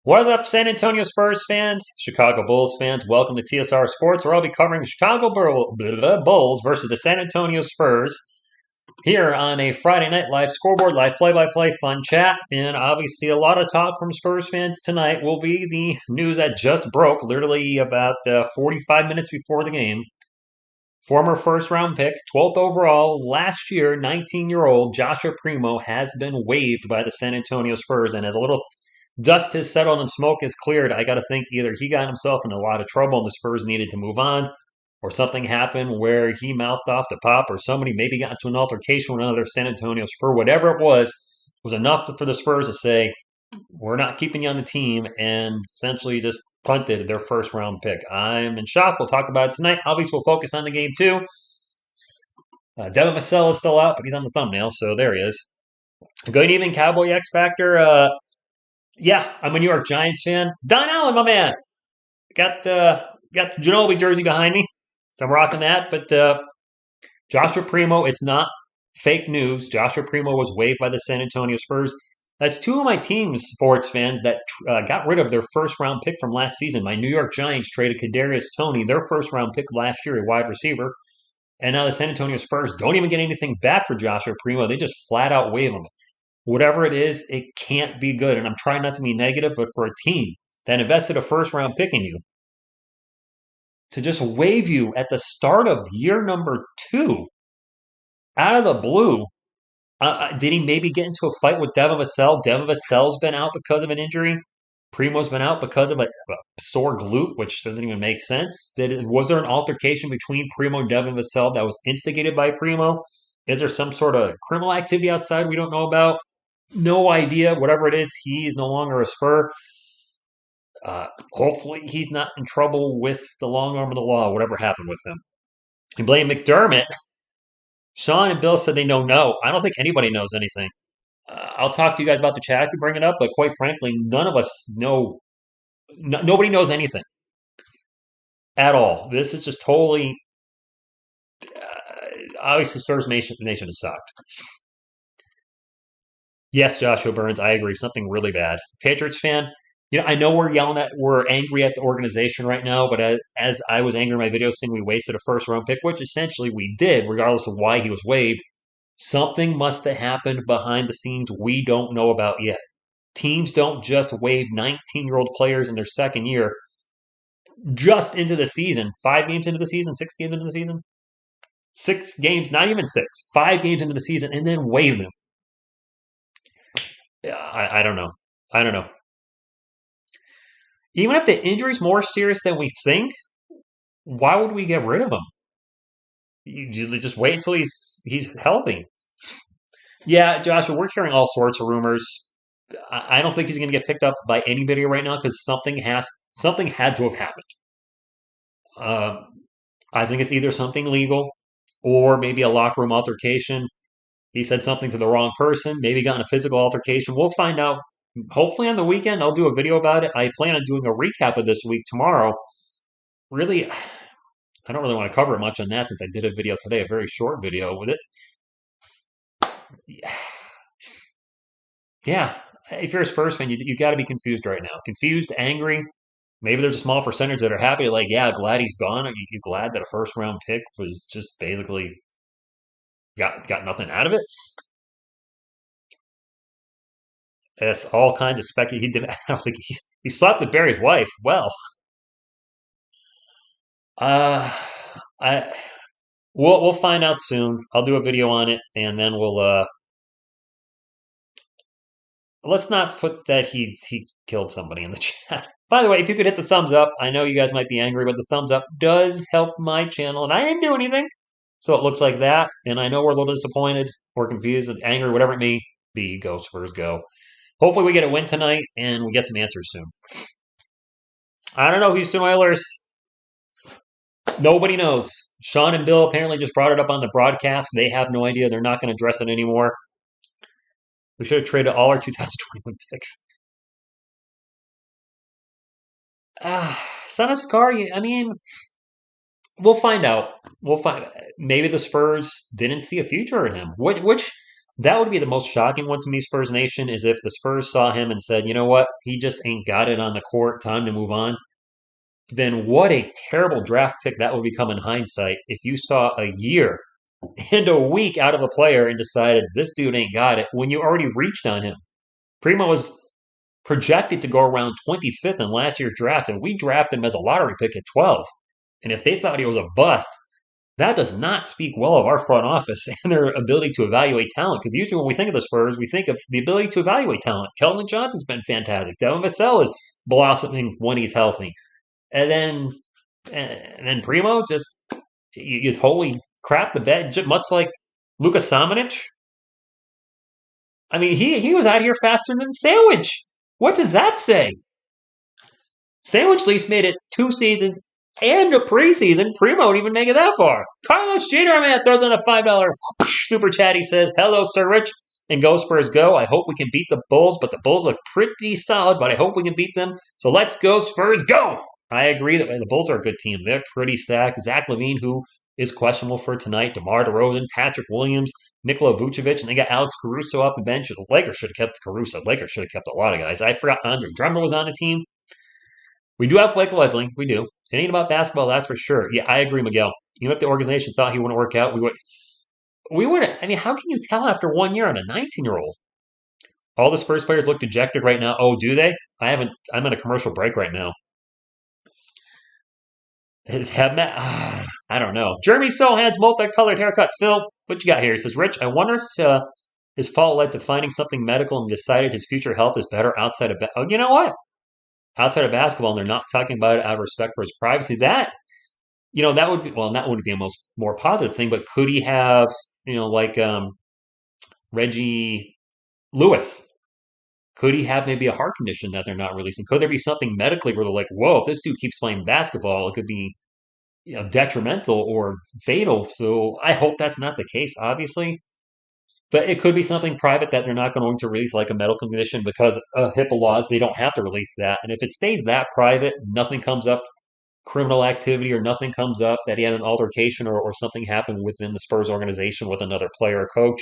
What is up, San Antonio Spurs fans, Chicago Bulls fans? Welcome to TSR Sports, where I'll be covering the Chicago Bulls versus the San Antonio Spurs here on a Friday night live scoreboard, live play-by-play fun chat. And obviously, a lot of talk from Spurs fans tonight will be the news that just broke literally about 45 minutes before the game. Former first-round pick, 12th overall, last year, 19-year-old Joshua Primo has been waived by the San Antonio Spurs, and as a little dust has settled and smoke has cleared, I got to think either he got himself in a lot of trouble and the Spurs needed to move on, or something happened where he mouthed off to Pop, or somebody maybe got into an altercation with another San Antonio Spur. Whatever it was enough for the Spurs to say, we're not keeping you on the team, and essentially just punted their first round pick. I'm in shock. We'll talk about it tonight. Obviously, we'll focus on the game too. Devin Vassell is still out, but he's on the thumbnail, so there he is. Good evening, Cowboy X Factor. Yeah, I'm a New York Giants fan. Don Allen, my man. Got the Ginobili jersey behind me, so I'm rocking that. But Joshua Primo, it's not fake news. Joshua Primo was waived by the San Antonio Spurs. That's two of my team's sports fans that got rid of their first-round pick from last season. My New York Giants traded Kadarius Toney, their first-round pick last year, a wide receiver. And now the San Antonio Spurs don't even get anything back for Joshua Primo. They just flat-out waive him. Whatever it is, it can't be good. And I'm trying not to be negative, but for a team that invested a first-round pick in you, to just waive you at the start of year number 2, out of the blue, did he maybe get into a fight with Devin Vassell? Devin Vassell's been out because of an injury. Primo's been out because of a sore glute, which doesn't even make sense. Was there an altercation between Primo and Devin Vassell that was instigated by Primo? Is there some sort of criminal activity outside we don't know about? No idea. Whatever it is, he is no longer a Spur. Hopefully, he's not in trouble with the long arm of the law, whatever happened with him. And blame McDermott. Sean and Bill said they know no. I don't think anybody knows anything. I'll talk to you guys about the chat if you bring it up, but quite frankly, none of us know. Nobody knows anything at all. This is just totally. Obviously, Spurs Nation is sucked. Yes, Joshua Burns, I agree. Something really bad. Patriots fan, I know we're angry at the organization right now, but as I was angry in my video saying we wasted a first round pick, which essentially we did, regardless of why he was waived, something must have happened behind the scenes we don't know about yet. Teams don't just waive 19-year-old players in their second year just into the season, 5 games into the season, 6 games into the season, 6 games, not even 6, 5 games into the season, and then waive them. I don't know. I don't know. Even if the injury's more serious than we think, why would we get rid of him? You just wait until he's healthy. Yeah, Joshua, we're hearing all sorts of rumors. I don't think he's going to get picked up by anybody right now because something had to have happened. I think it's either something legal or maybe a locker room altercation. He said something to the wrong person, maybe got in a physical altercation. We'll find out. Hopefully on the weekend, I'll do a video about it. I plan on doing a recap of this week tomorrow. Really, I don't really want to cover much on that since I did a video today, a very short video with it. Yeah, if you're a Spurs fan, you got to be confused right now. Confused, angry. Maybe there's a small percentage that are happy, like, yeah, glad he's gone. Are you glad that a first round pick was just basically got nothing out of it? There's all kinds of speculation. I don't think he slept with Barry's wife. Well, uh, I we'll find out soon. I'll do a video on it, and then let's not put that he killed somebody in the chat. By the way, if you could hit the thumbs up, I know you guys might be angry, but the thumbs up does help my channel, and I didn't do anything, so it looks like that. And I know we're a little disappointed, or confused, angry, whatever it may be. Go Spurs, go! Hopefully, we get a win tonight, and we get some answers soon. I don't know, Houston Oilers. Nobody knows. Sean and Bill apparently just brought it up on the broadcast. They have no idea. They're not going to address it anymore. We should have traded all our 2021 picks. Son of Scar, I mean, we'll find out. Maybe the Spurs didn't see a future in him. Which That would be the most shocking one to me, Spurs Nation, is if the Spurs saw him and said, you know what, he just ain't got it on the court, time to move on. Then what a terrible draft pick that would become in hindsight if you saw a year and a week out of a player and decided this dude ain't got it when you already reached on him. Primo was projected to go around 25th in last year's draft, and we drafted him as a lottery pick at 12. And if they thought he was a bust, that does not speak well of our front office and their ability to evaluate talent. Because usually when we think of the Spurs, we think of the ability to evaluate talent. Keldon Johnson's been fantastic. Devin Vassell is blossoming when he's healthy. And then Primo just you totally crap the bed, much like Luka Samanic. I mean, he was out here faster than Sandwich. What does that say? Sandwich at least made it 2 seasons and a preseason. Primo didn't even make it that far. Carlos Jeter, man, throws in a $5 super chat. He says, hello, Sir Rich, and go Spurs go. I hope we can beat the Bulls, but the Bulls look pretty solid, but I hope we can beat them. So let's go, Spurs, go! I agree that the Bulls are a good team. They're pretty stacked. Zach LaVine, who is questionable for tonight, DeMar DeRozan, Patrick Williams, Nikola Vucevic, and they got Alex Caruso off the bench. The Lakers should have kept Caruso. The Lakers should have kept a lot of guys. I forgot Andre Drummond was on the team. We do have Blake Leslie. We do. It ain't about basketball, that's for sure. Yeah, I agree, Miguel. Even if the organization thought he wouldn't work out, we would. I mean, how can you tell after 1 year on a 19-year-old? All the Spurs players look dejected right now. Oh, do they? I'm on a commercial break right now. His head I don't know. Jeremy Sohan's multicolored haircut. Phil, what you got here? He says, Rich, I wonder if his fall led to finding something medical and decided his future health is better outside of oh, you know what? Outside of basketball, and they're not talking about it out of respect for his privacy. That would be, well, that wouldn't be a more positive thing, but could he have, like Reggie Lewis? Could he have maybe a heart condition that they're not releasing? Could there be something medically where they're like, whoa, if this dude keeps playing basketball, it could be detrimental or fatal. So I hope that's not the case, obviously. But it could be something private that they're not going to release, like a medical condition, because HIPAA laws, they don't have to release that. And if it stays that private, nothing comes up, criminal activity, or nothing comes up that he had an altercation or something happened within the Spurs organization with another player or coach,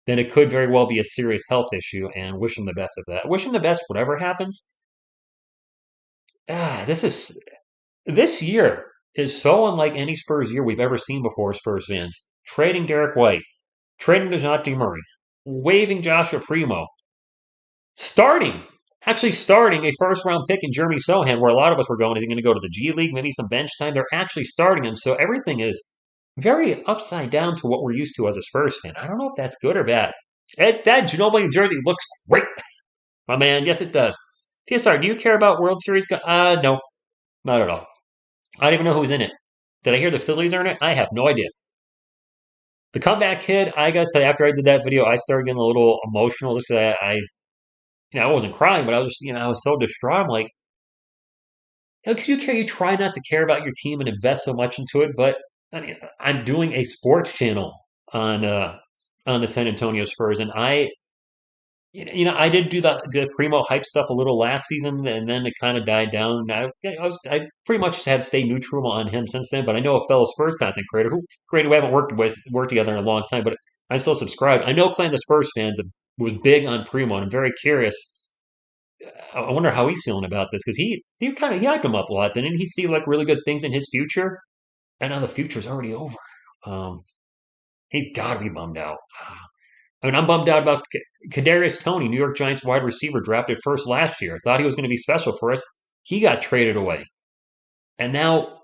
then it could very well be a serious health issue, and wish him the best of that. Wish him the best whatever happens. This year is so unlike any Spurs year we've ever seen before, Spurs fans. Trading Derek White, trading DeJounte Murray, waiving Joshua Primo, actually starting a first-round pick in Jeremy Sohan, where a lot of us were going, is he going to go to the G League, maybe some bench time? They're actually starting him, so everything is very upside down to what we're used to as a Spurs fan. I don't know if that's good or bad. That Ginobili jersey looks great, my man. Yes, it does. TSR, do you care about World Series? No, not at all. I don't even know who's in it. Did I hear the Phillies are in it? I have no idea. The Comeback Kid, I got to tell you, after I did that video, I started getting a little emotional. Just I wasn't crying, but I was just, I was so distraught. I'm like, because you try not to care about your team and invest so much into it, but I mean, I'm doing a sports channel on the San Antonio Spurs, and I did do the Primo hype stuff a little last season, and then it kind of died down. I pretty much have stayed neutral on him since then. But I know a fellow Spurs content creator we haven't worked together in a long time, but I'm still subscribed. I know Clan the Spurs fans was big on Primo, and I'm very curious. I wonder how he's feeling about this, because he hyped him up a lot. Didn't he see like really good things in his future? And now the future's already over. He's got to be bummed out. I mean, I'm bummed out about Kadarius Toney, New York Giants wide receiver, drafted first last year. Thought he was going to be special for us. He got traded away. And now,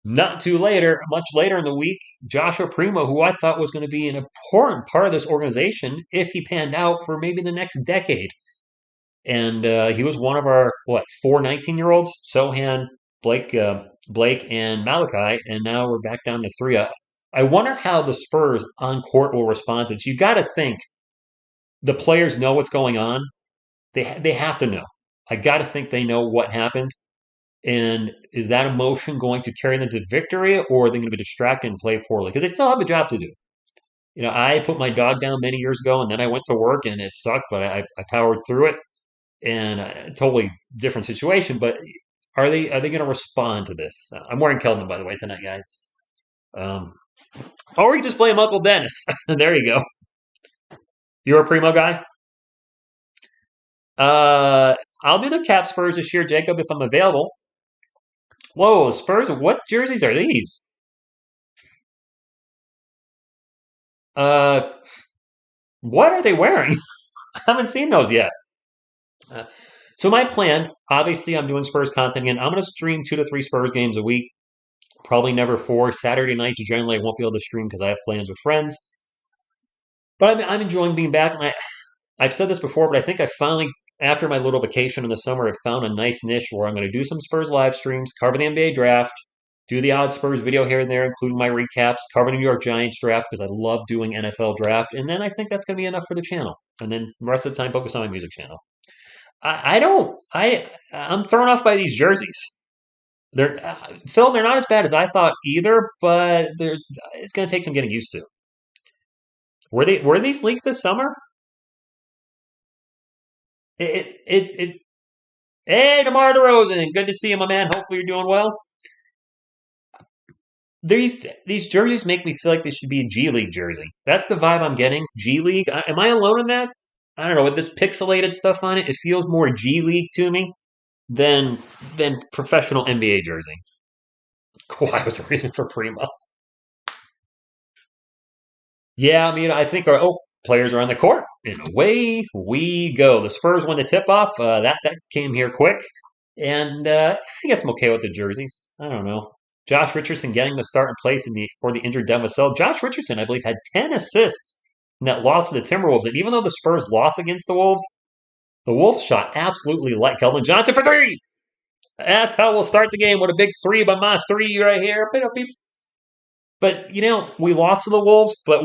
much later in the week, Joshua Primo, who I thought was going to be an important part of this organization if he panned out for maybe the next decade. And he was one of our, 4 19-year-olds? Sohan, Blake, and Malachi. And now we're back down to 3. I wonder how the Spurs on court will respond to this. You got to think the players know what's going on. They have to know. I got to think they know what happened. And is that emotion going to carry them to victory, or are they going to be distracted and play poorly? Because they still have a job to do. I put my dog down many years ago, and then I went to work, and it sucked, but I powered through it. And a totally different situation. But are they going to respond to this? I'm wearing Keldon, by the way, tonight, guys. Or we can just blame Uncle Dennis. There you go. You're a Primo guy? Uh, I'll do the Cap Spurs this year, Jacob, if I'm available. Whoa, Spurs, what jerseys are these? Uh, what are they wearing? I haven't seen those yet. Uh, so my plan, obviously, I'm doing Spurs content again. I'm going to stream 2 to 3 Spurs games a week. Probably never 4. Saturday nights, generally, I won't be able to stream because I have plans with friends. But I'm enjoying being back, and I've said this before, but I think I finally, after my little vacation in the summer, I found a nice niche where I'm going to do some Spurs live streams, cover the NBA draft, do the odd Spurs video here and there, including my recaps, cover the New York Giants draft because I love doing NFL draft, and then I think that's going to be enough for the channel. And then the rest of the time, focus on my music channel. I'm thrown off by these jerseys. They're Phil. They're not as bad as I thought either, but it's going to take some getting used to. Were these leaked this summer? It Hey, DeMar DeRozan, good to see you, my man. Hopefully you're doing well. These jerseys make me feel like they should be a G League jersey. That's the vibe I'm getting. G League. Am I alone in that? I don't know. With this pixelated stuff on it, it feels more G League to me than professional NBA jersey. Kawhi was a reason for Primo. Yeah, I mean, I think our players are on the court, and away we go. The Spurs won the tip-off. That came here quick, and I guess I'm okay with the jerseys. I don't know. Josh Richardson getting the start in place for the injured Devin Vassell. Josh Richardson, I believe, had 10 assists in that loss to the Timberwolves, and even though the Spurs lost against the Wolves shot absolutely light. Keldon Johnson for 3! That's how we'll start the game with a big 3 by my 3 right here. But, we lost to the Wolves, but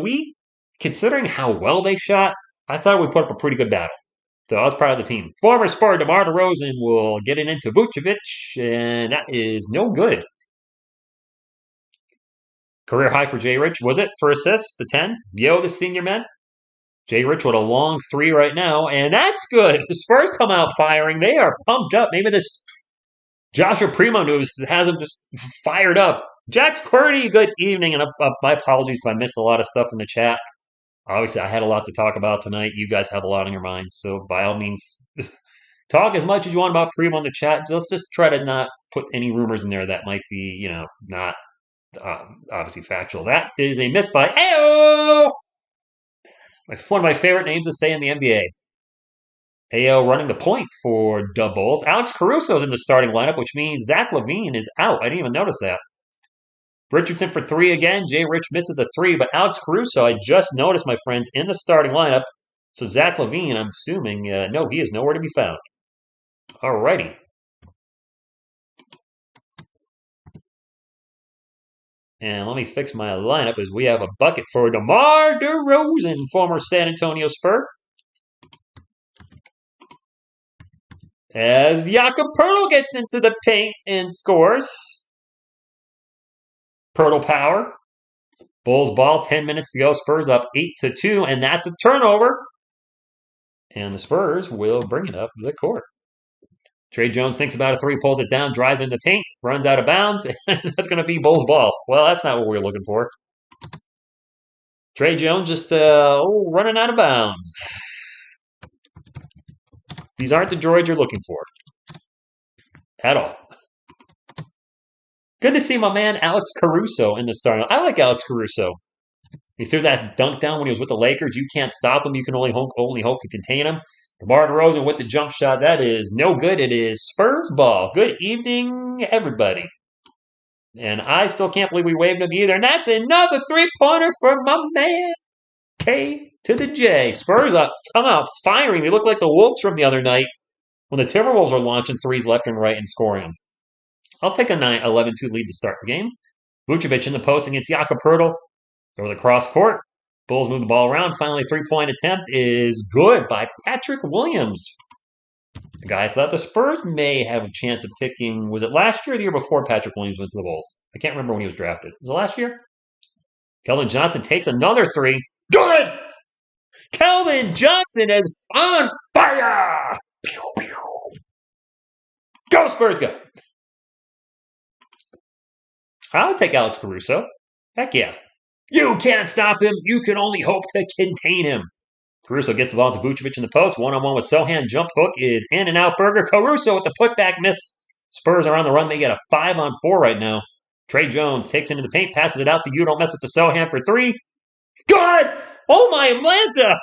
considering how well they shot, I thought we put up a pretty good battle. So I was proud of the team. Former Spur DeMar DeRozan will get it into Vucevic, and that is no good. Career high for Jay Rich. Was it for assists? The 10? Yo, the senior man. Jay Rich with a long 3 right now, and that's good. The Spurs come out firing. They are pumped up. Maybe this Joshua Primo news has them just fired up. Jax Querty, good evening, and my apologies if I missed a lot of stuff in the chat. Obviously, I had a lot to talk about tonight. You guys have a lot on your minds, so by all means, talk as much as you want about Primo in the chat. Let's just try to not put any rumors in there that might be, not obviously factual. That is a miss by Ayo! One of my favorite names to say in the NBA. Ayo running the point for the Bulls. Alex Caruso is in the starting lineup, which means Zach LaVine is out. I didn't even notice that. Richardson for 3 again. Jay Rich misses a 3, but Alex Caruso, I just noticed, my friends, in the starting lineup. So Zach LaVine, I'm assuming, no, he is nowhere to be found. Alrighty. And let me fix my lineup as we have a bucket for DeMar DeRozan, former San Antonio Spur. As Jakob Poeltl gets into the paint and scores. Poeltl power. Bulls ball, 10 minutes to go. Spurs up 8-2, and that's a turnover. And the Spurs will bring it up the court. Trey Jones thinks about a 3, pulls it down, drives in the paint, runs out of bounds, and that's going to be Bulls ball. Well, that's not what we were looking for. Trey Jones just running out of bounds. These aren't the droids you're looking for. At all. Good to see my man Alex Caruso in the starting. I like Alex Caruso. He threw that dunk down when he was with the Lakers. You can't stop him. You can only hope to contain him. DeMar DeRozan with the jump shot. That is no good. It is Spurs ball. Good evening, everybody. And I still can't believe we waved him either. And that's another 3-pointer for my man. K to the J. Spurs up, come out firing. They look like the Wolves from the other night when the Timberwolves are launching 3s left and right and scoring them. I'll take a 11-2 lead to start the game. Vucevic in the post against Jakob Poeltl. Over the cross court. Bulls move the ball around. Finally, 3-point attempt is good by Patrick Williams. A guy I thought the Spurs may have a chance of picking. Was it last year or the year before Patrick Williams went to the Bulls? I can't remember when he was drafted. Was it last year? Keldon Johnson takes another 3. Good! Keldon Johnson is on fire! Go Spurs, go! I'll take Alex Caruso. Heck yeah. You can't stop him. You can only hope to contain him. Caruso gets the ball to Vucevic in the post. One-on-one with Sohan. Jump hook is in and out. Burger. Caruso with the putback miss. Spurs are on the run. They get a 5-on-4 right now. Trey Jones takes into the paint, passes it out to you. Don't mess with the Sohan for three. Good! Oh my Atlanta!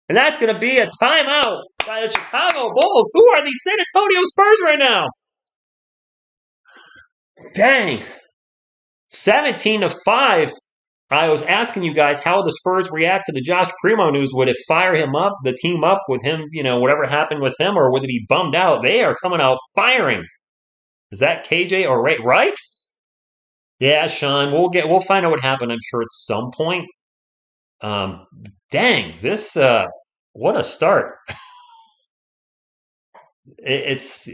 And that's going to be a timeout by the Chicago Bulls. Who are these San Antonio Spurs right now? Dang. 17-5. I was asking you guys how the Spurs react to the Josh Primo news. Would it fire him up, the team up with him, whatever happened with him, or would it be bummed out? They are coming out firing. Is that KJ or Ray? Right? Yeah, Sean. We'll find out what happened, I'm sure, at some point. Dang, this what a start. It's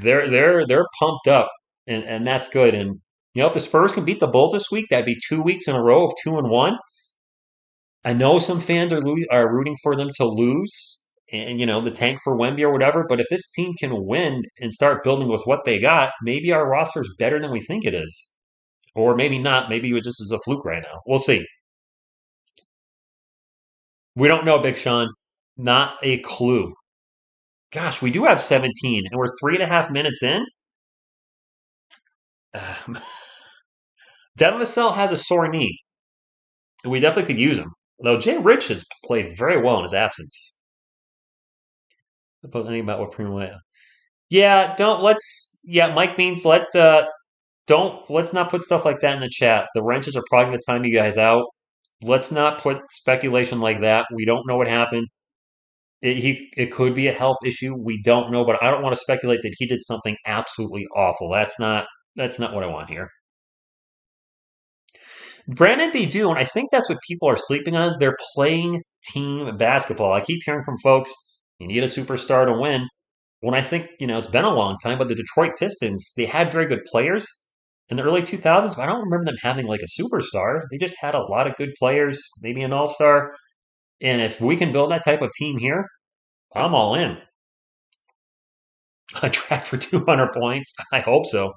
they're pumped up, and that's good. And if the Spurs can beat the Bulls this week, that'd be 2 weeks in a row of 2-1. I know some fans are rooting for them to lose, and the tank for Wemby or whatever. But if this team can win and start building with what they got, maybe our roster's better than we think it is, or maybe not. Maybe it just is a fluke right now. We'll see. We don't know, Big Sean. Not a clue. Gosh, we do have 17, and we're 3.5 minutes in. Devin Vassell has a sore knee. We definitely could use him. Though Jay Rich has played very well in his absence. Suppose anything about what Primo? Yeah, Mike Beans, let's not put stuff like that in the chat. The wrenches are probably going to time you guys out. Let's not put speculation like that. We don't know what happened. It could be a health issue. We don't know, but I don't want to speculate that he did something absolutely awful. That's not what I want here. Granted, they do, and I think that's what people are sleeping on. They're playing team basketball. I keep hearing from folks, you need a superstar to win. When I think, it's been a long time, but the Detroit Pistons, they had very good players in the early 2000s, but I don't remember them having like a superstar. They just had a lot of good players, maybe an all-star. And if we can build that type of team here, I'm all in. A track for 200 points? I hope so.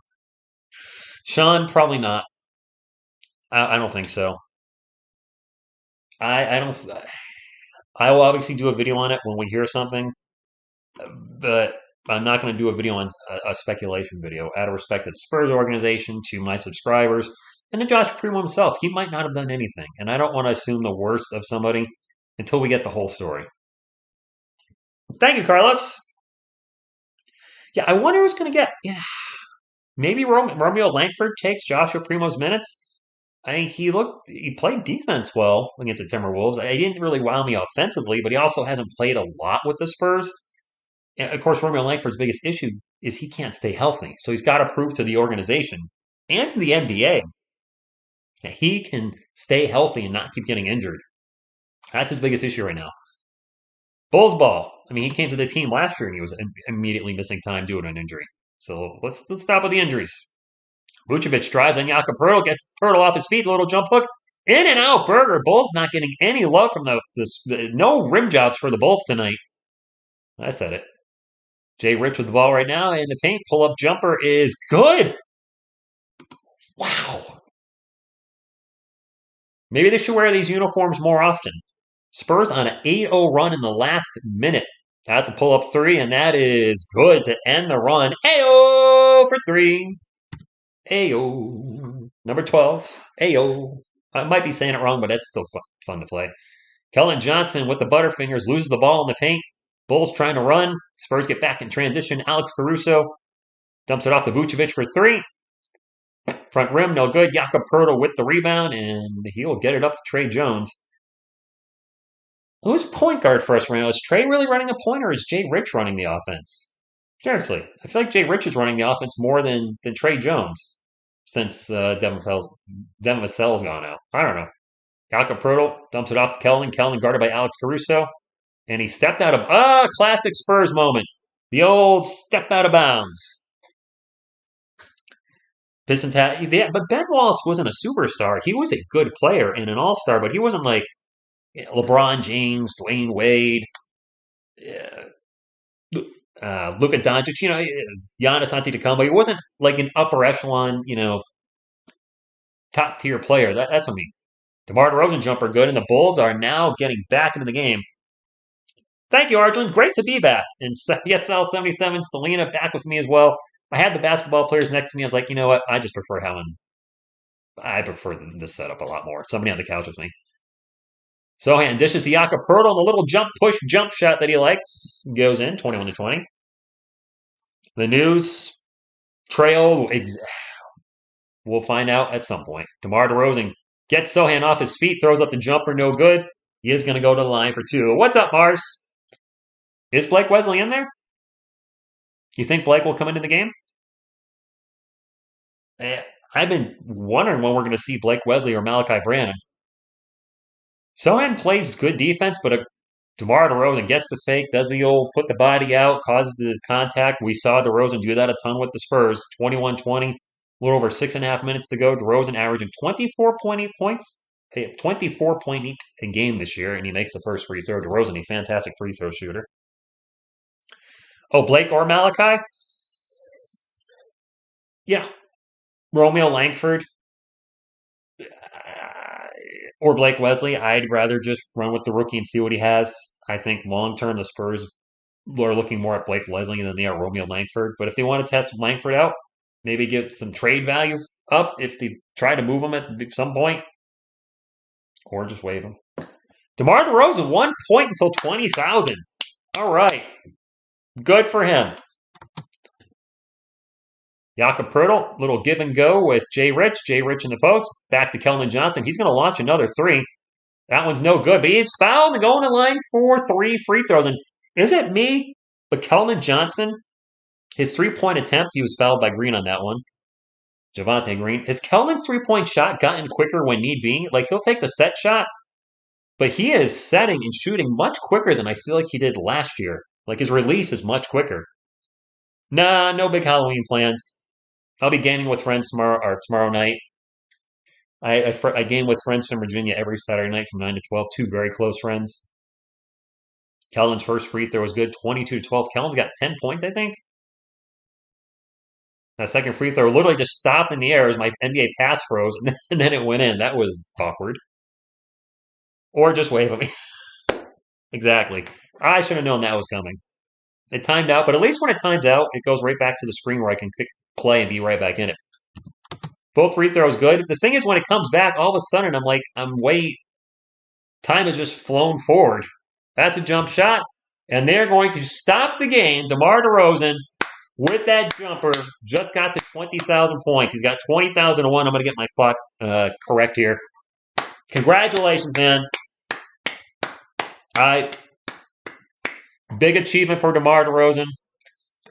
Sean, probably not. I don't think so. I don't. I will obviously do a video on it when we hear something, but I'm not going to do a video on a speculation video. Out of respect to the Spurs organization, to my subscribers, and to Josh Primo himself, he might not have done anything, and I don't want to assume the worst of somebody until we get the whole story. Thank you, Carlos. Yeah, I wonder who's going to get. Yeah, maybe Romeo Langford takes Joshua Primo's minutes. I mean, he played defense well against the Timberwolves. He didn't really wow me offensively, but he also hasn't played a lot with the Spurs. And of course, Romeo Langford's biggest issue is he can't stay healthy. So he's got to prove to the organization and to the NBA that he can stay healthy and not keep getting injured. That's his biggest issue right now. Bulls ball. I mean, he came to the team last year and he was immediately missing time due to an injury. So let's stop with the injuries. Vucevic drives on Jakob Poeltl, gets Poeltl off his feet, a little jump hook, in and out. Burger. Bulls not getting any love from no rim jobs for the Bulls tonight. I said it. Jay Rich with the ball right now, and the paint pull-up jumper is good. Wow. Maybe they should wear these uniforms more often. Spurs on an 8-0 run in the last minute. That's a pull-up three, and that is good to end the run. Ayo for three. Ayo. Number 12. Ayo. I might be saying it wrong, but that's still fun to play. Kellen Johnson with the Butterfingers loses the ball in the paint. Bulls trying to run. Spurs get back in transition. Alex Caruso dumps it off to Vucevic for three. Front rim, no good. Jakob Poeltl with the rebound, and he'll get it up to Trey Jones. Who's point guard for us right now? Is Trey really running the point, or is Jay Rich running the offense? Seriously, I feel like Jay Rich is running the offense more than Trey Jones since Devin Vassell's gone out. I don't know. Jakob Poeltl dumps it off to Kellen. Kellen guarded by Alex Caruso. And he stepped out of, classic Spurs moment. The old step out of bounds. Pistons but Ben Wallace wasn't a superstar. He was a good player and an all-star, but he wasn't like LeBron James, Dwayne Wade, Luka Doncic, Giannis Antetokounmpo. He wasn't like an upper echelon, top-tier player. That's what I mean. DeMar DeRozan jumper good, and the Bulls are now getting back into the game. Thank you, Arjun. Great to be back. And ESL77, Selena, back with me as well. I had the basketball players next to me. I was like, you know what? I prefer this setup a lot more. Somebody on the couch with me. Sohan dishes to Jakob Poeltl, and the little jump shot that he likes goes in, 21-20. The news trail, we'll find out at some point. DeMar DeRozan gets Sohan off his feet, throws up the jumper, no good. He is going to go to the line for two. What's up, Mars? Is Blake Wesley in there? You think Blake will come into the game? I've been wondering when we're going to see Blake Wesley or Malachi Branham. Sohan plays good defense, but DeMar DeRozan gets the fake, does the old put the body out, causes the contact. We saw DeRozan do that a ton with the Spurs. 21-20, a little over 6.5 minutes to go. DeRozan averaging 24.8 points, 24.8 a game this year, and he makes the first free throw. DeRozan, a fantastic free throw shooter. Oh, Blake or Malachi? Yeah. Romeo Langford or Blake Wesley. I'd rather just run with the rookie and see what he has. I think long-term the Spurs are looking more at Blake Wesley than they are Romeo Langford. But if they want to test Langford out, maybe get some trade value up if they try to move him at some point, or just waive him. DeMar DeRozan, 1 point until 20,000. All right. Good for him. Jakob Poeltl, little give and go with Jay Rich. Jay Rich in the post. Back to Keldon Johnson. He's going to launch another three. That one's no good, but he's fouled and going to line for 3 free throws. And is it me? But Keldon Johnson, his 3-point attempt, he was fouled by Green on that one. Javonte Green. Has Keldon's 3-point shot gotten quicker when need be? Like, he'll take the set shot, but he is setting and shooting much quicker than I feel like he did last year. Like, his release is much quicker. Nah, no big Halloween plans. I'll be gaming with friends tomorrow night. I game with friends from Virginia every Saturday night from 9 to 12. 2 very close friends. Keldon's first free throw was good, 22-12. Keldon's got 10 points, I think. That second free throw literally just stopped in the air as my NBA pass froze, and then it went in. That was awkward. Or just wave at me. Exactly. I should have known that was coming. It timed out, but at least when it times out, it goes right back to the screen where I can click play and be right back in it. Both free throws good. The thing is, when it comes back, all of a sudden, I'm like, time has just flown forward. That's a jump shot. And they're going to stop the game. DeMar DeRozan, with that jumper, just got to 20,000 points. He's got 20,001. I'm going to get my clock correct here. Congratulations, man. Big achievement for DeMar DeRozan.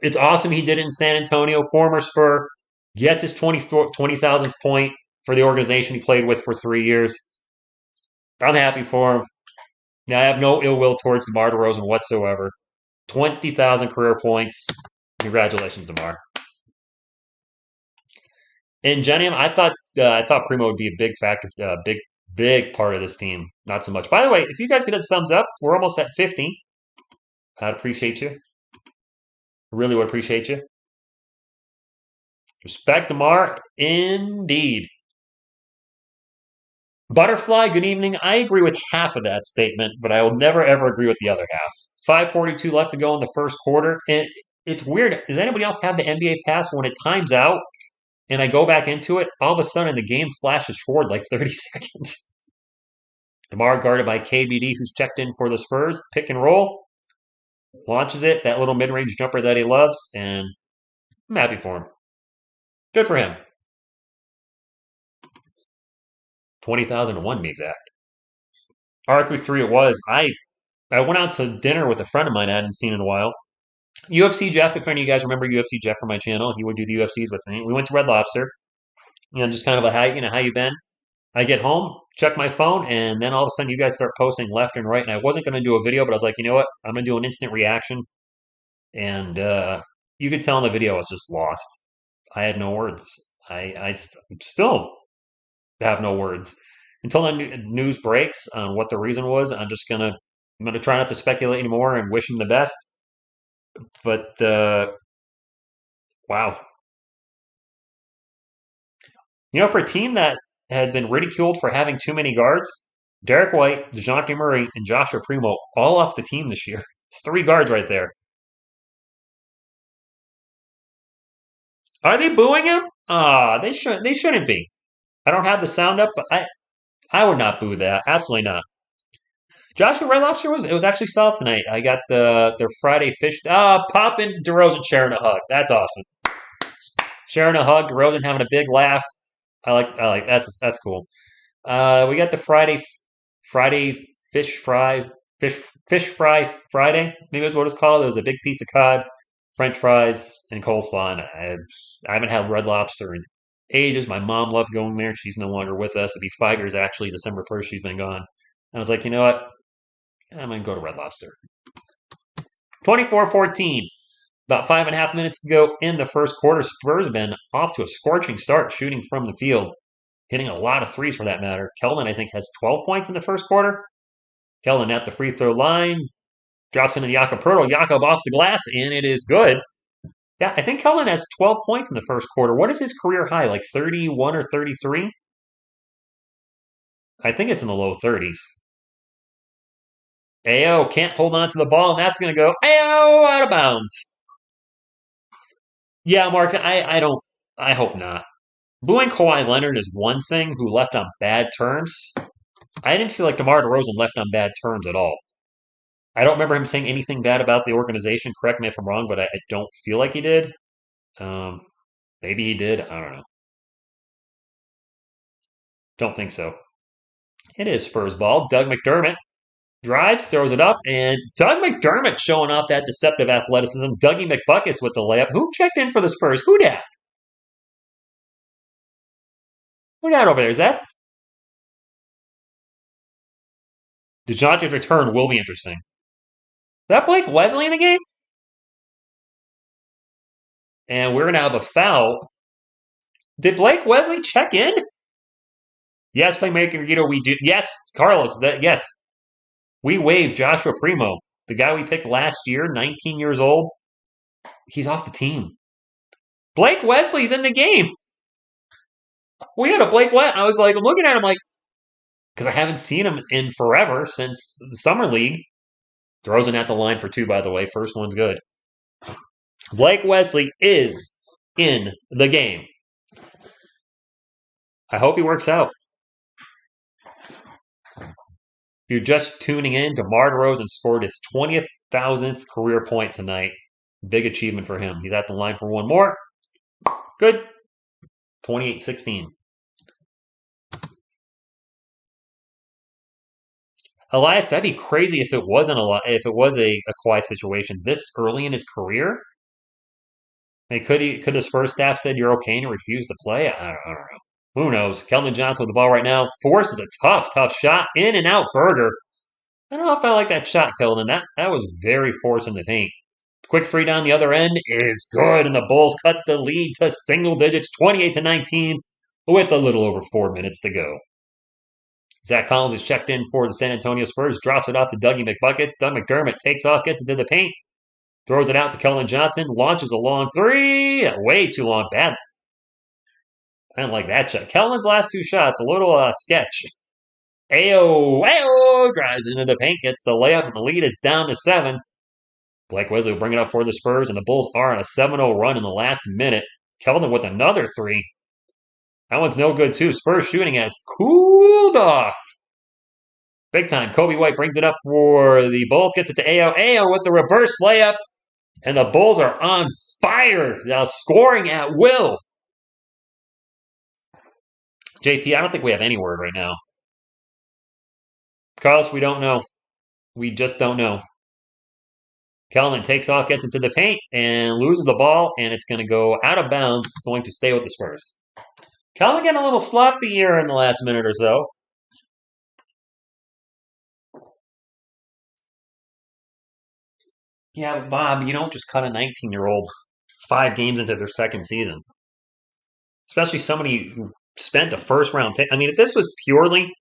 It's awesome he did it in San Antonio. Former Spur. Gets his 20,000th point for the organization he played with for 3 years. I'm happy for him. Now, I have no ill will towards DeMar DeRozan whatsoever. 20,000 career points. Congratulations, DeMar. In Genium, I thought Primo would be a big factor, big part of this team. Not so much. By the way, if you guys could hit the thumbs up, we're almost at 50. I'd appreciate you. Really would appreciate you. Respect DeMar, indeed. Butterfly, good evening. I agree with half of that statement, but I will never, ever agree with the other half. 5:42 left to go in the first quarter. And it's weird. Does anybody else have the NBA pass when it times out and I go back into it? All of a sudden, the game flashes forward like 30 seconds. DeMar guarded by KBD, who's checked in for the Spurs. Pick and roll. Launches it. That little mid-range jumper that he loves. And I'm happy for him. Good for him. 20,001 to be exact. Arcu 3 it was. I went out to dinner with a friend of mine I hadn't seen in a while. UFC Jeff, if any of you guys remember UFC Jeff from my channel, he would do the UFCs with me. We went to Red Lobster. Just kind of how you been? I get home, check my phone, and then all of a sudden you guys start posting left and right. And I wasn't going to do a video, but I was like, you know what? I'm going to do an instant reaction. And you could tell in the video I was just lost. I had no words. I still have no words until the news breaks on what the reason was. I'm gonna try not to speculate anymore and wish him the best. But wow, for a team that had been ridiculed for having too many guards. Derek White, DeJounte Murray, and Joshua Primo all off the team this year. It's 3 guards right there. Are they booing him? They shouldn't. They shouldn't be. I don't have the sound up, but I would not boo that. Absolutely not. Joshua Red Lobster was actually solid tonight. I got their Friday fish. Poppin' DeRozan sharing a hug. That's awesome. Sharing a hug. DeRozan having a big laugh. I like that's cool. We got the Friday fish fry Friday. Maybe that's what it's called. It was a big piece of cod, French fries, and coleslaw. And I haven't had Red Lobster in ages. My mom loved going there. She's no longer with us. It'd be 5 years actually. December 1st, she's been gone. I was like, you know what? I'm going to go to Red Lobster. 24-14. About 5.5 minutes to go in the first quarter. Spurs have been off to a scorching start shooting from the field, hitting a lot of threes for that matter. Keldon, I think, has 12 points in the first quarter. Keldon at the free throw line. Drops into Jakob Poeltl. Jakob off the glass, and it is good. Yeah, I think Keldon has 12 points in the first quarter. What is his career high? Like 31 or 33? I think it's in the low 30s. Ayo can't hold on to the ball, and that's going to go Ayo out of bounds. Yeah, Mark, I hope not. Booing Kawhi Leonard is one thing, who left on bad terms. I didn't feel like DeMar DeRozan left on bad terms at all. I don't remember him saying anything bad about the organization. Correct me if I'm wrong, but I don't feel like he did. Maybe he did. I don't know. Don't think so. It is Spurs ball. Doug McDermott drives, throws it up, and Doug McDermott showing off that deceptive athleticism. Dougie McBuckets with the layup. Who checked in for the Spurs? Who dat? Who dat over there? Is that? DeJounte's return will be interesting. Is that Blake Wesley in the game? And we're going to have a foul. Did Blake Wesley check in? Yes, playmaker Guido, we do. Yes, Carlos, yes. We waived Joshua Primo, the guy we picked last year, 19 years old. He's off the team. Blake Wesley's in the game. We had a Blake Wesley. I was like, I'm looking at him like, because I haven't seen him in forever since the Summer League. DeRozan at the line for 2, by the way. First one's good. Blake Wesley is in the game. I hope he works out. If you're just tuning in, DeMar DeRozan scored his 20,000th career point tonight. Big achievement for him. He's at the line for one more. Good. 28-16. Elias, that'd be crazy if it wasn't a Kawhi situation this early in his career. I mean, could the Spurs staff said you're okay and you refused to play? I don't know. Who knows? Keldon Johnson with the ball right now. Forces a tough shot. In and out burger. I don't know if I like that shot, Keldon. That was very forced in the paint. Quick 3 down the other end is good, and the Bulls cut the lead to single digits, 28-19, with a little over 4 minutes to go. Zach Collins is checked in for the San Antonio Spurs, drops it off to Dougie McBuckets. Doug McDermott takes off, gets it to the paint, throws it out to Keldon Johnson, launches a long 3. Way too long. Bad. I didn't like that shot. Keldon's last 2 shots, a little sketch. Ayo, drives into the paint, gets the layup, and the lead is down to 7. Blake Wesley will bring it up for the Spurs, and the Bulls are on a 7-0 run in the last minute. Keldon with another 3. That one's no good, too. Spurs shooting has cooled off. Big time. Kobe White brings it up for the Bulls, gets it to Ayo. Ayo with the reverse layup, and the Bulls are on fire. Now scoring at will. JP, I don't think we have any word right now. Carlos, we don't know. We just don't know. Keldon takes off, gets into the paint, and loses the ball, and it's going to go out of bounds. It's going to stay with the Spurs. Keldon getting a little sloppy here in the last minute or so. Yeah, but Bob, you don't just cut a 19-year-old 5 games into their second season. Especially somebody who spent a first-round pick. I mean, if this was purely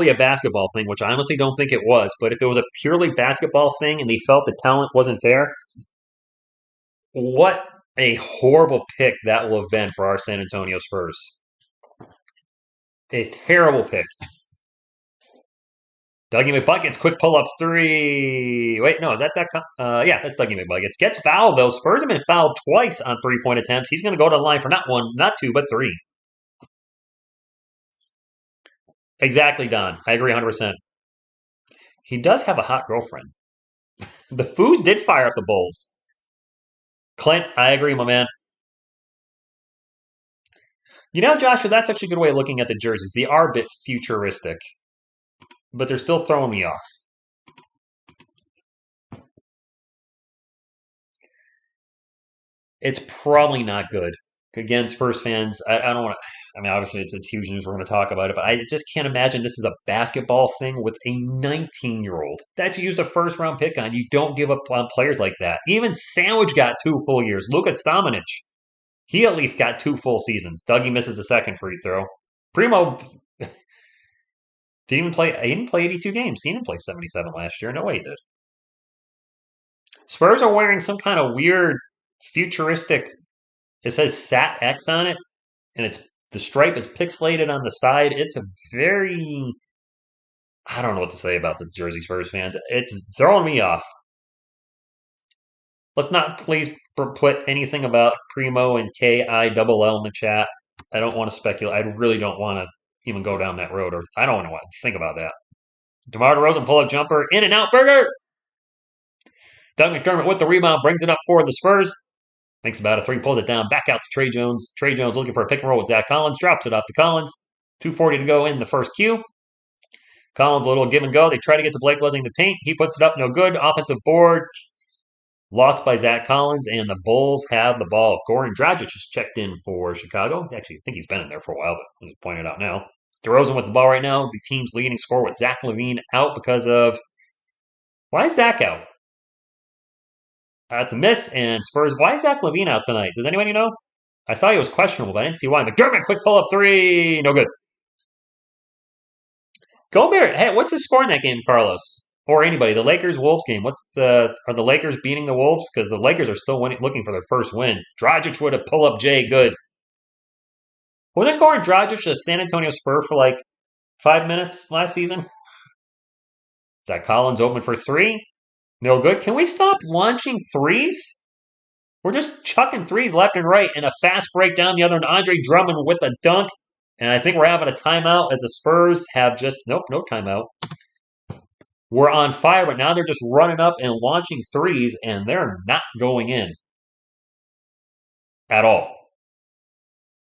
a basketball thing, which I honestly don't think it was, but if it was a purely basketball thing and they felt the talent wasn't there, what a horrible pick that will have been for our San Antonio Spurs. A terrible pick. Dougie McBuckets, quick pull-up three. Wait, no, is that Zach? Yeah, that's Dougie McBuckets. Gets fouled, though. Spurs have been fouled twice on three-point attempts. He's going to go to the line for not one, not two, but three. Exactly, Don. I agree 100%. He does have a hot girlfriend. The Foos did fire up the Bulls. Clint, I agree, my man. You know, Joshua, that's actually a good way of looking at the jerseys. They are a bit futuristic, but they're still throwing me off. It's probably not good. Again, Spurs fans, I don't want to. I mean, obviously, it's huge news. We're going to talk about it, but I just can't imagine this is a basketball thing with a 19-year-old that you used a first-round pick on. You don't give up on players like that. Even Sandwich got 2 full years. Lukas Samanic, he at least got 2 full seasons. Dougie misses a second free throw. Primo didn't even play. He didn't play 82 games. He didn't play 77 last year. No way he did. Spurs are wearing some kind of weird futuristic. It says Sat X on it, and it's the stripe is pixelated on the side. It's a very I don't know what to say about the Jersey Spurs fans. It's throwing me off. Let's not please put anything about Primo and KILL in the chat. I don't want to speculate. I really don't want to even go down that road, or I don't want to think about that. DeMar DeRozan pull-up jumper, in and out burger. Doug McDermott with the rebound, brings it up for the Spurs. Thinks about a three, pulls it down, back out to Trey Jones. Trey Jones looking for a pick and roll with Zach Collins, drops it off to Collins. 2:40 to go in the first Q. Collins, a little give and go. They try to get to Blake Leslie in the paint. He puts it up, no good. Offensive board, lost by Zach Collins, and the Bulls have the ball. Goran Dragic just checked in for Chicago. Actually, I think he's been in there for a while, but he's pointed out now. DeRozan with the ball right now. The team's leading scorer with Zach LaVine out because of... Why is Zach out? That's a miss, and Spurs... Why is Zach LaVine out tonight? Does anybody know? I saw he was questionable, but I didn't see why. McDermott, quick pull-up three. No good. Gobert, hey, what's the score in that game, Carlos? Or anybody? The Lakers-Wolves game. Are the Lakers beating the Wolves? Because the Lakers are still looking for their first win. Dragic with a pull-up J, good. Wasn't Goran Dragic a San Antonio Spur for like 5 minutes last season? Zach Collins open for three. No good. Can we stop launching threes? We're just chucking threes left and right, and a fast break down the other end. Andre Drummond with a dunk. And I think we're having a timeout as the Spurs have just... Nope, no timeout. We're on fire, but now they're just running up and launching threes, and they're not going in at all.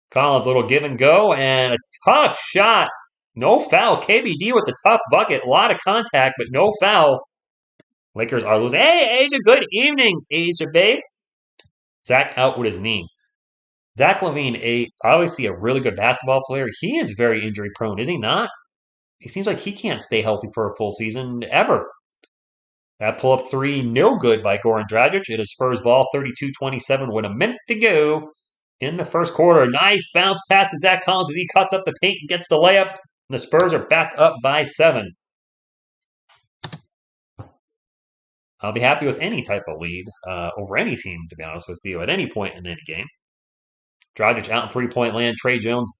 Collins, a little give and go, and a tough shot. No foul. KBD with the tough bucket. A lot of contact, but no foul. Lakers are losing. Hey, Asia, good evening, Asia, babe. Zach out with his knee. Zach LaVine, obviously a really good basketball player. He is very injury prone, is he not? He seems like he can't stay healthy for a full season ever. That pull-up three, no good by Goran Dragic. It is Spurs ball, 32-27 with a minute to go in the first quarter. Nice bounce pass to Zach Collins as he cuts up the paint and gets the layup. The Spurs are back up by 7. I'll be happy with any type of lead over any team, to be honest with you, at any point in any game. Dragic out in three-point land. Trey Jones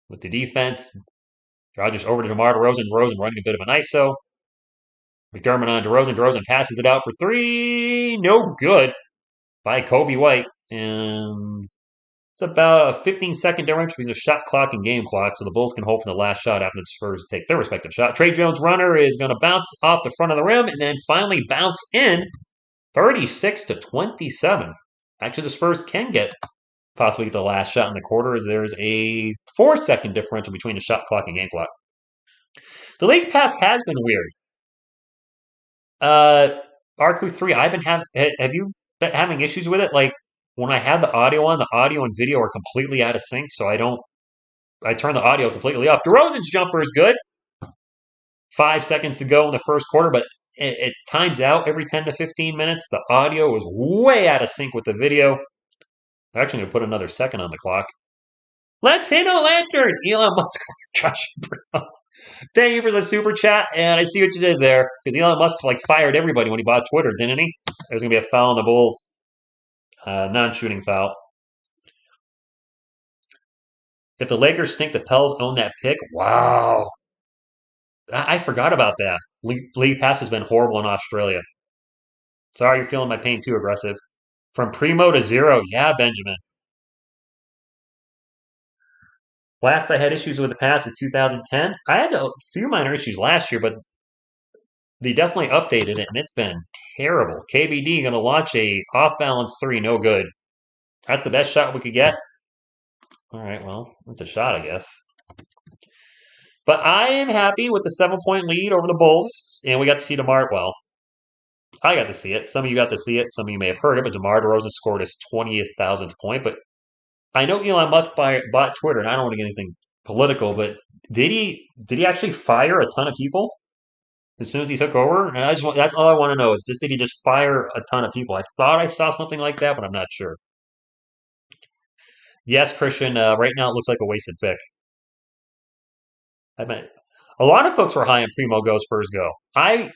with the defense. Dragic over to DeMar DeRozan. DeRozan running a bit of an ISO. McDermott on DeRozan. DeRozan passes it out for three. No good by Kobe White. And it's about a 15-second difference between the shot clock and game clock, so the Bulls can hold for the last shot after the Spurs take their respective shot. Trey Jones' runner is going to bounce off the front of the rim and then finally bounce in 36-27. Actually, the Spurs can possibly get the last shot in the quarter as there's a 4-second differential between the shot clock and game clock. The league pass has been weird. RQ3, have you been having issues with it? Like, when I had the audio on, the audio and video are completely out of sync, so I turn the audio completely off. DeRozan's jumper is good. 5 seconds to go in the first quarter, but it times out every 10 to 15 minutes. The audio is way out of sync with the video. I'm actually going to put another second on the clock. Latino Lantern! Elon Musk, Josh Brown. Thank you for the super chat, and I see what you did there. Because Elon Musk fired everybody when he bought Twitter, didn't he? There's going to be a foul on the Bulls. Non-shooting foul. If the Lakers think the Pels own that pick, wow. I forgot about that. League pass has been horrible in Australia. Sorry you're feeling my pain too aggressive. From primo to zero, yeah, Benjamin. Last I had issues with the pass is 2010. I had a few minor issues last year, but they definitely updated it, and it's been terrible. KBD going to launch a off-balance three, no good. That's the best shot we could get. All right, well, it's a shot, I guess. But I am happy with the 7-point lead over the Bulls, and we got to see DeMar. Well, I got to see it. Some of you got to see it. Some of you may have heard it, but DeMar DeRozan scored his 20,000th point. But I know Elon Musk bought Twitter, and I don't want to get anything political, but did he actually fire a ton of people as soon as he took over? And that's all I want to know is did he just fire a ton of people? I thought I saw something like that, but I'm not sure. Yes, Christian. Right now it looks like a wasted pick. I mean, a lot of folks were high on Primo Go Spurs Go. I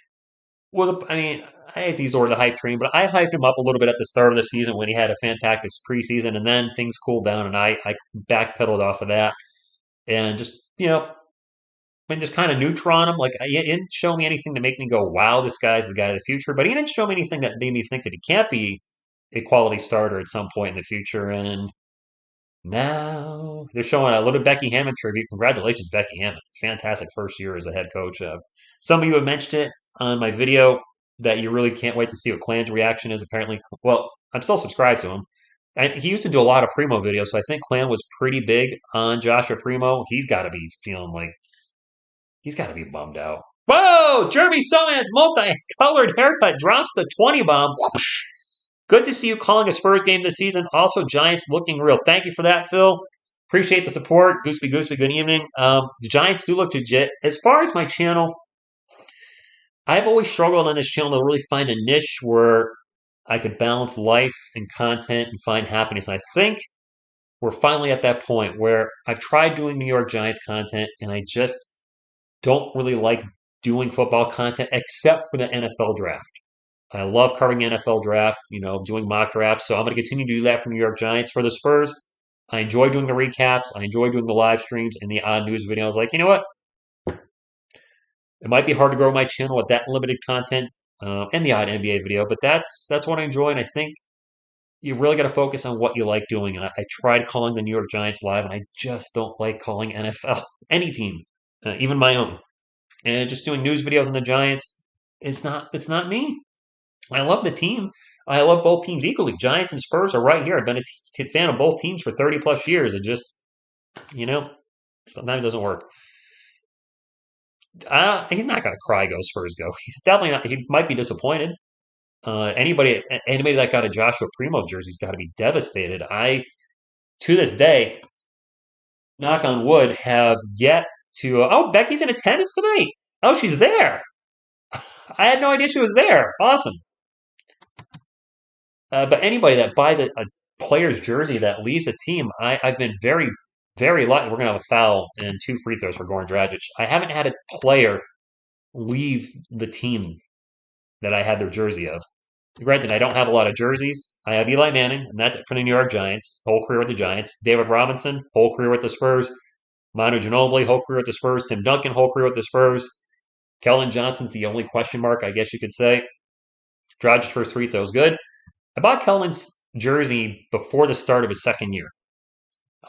mean, I hate these or the hype train, but I hyped him up a little bit at the start of the season when he had a fantastic preseason, and then things cooled down, and I backpedaled off of that and just been just kind of neutral on him. Like he didn't show me anything to make me go, "Wow, this guy's the guy of the future," but he didn't show me anything that made me think that he can't be a quality starter at some point in the future. And now they're showing a little Becky Hammond tribute. Congratulations, Becky Hammond. Fantastic first year as a head coach. Some of you have mentioned it on my video that you really can't wait to see what Clan's reaction is. Apparently, well, I'm still subscribed to him. And he used to do a lot of Primo videos, so I think Clan was pretty big on Joshua Primo. He's got to be feeling like he's got to be bummed out. Whoa! Jeremy Soman's multicolored haircut drops the 20 bomb. Good to see you calling a Spurs game this season. Also, Giants looking real. Thank you for that, Phil. Appreciate the support. Gooseby, good evening. The Giants do look legit. As far as my channel, I've always struggled on this channel to really find a niche where I could balance life and content and find happiness. And I think we're finally at that point where I've tried doing New York Giants content, and I just don't really like doing football content except for the NFL draft. I love covering the NFL draft, doing mock drafts. So I'm going to continue to do that for New York Giants. For the Spurs, I enjoy doing the recaps. I enjoy doing the live streams and the odd news videos. Like, you know what? It might be hard to grow my channel with that limited content and the odd NBA video, but that's what I enjoy. And I think you really got to focus on what you like doing. And I tried calling the New York Giants live, and I just don't like calling NFL, any team, even my own. And just doing news videos on the Giants, it's not me. I love the team. I love both teams equally. Giants and Spurs are right here. I've been a fan of both teams for 30 plus years. It just, sometimes it doesn't work. He's not going to cry, go Spurs go. He's definitely not. He might be disappointed. Anybody that got a Joshua Primo jersey's got to be devastated. To this day, knock on wood, have yet to. Oh, Becky's in attendance tonight. Oh, she's there. I had no idea she was there. Awesome. But anybody that buys a player's jersey that leaves a team, I've been very, very lucky. We're going to have a foul and 2 free throws for Goran Dragic. I haven't had a player leave the team that I had their jersey of. Granted, I don't have a lot of jerseys. I have Eli Manning, and that's it for the New York Giants. Whole career with the Giants. David Robinson, whole career with the Spurs. Manu Ginobili, whole career with the Spurs. Tim Duncan, whole career with the Spurs. Keldon Johnson's the only question mark, I guess you could say. Dragic's first free throw was good. I bought Keldon's jersey before the start of his second year.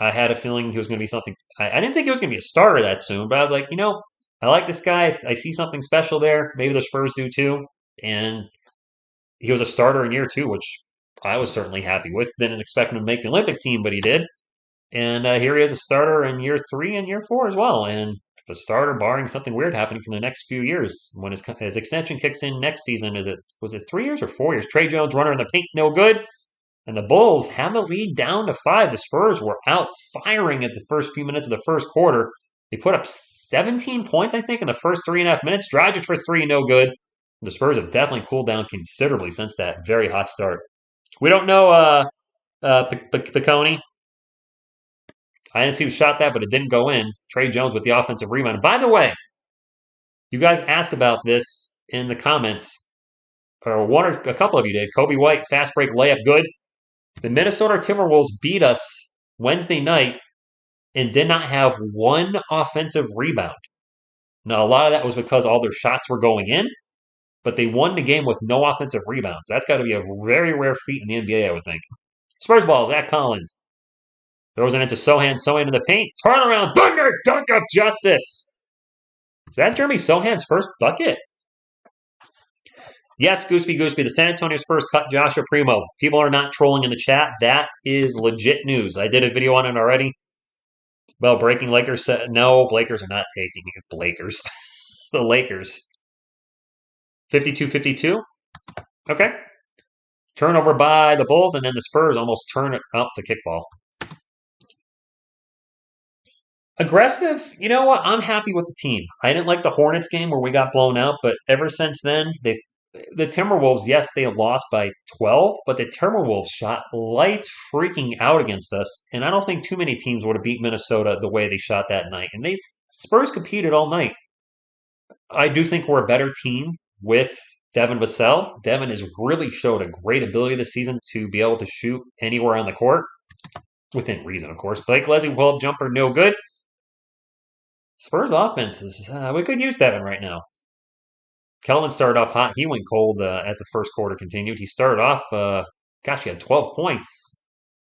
I had a feeling he was going to be something. I didn't think he was going to be a starter that soon, but I was like, I like this guy. I see something special there. Maybe the Spurs do too. And he was a starter in year 2, which I was certainly happy with. Didn't expect him to make the Olympic team, but he did. And here he is, a starter in year 3 and year 4 as well. And the starter, barring something weird happening from the next few years, when his extension kicks in next season, was it 3 years or 4 years? Trey Jones, runner in the paint, no good. And the Bulls have the lead down to 5. The Spurs were out firing at the first few minutes of the first quarter. They put up 17 points, I think, in the first 3.5 minutes. Dragic for 3, no good. The Spurs have definitely cooled down considerably since that very hot start. We don't know Piccone. I didn't see who shot that, but it didn't go in. Trey Jones with the offensive rebound. By the way, you guys asked about this in the comments, or a couple of you did. Kobe White, fast break layup, good. The Minnesota Timberwolves beat us Wednesday night and did not have one offensive rebound. Now, a lot of that was because all their shots were going in, but they won the game with no offensive rebounds. That's got to be a very rare feat in the NBA, I would think. Spurs ball, Zach Collins. Throws it into Sohan. Sohan in the paint. Turnaround. Thunder dunk of justice. Is that Jeremy Sohan's first bucket? Yes, Gooseby. The San Antonio Spurs cut Joshua Primo. People are not trolling in the chat. That is legit news. I did a video on it already. Well, breaking Lakers said, no, Lakers are not taking it. Lakers. The Lakers. 52-52. Okay. Turnover by the Bulls, and then the Spurs almost turn it up to kickball. Aggressive, you know what? I'm happy with the team. I didn't like the Hornets game where we got blown out, but ever since then, the Timberwolves, yes, they lost by 12, but the Timberwolves shot lights freaking out against us, and I don't think too many teams would have beat Minnesota the way they shot that night. And Spurs competed all night. I do think we're a better team with Devin Vassell. Devin has really showed a great ability this season to be able to shoot anywhere on the court, within reason, of course. Blake Leslie, pull-up jumper, no good. Spurs offense is, we could use Devin right now. Kelvin started off hot. He went cold as the first quarter continued. He started off, he had 12 points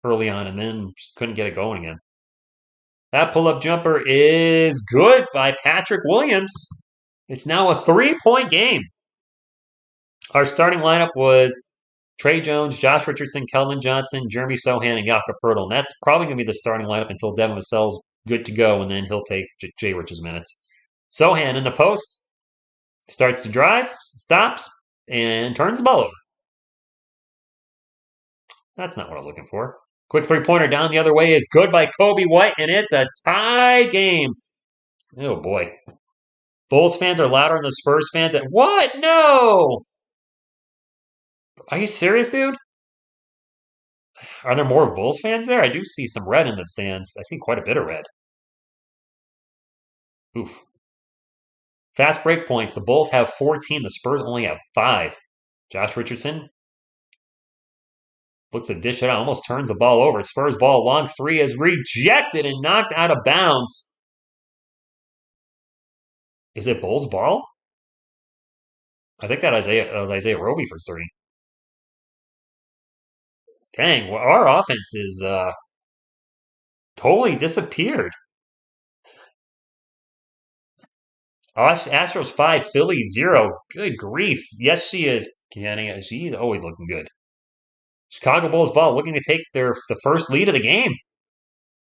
early on and then just couldn't get it going again. That pull-up jumper is good by Patrick Williams. It's now a 3-point game. Our starting lineup was Trey Jones, Josh Richardson, Kelvin Johnson, Jeremy Sohan, and Jakob Poeltl. And that's probably going to be the starting lineup until Devin Vassell's good to go, and then he'll take Jay Rich's minutes. Sohan in the post. Starts to drive, stops, and turns the ball over. That's not what I was looking for. Quick three-pointer down the other way is good by Kobe White, and it's a tie game. Oh, boy. Bulls fans are louder than the Spurs fans. What? No! Are you serious, dude? Are there more Bulls fans there? I do see some red in the stands. I see quite a bit of red. Oof. Fast break points. The Bulls have 14. The Spurs only have 5. Josh Richardson looks to dish it out. Almost turns the ball over. Spurs ball. Long three is rejected and knocked out of bounds. Is it Bulls ball? I think that was Isaiah Roby for 3. Dang, well, our offense is totally disappeared. Astros 5, Philly 0. Good grief. Yes, she is. She's always looking good. Chicago Bulls ball looking to take the first lead of the game.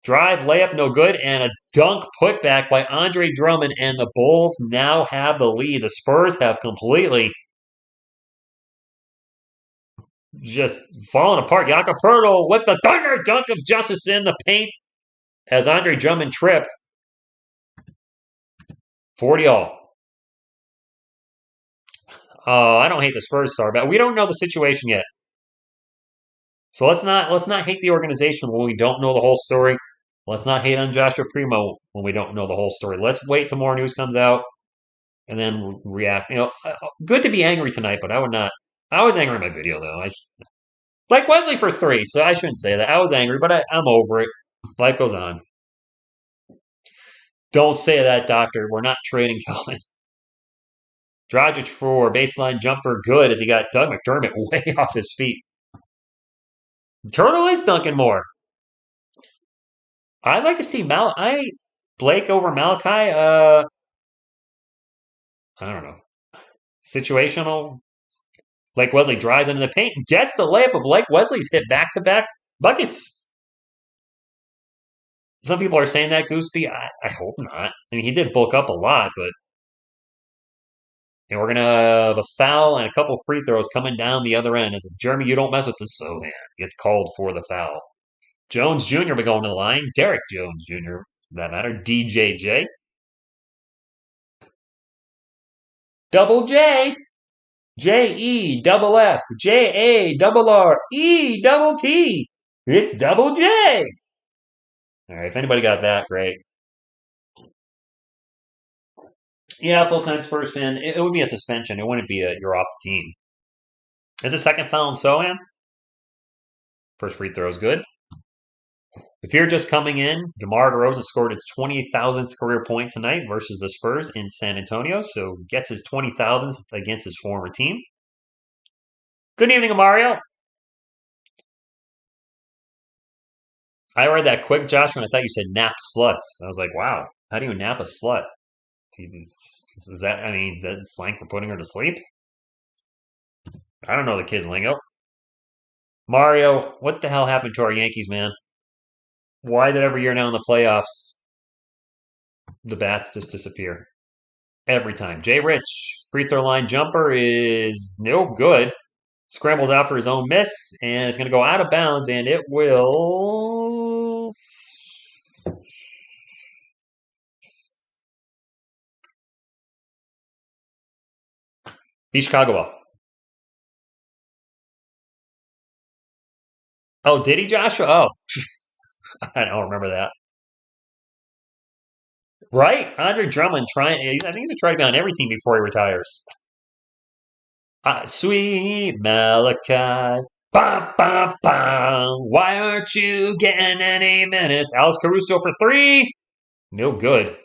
Drive, layup, no good, and a dunk putback by Andre Drummond, and the Bulls now have the lead. The Spurs have completely just fallen apart. Jakob Poeltl with the thunder dunk of justice in the paint as Andre Drummond tripped. 40-all. Oh, I don't hate the Spurs star, but we don't know the situation yet. So let's not hate the organization when we don't know the whole story. Let's not hate on Joshua Primo when we don't know the whole story. Let's wait till more news comes out and then react. Good to be angry tonight, but I would not. I was angry in my video though. Like Wesley for 3, so I shouldn't say that. I was angry, but I'm over it. Life goes on. Don't say that, doctor. We're not trading Kelvin. Dragic for baseline jumper, good, as he got Doug McDermott way off his feet. Turtle is dunking more. I'd like to see Blake over Malachi. I don't know. Situational. Blake Wesley drives into the paint and gets the layup, but Blake Wesley's hit back-to-back buckets. Some people are saying that, Gooseby. I hope not. I mean, he did bulk up a lot, but we're going to have a foul and a couple free throws coming down the other end. As Jeremy, you don't mess with the Sohan. Gets called for the foul. Jones Jr. will be going to the line. Derek Jones Jr., for that matter. DJJ. Double J. Jeff. JARRET. It's Double J. All right, if anybody got that, great. Yeah, full-time Spurs fan. It would be a suspension. It wouldn't be you're off the team. Is the second foul on Sohan? First free throw is good. If you're just coming in, DeMar DeRozan scored his 20,000th career point tonight versus the Spurs in San Antonio, so gets his 20,000th against his former team. Good evening, Mario. I read that quick, Josh, and I thought you said nap sluts. I was like, wow, how do you nap a slut? Is that, I mean, that slang for putting her to sleep? I don't know the kid's lingo. Mario, what the hell happened to our Yankees, man? Why did every year now in the playoffs the bats just disappear? Every time. Jay Rich, free throw line jumper is no good. Scrambles out for his own miss, and it's going to go out of bounds, and it will be Chicago ball. Oh, did he, Joshua? Oh, I don't remember that. Right? Andre Drummond trying. I think he's going to try to be on every team before he retires. Sweet Malachi. Bum, bum, bum. Why aren't you getting any minutes? Alex Caruso for three. No good.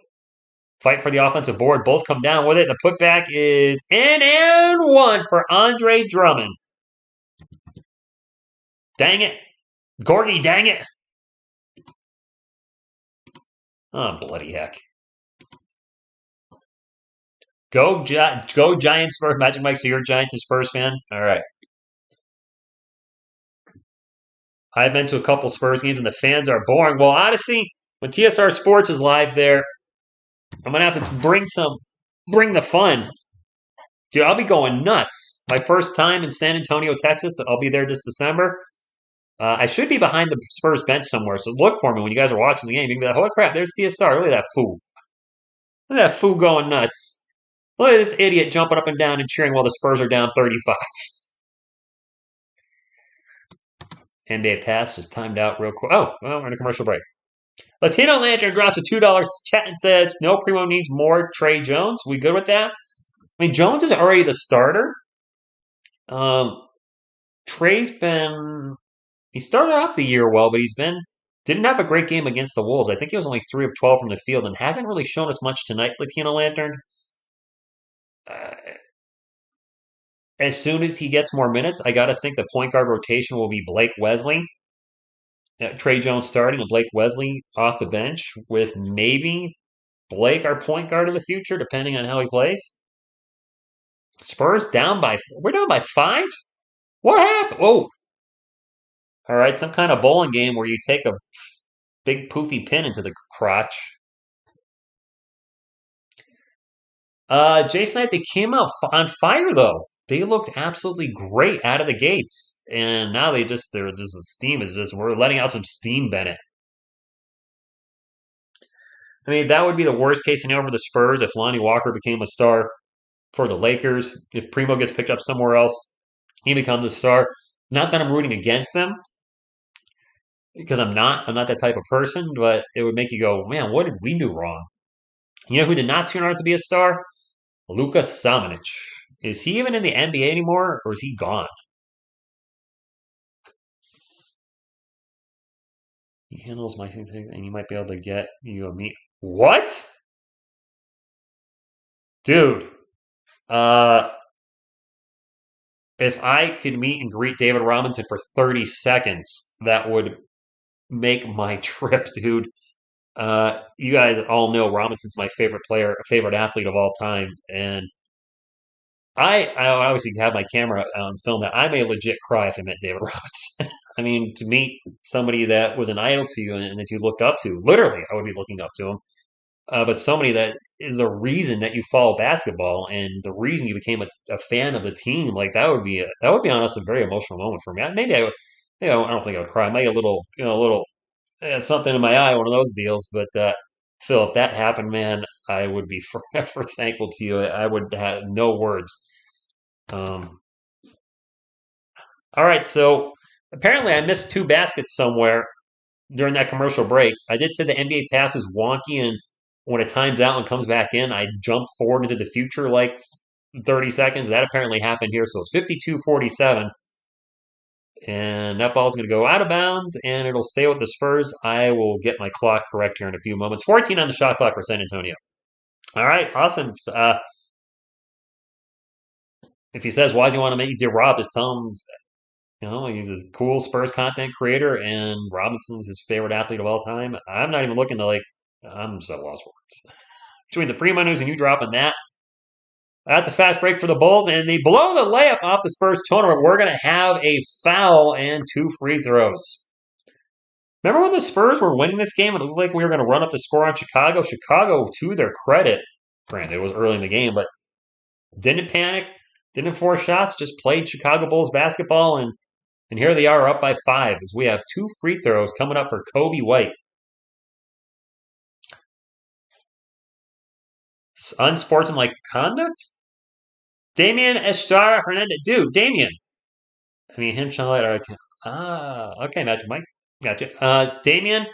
Fight for the offensive board. Bulls come down with it. The putback is in and one for Andre Drummond. Dang it. Gorgie, dang it. Oh, bloody heck. Go Giants Spurs. Magic Mike, so you're a Giants and Spurs fan? All right. I've been to a couple Spurs games, and the fans are boring. Well, honestly, when TSR Sports is live there, I'm going to have to bring the fun. Dude, I'll be going nuts. My first time in San Antonio, Texas. I'll be there this December. I should be behind the Spurs bench somewhere, so look for me when you guys are watching the game. You can be like, holy crap, there's TSR. Look at that fool. Look at that fool going nuts. Look at this idiot jumping up and down and cheering while the Spurs are down 35. NBA pass just timed out real quick. Oh, well, we're in a commercial break. Latino Lantern drops a $2 chat and says, no, Primo needs more Trey Jones. We good with that? I mean, Jones is already the starter. Trey's been... He started off the year well, but didn't have a great game against the Wolves. I think he was only 3 of 12 from the field and hasn't really shown us much tonight, Latino Lantern. As soon as he gets more minutes, I got to think the point guard rotation will be Blake Wesley. Trey Jones starting and Blake Wesley off the bench with maybe Blake our point guard of the future, depending on how he plays. Spurs we're down by 5? What happened? Oh. All right, some kind of bowling game where you take a big poofy pin into the crotch. Jason Knight, they came out on fire, though. They looked absolutely great out of the gates. And now the steam is we're letting out some steam, Bennett. I mean, that would be the worst case scenario for the Spurs if Lonnie Walker became a star for the Lakers. If Primo gets picked up somewhere else, he becomes a star. Not that I'm rooting against them, because I'm not that type of person, but it would make you go, man, what did we do wrong? You know who did not turn out to be a star? Luka Samanic. Is he even in the NBA anymore, or is he gone? He handles my things, and you might be able to get you a meet. What? Dude. If I could meet and greet David Robinson for 30 seconds, that would make my trip, dude. You guys all know Robinson's my favorite player, favorite athlete of all time, and I obviously have my camera on film that I may legit cry if I met David Robinson. I mean, to meet somebody that was an idol to you and that you looked up to, literally, I would be looking up to him. But somebody that is the reason that you follow basketball and the reason you became a fan of the team, like that would be honestly a very emotional moment for me. I don't think I would cry. Maybe a little something in my eye, one of those deals. But Phil, if that happened, man, I would be forever thankful to you. I would have no words. All right, so apparently I missed 2 baskets somewhere during that commercial break. I did say the NBA pass is wonky, and when it times out and comes back in, I jump forward into the future like 30 seconds. That apparently happened here, so it's 52-47. And that ball is going to go out of bounds, and it'll stay with the Spurs. I will get my clock correct here in a few moments. 14 on the shot clock for San Antonio. All right, awesome. If he says, why do you want to make you dear Rob, just tell him, he's a cool Spurs content creator, and Robinson's his favorite athlete of all time. I'm not even looking to, I'm so lost for words. Between the primo news and you dropping that, that's a fast break for the Bulls, and they blow the layup off the Spurs tournament. We're going to have a foul and 2 free throws. Remember when the Spurs were winning this game and it looked like we were going to run up the score on Chicago? Chicago, to their credit, granted, it was early in the game, but didn't panic, didn't force shots, just played Chicago Bulls basketball, and here they are up by 5 as we have 2 free throws coming up for Kobe White. Unsportsmanlike conduct? Damian Estrada Hernandez. Dude, Damian. I mean, him, Charlotte. Okay, Magic Mike. Gotcha. Damian,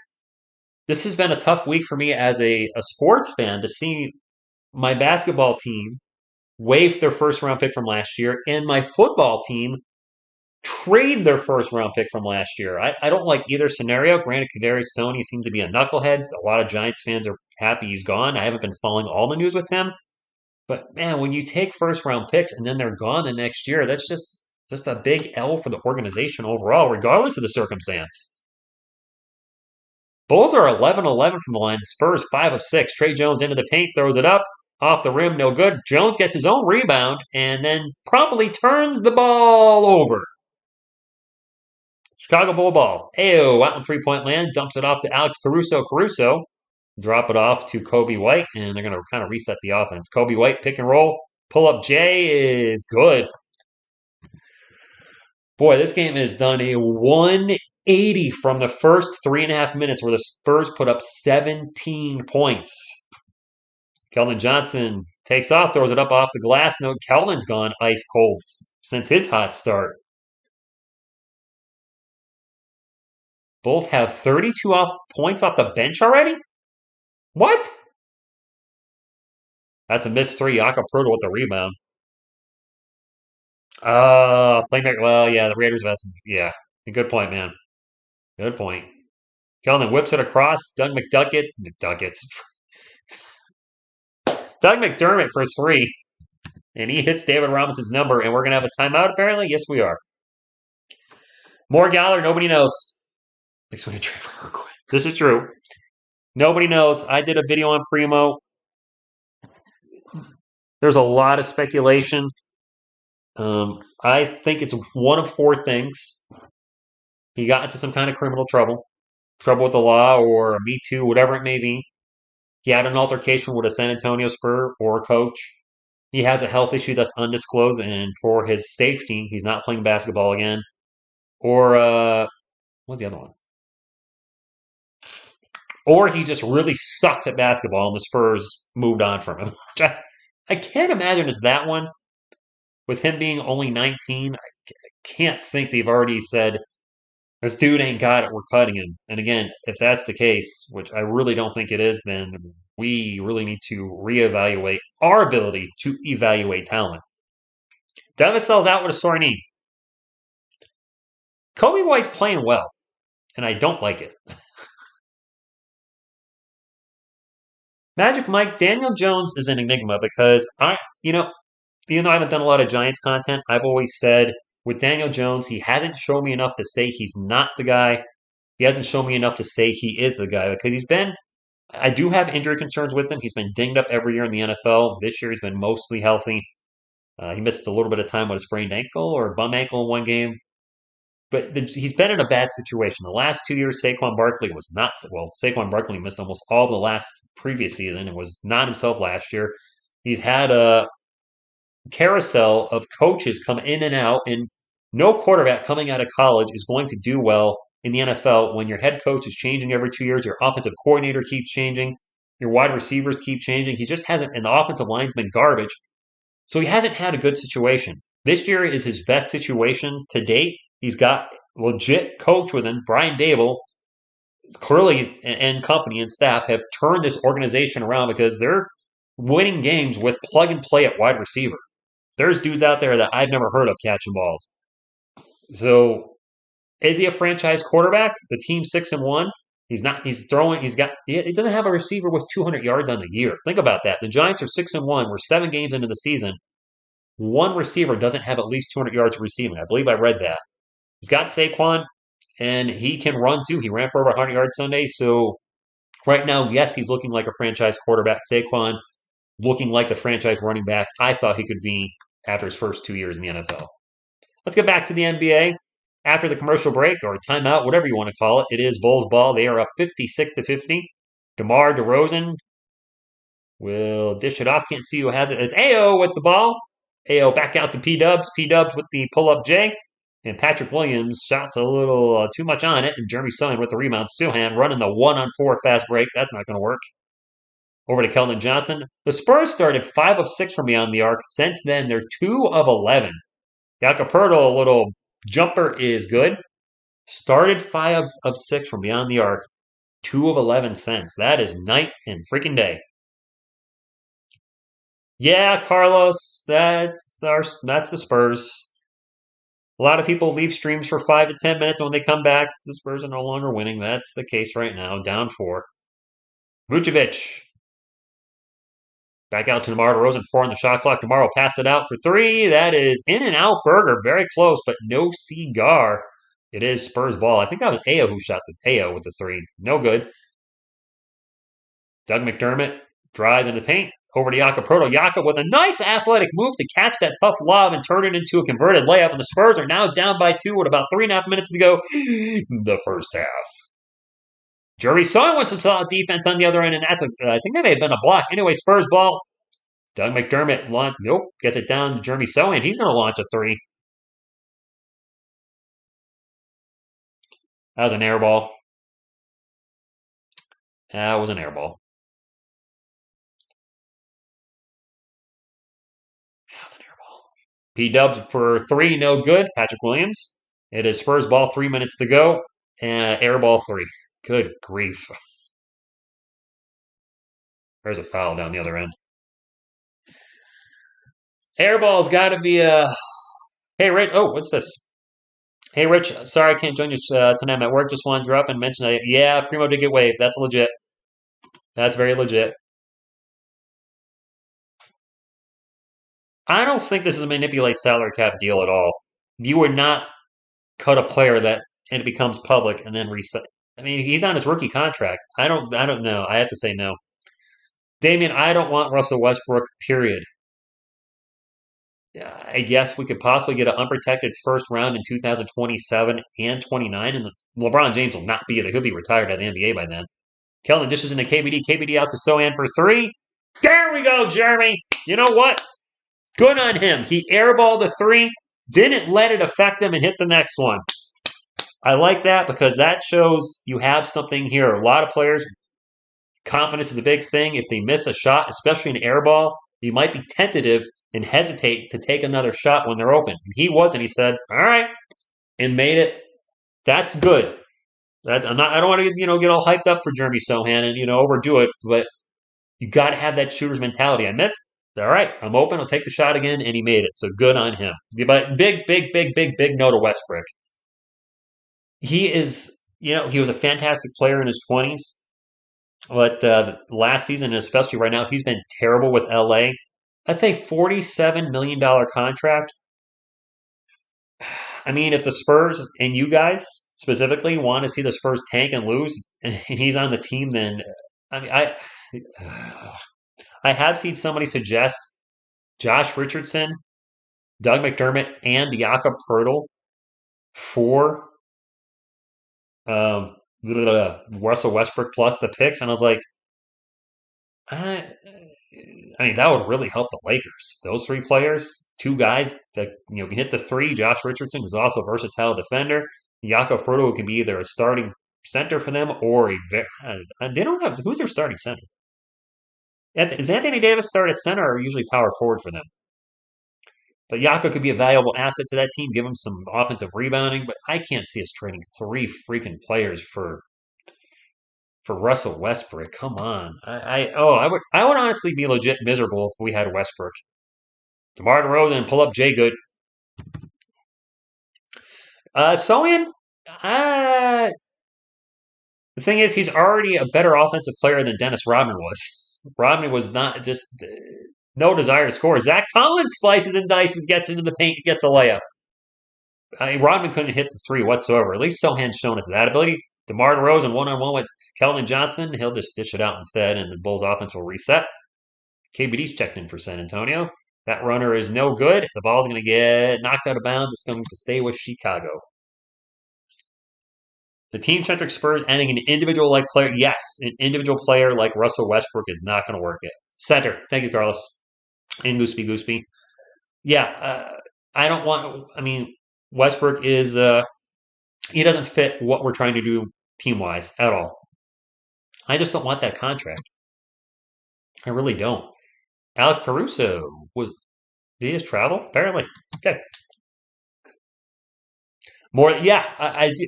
this has been a tough week for me as a sports fan to see my basketball team waive their first round pick from last year and my football team trade their first round pick from last year. I don't like either scenario. Granted, Kadarius Toney seems to be a knucklehead. A lot of Giants fans are happy he's gone. I haven't been following all the news with him. But man, when you take first round picks and then they're gone the next year, that's just a big L for the organization overall, regardless of the circumstance. Bulls are 11-11 from the line. Spurs 5 of 6. Trey Jones into the paint, throws it up, off the rim, no good. Jones gets his own rebound and then promptly turns the ball over. Chicago Bull ball. Ayo, out in three-point land, dumps it off to Alex Caruso. Caruso, drop it off to Kobe White, and they're going to kind of reset the offense. Kobe White, pick and roll. Pull up J is good. Boy, this game has done a 180 from the first 3.5 minutes where the Spurs put up 17 points. Keldon Johnson takes off, throws it up off the glass. No, Keldon's gone ice cold since his hot start. Bulls have 32 points off the bench already? What? That's a missed 3. Jakob Poeltl with the rebound. Playmaker. Well, yeah, the Raiders have some. Yeah, good point, man. Good point. Keldon whips it across. Doug McDermott for 3. And he hits David Robinson's number, and we're going to have a timeout, apparently? Yes, we are. More Galler, nobody knows. This is true. Nobody knows. I did a video on Primo. There's a lot of speculation. I think it's one of 4 things. He got into some kind of criminal trouble with the law or a Me Too, whatever it may be. He had an altercation with a San Antonio Spurs or a coach. He has a health issue that's undisclosed, and for his safety, he's not playing basketball again. Or, what's the other one? Or he just really sucks at basketball, and the Spurs moved on from him. I can't imagine it's that one. With him being only 19, I can't think they've already said, this dude ain't got it, we're cutting him. And again, if that's the case, which I really don't think it is, then we really need to reevaluate our ability to evaluate talent. Devasel's out with a sore knee. Kobe White's playing well, and I don't like it. Magic Mike, Daniel Jones is an enigma because even though I haven't done a lot of Giants content, I've always said with Daniel Jones, he hasn't shown me enough to say he's not the guy. He hasn't shown me enough to say he is the guy because I do have injury concerns with him. He's been dinged up every year in the NFL. This year he's been mostly healthy. He missed a little bit of time with a sprained ankle or a bum ankle in one game. But he's been in a bad situation. The last 2 years, Saquon Barkley was not well. Saquon Barkley missed almost all the last previous season and was not himself last year. He's had a carousel of coaches come in and out, and no quarterback coming out of college is going to do well in the NFL when your head coach is changing every 2 years, your offensive coordinator keeps changing, your wide receivers keep changing. He just hasn't, and the offensive line's been garbage. So he hasn't had a good situation. This year is his best situation to date. He's got legit coach with him, Brian Dable. Clearly, and company and staff have turned this organization around because they're winning games with plug and play at wide receiver. There's dudes out there that I've never heard of catching balls. So Is he a franchise quarterback? The team's 6-1. He's not. He's throwing. He's got. He doesn't have a receiver with 200 yards on the year. Think about that. The Giants are 6-1. We're 7 games into the season. One receiver doesn't have at least 200 yards receiving. I believe I read that. He's got Saquon, and he can run too. He ran for over 100 yards Sunday. So right now, yes, he's looking like a franchise quarterback. Saquon looking like the franchise running back I thought he could be after his first 2 years in the NFL. Let's get back to the NBA. After the commercial break or timeout, whatever you want to call it, it is Bulls ball. They are up 56-50. DeMar DeRozan will dish it off. Can't see who has it. It's Ayo with the ball. Ayo back out to P-Dubs. P-Dubs with the pull-up J. And Patrick Williams shots a little too much on it. And Jeremy Sohan with the rebound. Sochan running the 1-on-4 fast break. That's not going to work. Over to Keldon Johnson. The Spurs started 5 of 6 from beyond the arc. Since then, they're 2 of 11. Jakob Poeltl, a little jumper is good. Started 5 of 6 from beyond the arc. 2 of 11 since. That is night and freaking day. Yeah, Carlos, that's the Spurs. A lot of people leave streams for 5 to 10 minutes. When they come back, the Spurs are no longer winning. That's the case right now. Down 4. Vucevic. Back out to DeMar DeRozan, 4 on the shot clock. DeMar will pass it out for 3. That is In-N-Out Burger. Very close, but no cigar. It is Spurs ball. I think that was Ayo who shot the Ayo with the 3. No good. Doug McDermott drives in the paint. Over to Jakob Poeltl. Jakob with a nice athletic move to catch that tough lob and turn it into a converted layup. And the Spurs are now down by 2 with about 3.5 minutes to go the first half. Jeremy Sohan wants some solid defense on the other end, and I think that may have been a block. Anyway, Spurs ball. Doug McDermott gets it down to Jeremy Sohan. He's going to launch a 3. That was an air ball. That was an air ball. That was an air ball. P-Dubs for 3, no good. Patrick Williams. It is Spurs ball, 3 minutes to go. Air ball 3. Good grief. There's a foul down the other end. Airball's got to be a. Hey, Rich. Oh, what's this? Hey, Rich. Sorry I can't join you tonight. I'm at work. Just wanted to drop and mention that. Yeah, Primo did get waived. That's legit. That's very legit. I don't think this is a manipulate salary cap deal at all. You would not cut a player that and it becomes public and then reset. I mean, he's on his rookie contract. I don't know. I have to say no. Damian, I don't want Russell Westbrook, period. I guess we could possibly get an unprotected first round in 2027 and 29, and LeBron James will not be there. He'll be retired out of the NBA by then. Keldon dishes into KBD. KBD out to Sohan for 3. There we go, Jeremy. You know what? Good on him. He airballed the 3, didn't let it affect him, and hit the next one. I like that because that shows you have something here. A lot of players, confidence is a big thing. If they miss a shot, especially an air ball, you might be tentative and hesitate to take another shot when they're open. He wasn't. He said, all right, and made it. That's good. I don't want to get all hyped up for Jeremy Sohan and overdo it, but you got to have that shooter's mentality. I missed. All right, I'm open. I'll take the shot again, and he made it. So good on him. But big no to Westbrook. He is, he was a fantastic player in his 20s. But last season, and especially right now, he's been terrible with LA. That's a $47 million contract. I mean, if the Spurs and you guys specifically want to see the Spurs tank and lose, and he's on the team, then I mean, I have seen somebody suggest Josh Richardson, Doug McDermott, and Jakob Poeltl for Russell Westbrook plus the picks, and I was like, I mean, that would really help the Lakers. Those 3 players, 2 guys that can hit the 3. Josh Richardson, who's also a versatile defender. Jakob Poeltl, who can be either a starting center for them or they don't have who's their starting center. Is Anthony Davis start at center or usually power forward for them? But Jakob could be a valuable asset to that team, give him some offensive rebounding. But I can't see us trading 3 freaking players for Russell Westbrook. Come on. I would honestly be legit miserable if we had Westbrook. DeMar DeRozan, pull up Jay Good. Sohan, Uh, the thing is, he's already a better offensive player than Dennis Rodman was. Rodman was not just no desire to score. Zach Collins slices and dices, gets into the paint, gets a layup. I mean, Rodman couldn't hit the three whatsoever. At least Sohan's shown us that ability. DeMar DeRozan one-on-one with Keldon Johnson. He'll just dish it out instead, and the Bulls' offense will reset. KBD's checked in for San Antonio. That runner is no good. The ball's going to get knocked out of bounds. It's going to stay with Chicago. The team-centric Spurs adding an individual-like player. Yes, an individual player like Russell Westbrook is not going to work it. Center. Thank you, Carlos. And Gooseby. Yeah, I don't want. I mean, Westbrook is. He doesn't fit what we're trying to do team-wise at all. I just don't want that contract. I really don't. Alex Caruso did he just travel? Apparently. Okay. More. Yeah, I do.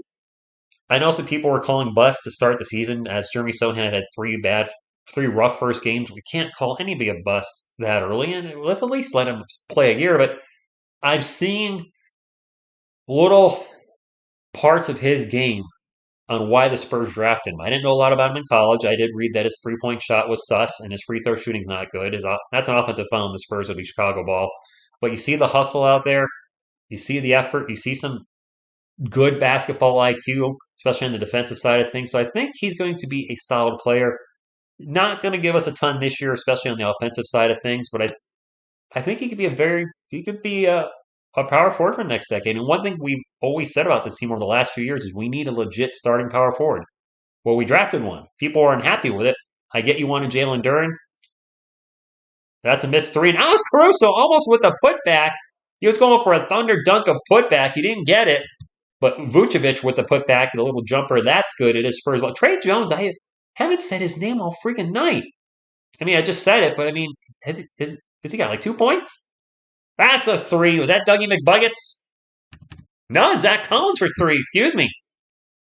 I know some people were calling bust to start the season as Jeremy Sohan had three rough first games. We can't call anybody a bust that early, and let's at least let him play a year. But I've seen little parts of his game on why the Spurs drafted him. I didn't know a lot about him in college. I did read that his three-point shot was sus and his free throw shooting's not good. That's an offensive foul in the Spurs would be Chicago ball. But you see the hustle out there. You see the effort. You see some good basketball IQ, especially on the defensive side of things. So I think he's going to be a solid player. Not going to give us a ton this year, especially on the offensive side of things. But I think he could be a power forward for the next decade. And one thing we've always said about this team over the last few years is we need a legit starting power forward. Well, we drafted one. People are unhappy with it. I get you wanted Jalen Duren. That's a missed three. Now it's Caruso almost with the putback. He was going for a thunder dunk of putback. He didn't get it. But Vucevic with the putback, the little jumper, that's good. It is Spurs. Well, Trey Jones, I haven't said his name all freaking night. I mean, I just said it, but I mean, has he got like 2 points? That's a three. Was that Dougie McBuckets? No, Zach Collins for three. Excuse me.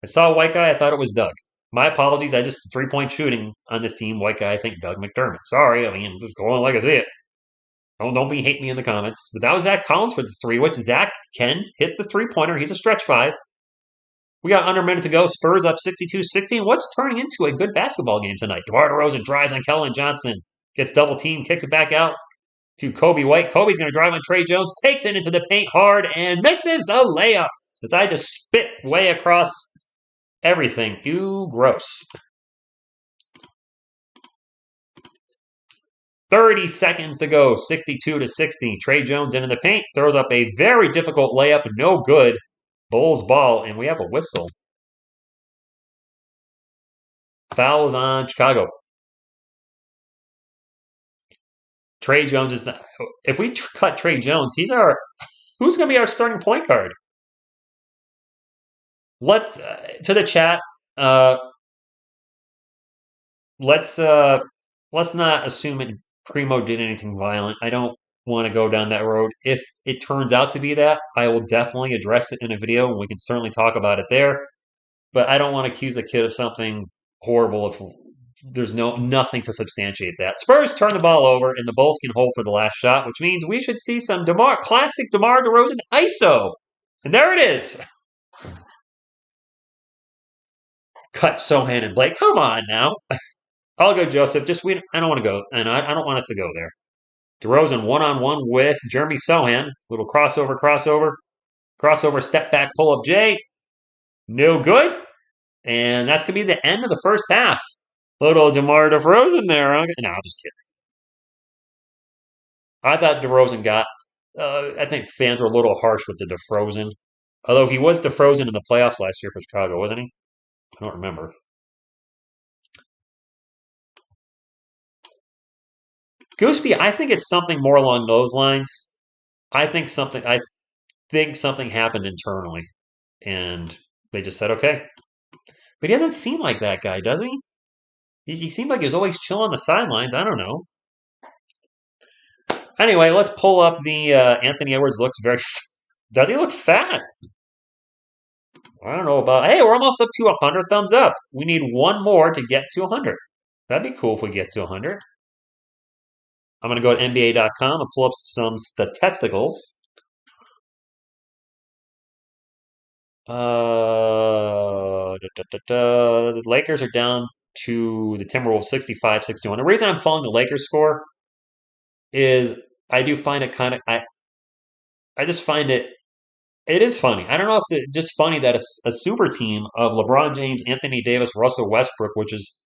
I saw a white guy. I thought it was Doug. My apologies. I just 3-point shooting on this team. White guy, I think Doug McDermott. Sorry. I mean, I'm just going like I see it. Don't be hate me in the comments. But that was Zach Collins for the three, which Zach can hit the three-pointer. He's a stretch five. We got under a minute to go. Spurs up 62-16. What's turning into a good basketball game tonight? DeMar DeRozan drives on Keldon Johnson. Gets double teamed, kicks it back out to Kobe White. Kobe's going to drive on Trey Jones. Takes it into the paint hard and misses the layup. As I just spit way across everything. Ew, gross. 30 seconds to go, 62-60. Trey Jones into the paint, throws up a very difficult layup, no good. Bulls ball, and we have a whistle. Foul is on Chicago. Trey Jones is not. If we cut Trey Jones, who's going to be our starting point guard? Let's to the chat. Let's not assume Primo did anything violent. I don't want to go down that road. If it turns out to be that, I will definitely address it in a video, and we can certainly talk about it there. But I don't want to accuse the kid of something horrible if there's nothing to substantiate that. Spurs turn the ball over, and the Bulls can hold for the last shot, which means we should see some classic DeMar DeRozan ISO. And there it is. Cut Sohan and Blake. Come on now. I'll go Joseph. I don't want to go, and I don't want us to go there. DeRozan one-on-one with Jeremy Sohan. Little crossover, step back, pull up J. No good. And that's going to be the end of the first half. Little DeMar DeRozan there. No, I'm just kidding. I thought DeRozan I think fans were a little harsh with the DeFrozen. Although he was DeFrozen in the playoffs last year for Chicago, wasn't he? I don't remember. Gooseby, I think it's something more along those lines. I think something happened internally, and they just said okay. But he doesn't seem like that guy, does he? He seemed like he was always chilling on the sidelines. I don't know. Anyway, let's pull up the Anthony Edwards looks very. Does he look fat? I don't know about. Hey, we're almost up to 100 thumbs up. We need one more to get to 100. That'd be cool if we get to 100. I'm going to go to NBA.com and pull up some statisticals. The Lakers are down to the Timberwolves 65-61. The reason I'm following the Lakers score is I do find it kind of I just find it is funny. I don't know. It's just funny that a super team of LeBron James, Anthony Davis, Russell Westbrook, which is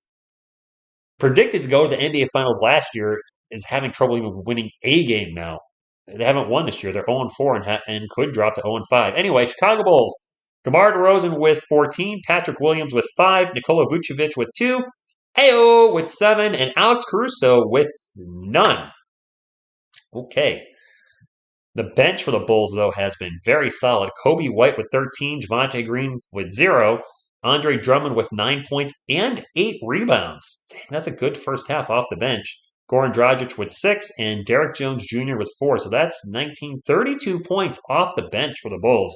predicted to go to the NBA Finals last year, is having trouble even winning a game now. They haven't won this year. They're 0-4 and could drop to 0-5. Anyway, Chicago Bulls. DeMar DeRozan with 14, Patrick Williams with 5, Nikola Vucevic with 2, Ayo with 7, and Alex Caruso with none. Okay. The bench for the Bulls, though, has been very solid. Kobe White with 13, Javonte Green with 0, Andre Drummond with 9 points and 8 rebounds. Dang, that's a good first half off the bench. Goran Dragic with 6, and Derek Jones Jr. with 4. So that's 32 points off the bench for the Bulls.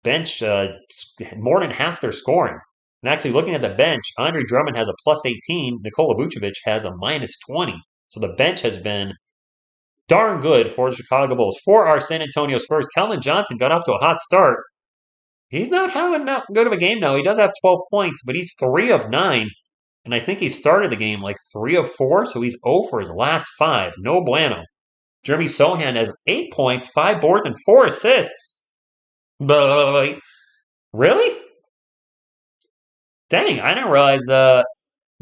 Bench more than half their scoring. And actually, looking at the bench, Andre Drummond has a plus 18. Nikola Vucevic has a minus 20. So the bench has been darn good for the Chicago Bulls. For our San Antonio Spurs, Keldon Johnson got off to a hot start. He's not having that good of a game now. He does have 12 points, but he's 3 of 9. And I think he started the game like 3 of 4, so he's 0 for his last 5. No bueno. Jeremy Sohan has 8 points, 5 boards, and 4 assists. But really? Dang, I didn't realize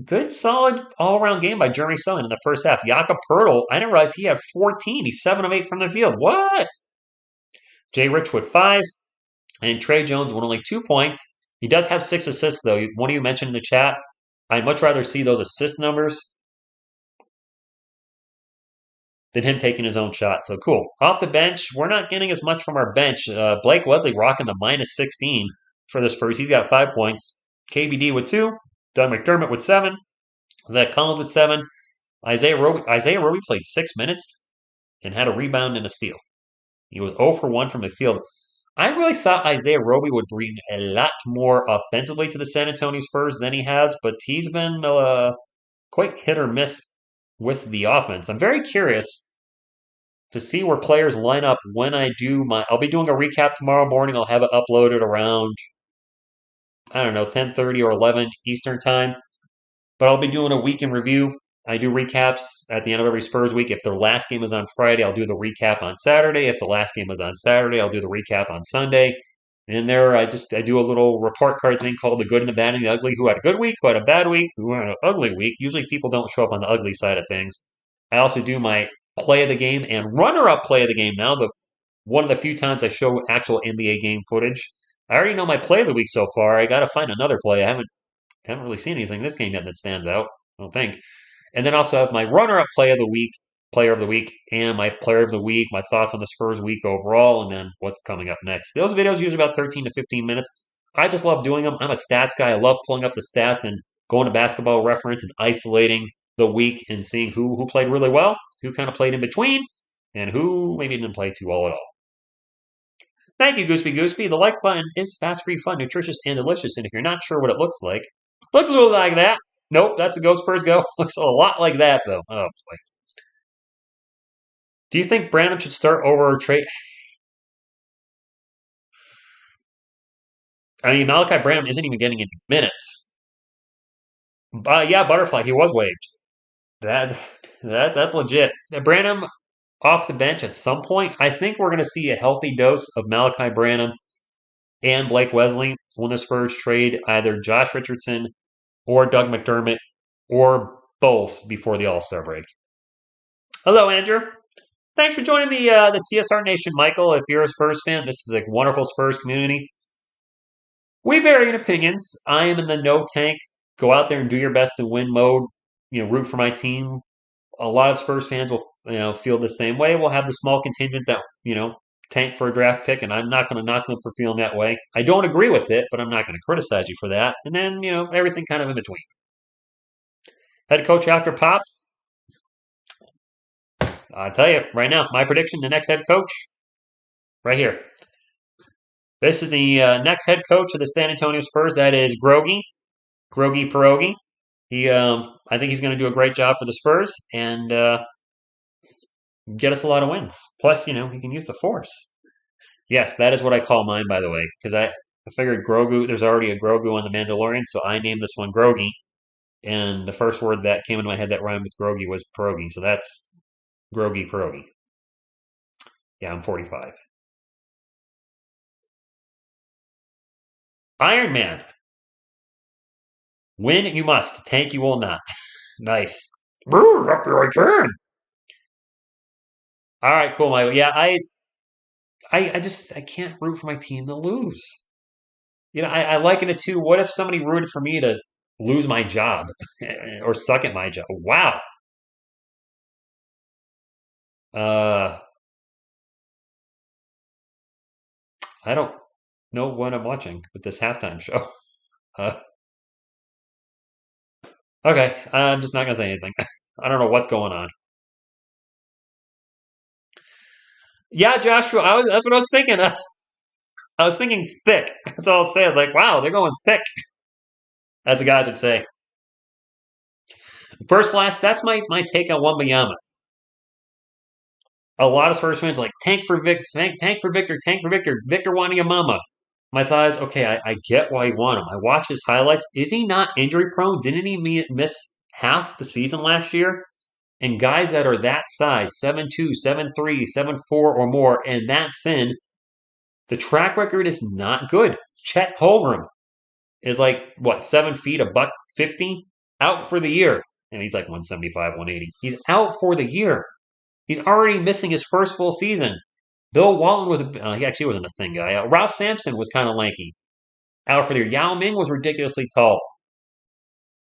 good, solid, all-around game by Jeremy Sohan in the first half. Jakob Poeltl, I didn't realize he had 14. He's 7 of 8 from the field. What? Jay Rich with 5, and Trey Jones with only 2 points. He does have 6 assists, though. One of you mentioned in the chat, I'd much rather see those assist numbers than him taking his own shot. So cool. Off the bench, we're not getting as much from our bench. Blake Wesley rocking the minus 16 for the Spurs. He's got 5 points. KBD with 2. Doug McDermott with 7. Zach Collins with 7. Isaiah Roby played 6 minutes and had a rebound and a steal. He was 0 for 1 from the field. I really thought Isaiah Roby would bring a lot more offensively to the San Antonio Spurs than he has, but he's been quite hit or miss with the offense. I'm very curious to see where players line up when I do I'll be doing a recap tomorrow morning. I'll have it uploaded around, I don't know, 10:30 or 11 Eastern time. But I'll be doing a week in review. I do recaps at the end of every Spurs week. If their last game is on Friday, I'll do the recap on Saturday. If the last game is on Saturday, I'll do the recap on Sunday. And there, I do a little report card thing called the good and the bad and the ugly. Who had a good week? Who had a bad week? Who had an ugly week? Usually people don't show up on the ugly side of things. I also do my play of the game and runner-up play of the game now. One of the few times I show actual NBA game footage. I already know my play of the week so far. I got to find another play. I haven't really seen anything this game yet that stands out, I don't think. And then also have my runner-up player of the week, and my player of the week, my thoughts on the Spurs week overall, and then what's coming up next. Those videos usually about 13 to 15 minutes. I just love doing them. I'm a stats guy. I love pulling up the stats and going to Basketball Reference and isolating the week and seeing who played really well, who kind of played in between, and who maybe didn't play too well at all. Thank you, Gooseby. The like button is fast, free, fun, nutritious, and delicious. And if you're not sure what it looks like, looks a little like that. Nope, that's a Go Spurs Go. Looks a lot like that, though. Oh, boy. Do you think Branham should start over Trey? I mean, Malachi Branham isn't even getting any minutes. Yeah, Butterfly, he was waived. That's legit. Branham off the bench at some point. I think we're going to see a healthy dose of Malachi Branham and Blake Wesley when the Spurs trade either Josh Richardson or Doug McDermott or both before the All-Star break. Hello, Andrew. Thanks for joining the TSR Nation, Michael. If you're a Spurs fan, this is a wonderful Spurs community. We vary in opinions. I am in the no tank, go out there and do your best to win mode, root for my team. A lot of Spurs fans will, feel the same way. We'll have the small contingent that, tank for a draft pick, and I'm not going to knock them for feeling that way. I don't agree with it, but I'm not going to criticize you for that. And then, everything kind of in between. Head coach after Pop. I'll tell you right now, my prediction, the next head coach, right here. This is the next head coach of the San Antonio Spurs. That is Grogi Pierogi. I think he's going to do a great job for the Spurs and get us a lot of wins. Plus, he can use the force. Yes, that is what I call mine, by the way, because I figured Grogu, there's already a Grogu on The Mandalorian, so I named this one Grogi. And the first word that came into my head that rhymed with Grogi was pierogi. So that's Grogi pierogi. Yeah, I'm 45. Iron Man. Win you must. Tank you will not. Nice. Brr, up here I can. All right, cool, Michael. Yeah, I can't root for my team to lose. I liken it to what if somebody rooted for me to lose my job or suck at my job? Wow. Uh, I don't know what I'm watching with this halftime show. Uh, okay, I'm just not gonna say anything. I don't know what's going on. Yeah, Joshua, that's what I was thinking. I was thinking thick. That's all I'll say. I was like, wow, they're going thick, as the guys would say. First, last, that's my take on Wembayama. A lot of Spurs fans are like tank for Victor, tank for Victor, Victor Wanyamama. My thought is, okay, I get why you want him. I watch his highlights. Is he not injury prone? Didn't he miss half the season last year? And guys that are that size, 7'2", 7'3", 7'4", or more, and that thin, the track record is not good. Chet Holmgren is like, what, 7 feet, a buck 50? Out for the year. And he's like 175, 180. He's out for the year. He's already missing his first full season. Bill Walton he actually wasn't a thin guy. Ralph Sampson was kind of lanky. Out for the year. Yao Ming was ridiculously tall.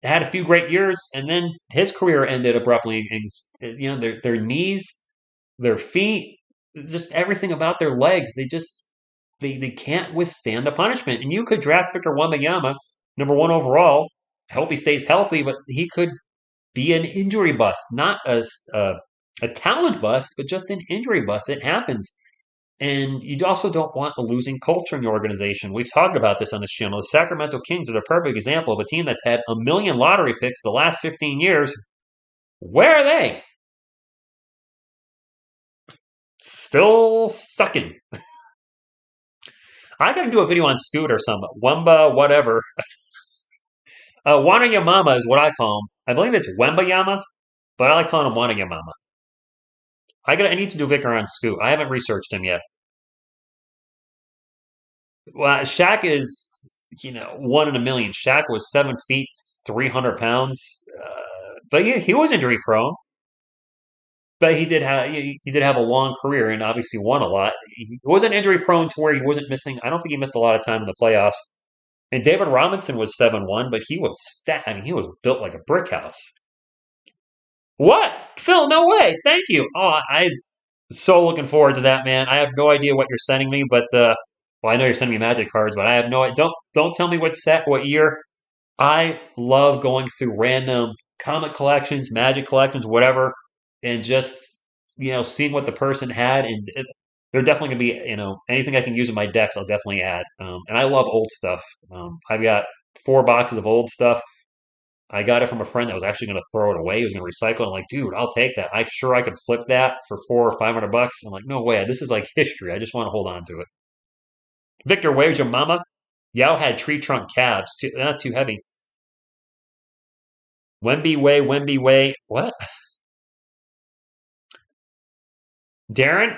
Had a few great years, and then his career ended abruptly. And, their knees, their feet, just everything about their legs, they can't withstand the punishment. And you could draft Victor Wembanyama, number 1 overall. I hope he stays healthy, but he could be an injury bust, not a talent bust, but just an injury bust. It happens. And you also don't want a losing culture in your organization. We've talked about this on this channel. The Sacramento Kings are the perfect example of a team that's had 1,000,000 lottery picks the last 15 years. Where are they? Still sucking. I got to do a video on Scoot or something. Wemba, whatever. Wanayamama is what I call him. I believe it's Wembayama, but I like calling him Wanayamama. I need to do Vicar on Scoot. I haven't researched him yet. Well, Shaq is, 1 in a million. Shaq was 7 feet, 300 pounds. But yeah, he was injury prone. But he did have a long career and obviously won a lot. He wasn't injury prone to where he wasn't missing. I don't think he missed a lot of time in the playoffs. And David Robinson was 7'1", but he was he was built like a brick house. What? Phil, no way. Thank you. Oh, I'm so looking forward to that, man. I have no idea what you're sending me, but well, I know you're sending me Magic cards, but I have no. Don't tell me what set, what year. I love going through random comic collections, Magic collections, whatever, and just seeing what the person had, and they're definitely gonna be anything I can use in my decks. I'll definitely add. And I love old stuff. I've got 4 boxes of old stuff. I got it from a friend that was actually going to throw it away. He was going to recycle it. I'm like, dude, I'll take that. I'm sure I could flip that for 400 or 500 bucks. I'm like, no way. This is like history. I just want to hold on to it. Victor, where's your mama? Yao had tree trunk calves. Not too heavy. Wemby way. What? Darren,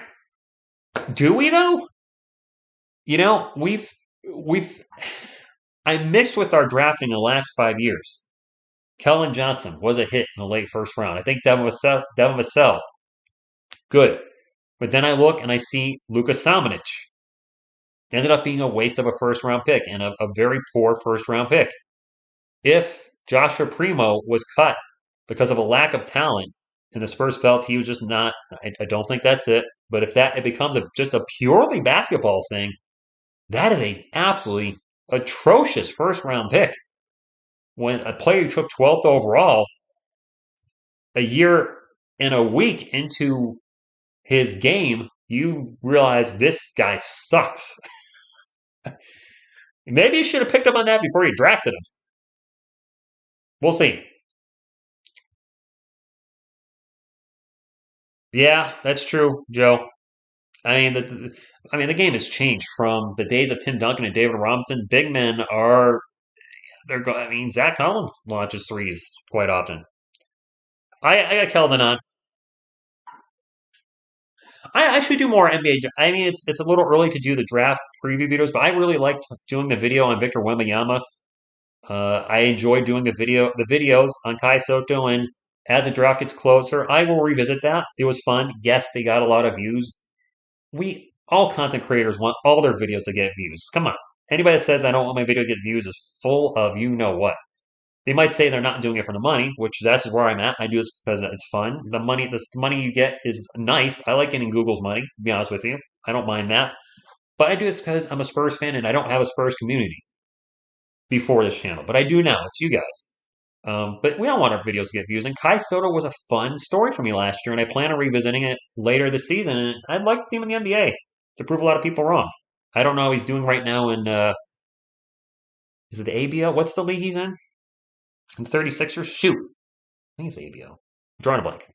do we though? We've I mixed with our drafting in the last 5 years. Kellen Johnson was a hit in the late first round. I think Devin Vassell, good. But then I look and I see Luka Samanic. Ended up being a waste of a first round pick and a very poor first round pick. If Joshua Primo was cut because of a lack of talent and the Spurs felt he was just not, I don't think that's it. But if it becomes just a purely basketball thing, that is a absolutely atrocious first round pick. When a player took 12th overall a year and a week into his game, you realize this guy sucks. Maybe you should have picked up on that before you drafted him. We'll see. Yeah, that's true, Joe. The game has changed from the days of Tim Duncan and David Robinson. Big men are they're go. Zach Collins launches threes quite often. I got Kelvin on. I should do more NBA. It's a little early to do the draft preview videos, but I really liked doing the video on Victor Wembanyama. I enjoy doing the videos on Kai Soto, and as the draft gets closer, I will revisit that. It was fun. Yes, they got a lot of views. We all content creators want all their videos to get views. Come on. Anybody that says I don't want my video to get views is full of you know what. They might say they're not doing it for the money, which that's where I'm at. I do this because it's fun. The money you get is nice. I like getting Google's money, to be honest with you. I don't mind that. But I do this because I'm a Spurs fan and I don't have a Spurs community before this channel. But I do now. It's you guys. But we all want our videos to get views. And Kai Soto was a fun story for me last year, and I plan on revisiting it later this season. And I'd like to see him in the NBA to prove a lot of people wrong. I don't know how he's doing right now in, is it the ABL? What's the league he's in? In the 36ers? Shoot. I think it's the ABL. I'm drawing a blank.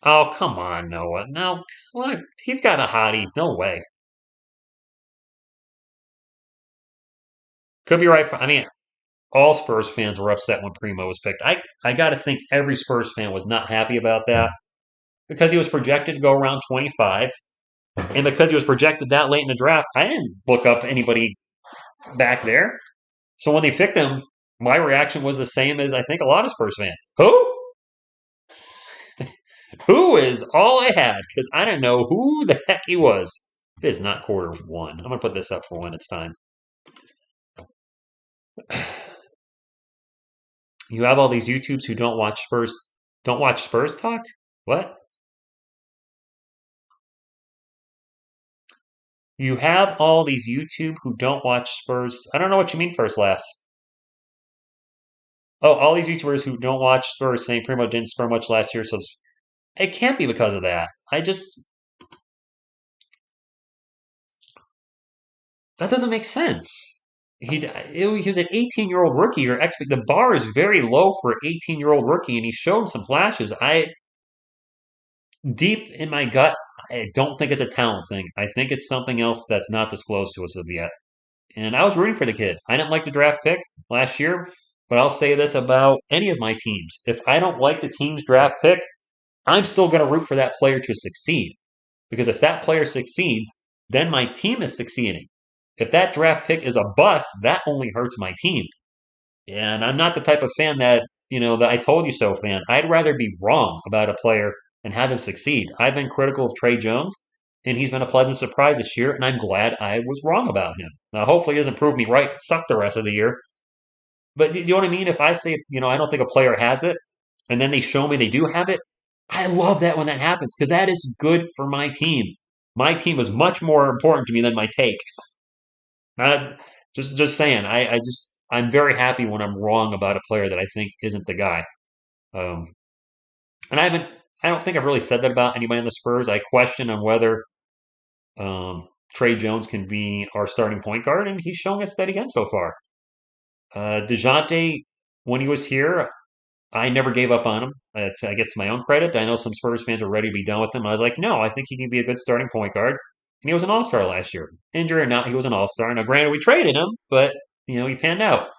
Oh, come on, Noah. No, look, he's got a hottie. No way. Could be right. All Spurs fans were upset when Primo was picked. I got to think every Spurs fan was not happy about that because he was projected to go around 25. And because he was projected that late in the draft, I didn't look up anybody back there. So when they picked him, my reaction was the same as I think a lot of Spurs fans. Who? Who is all I had because I didn't know who the heck he was. It is not quarter 1. I'm going to put this up for when it's time. You have all these YouTubes who don't watch Spurs talk? What? You have all these YouTube who don't watch Spurs. I don't know what you mean first last. Oh, all these YouTubers who don't watch Spurs saying Primo didn't score much last year, so it can't be because of that. That doesn't make sense. He was an 18-year-old rookie. The bar is very low for an 18-year-old rookie, and he showed some flashes. Deep in my gut, I don't think it's a talent thing. I think it's something else that's not disclosed to us as of yet. And I was rooting for the kid. I didn't like the draft pick last year, but I'll say this about any of my teams. If I don't like the team's draft pick, I'm still going to root for that player to succeed. Because if that player succeeds, then my team is succeeding. If that draft pick is a bust, that only hurts my team. And I'm not the type of fan that, the I told you so fan. I'd rather be wrong about a player and have them succeed. I've been critical of Trey Jones, and he's been a pleasant surprise this year, and I'm glad I was wrong about him. Now, hopefully he doesn't prove me right, suck the rest of the year. But do you know what I mean? If I say, I don't think a player has it, and then they show me they do have it, I love that when that happens because that is good for my team. My team is much more important to me than my take. Just saying. I'm very happy when I'm wrong about a player that I think isn't the guy. And I don't think I've really said that about anybody in the Spurs. I question on whether Trey Jones can be our starting point guard, and he's showing us that again so far. DeJounte, when he was here, I never gave up on him. I guess to my own credit. I know some Spurs fans are ready to be done with him. I was like, no, I think he can be a good starting point guard. And he was an all-star last year. Injury or not, he was an all-star. Now, granted, we traded him, but, he panned out.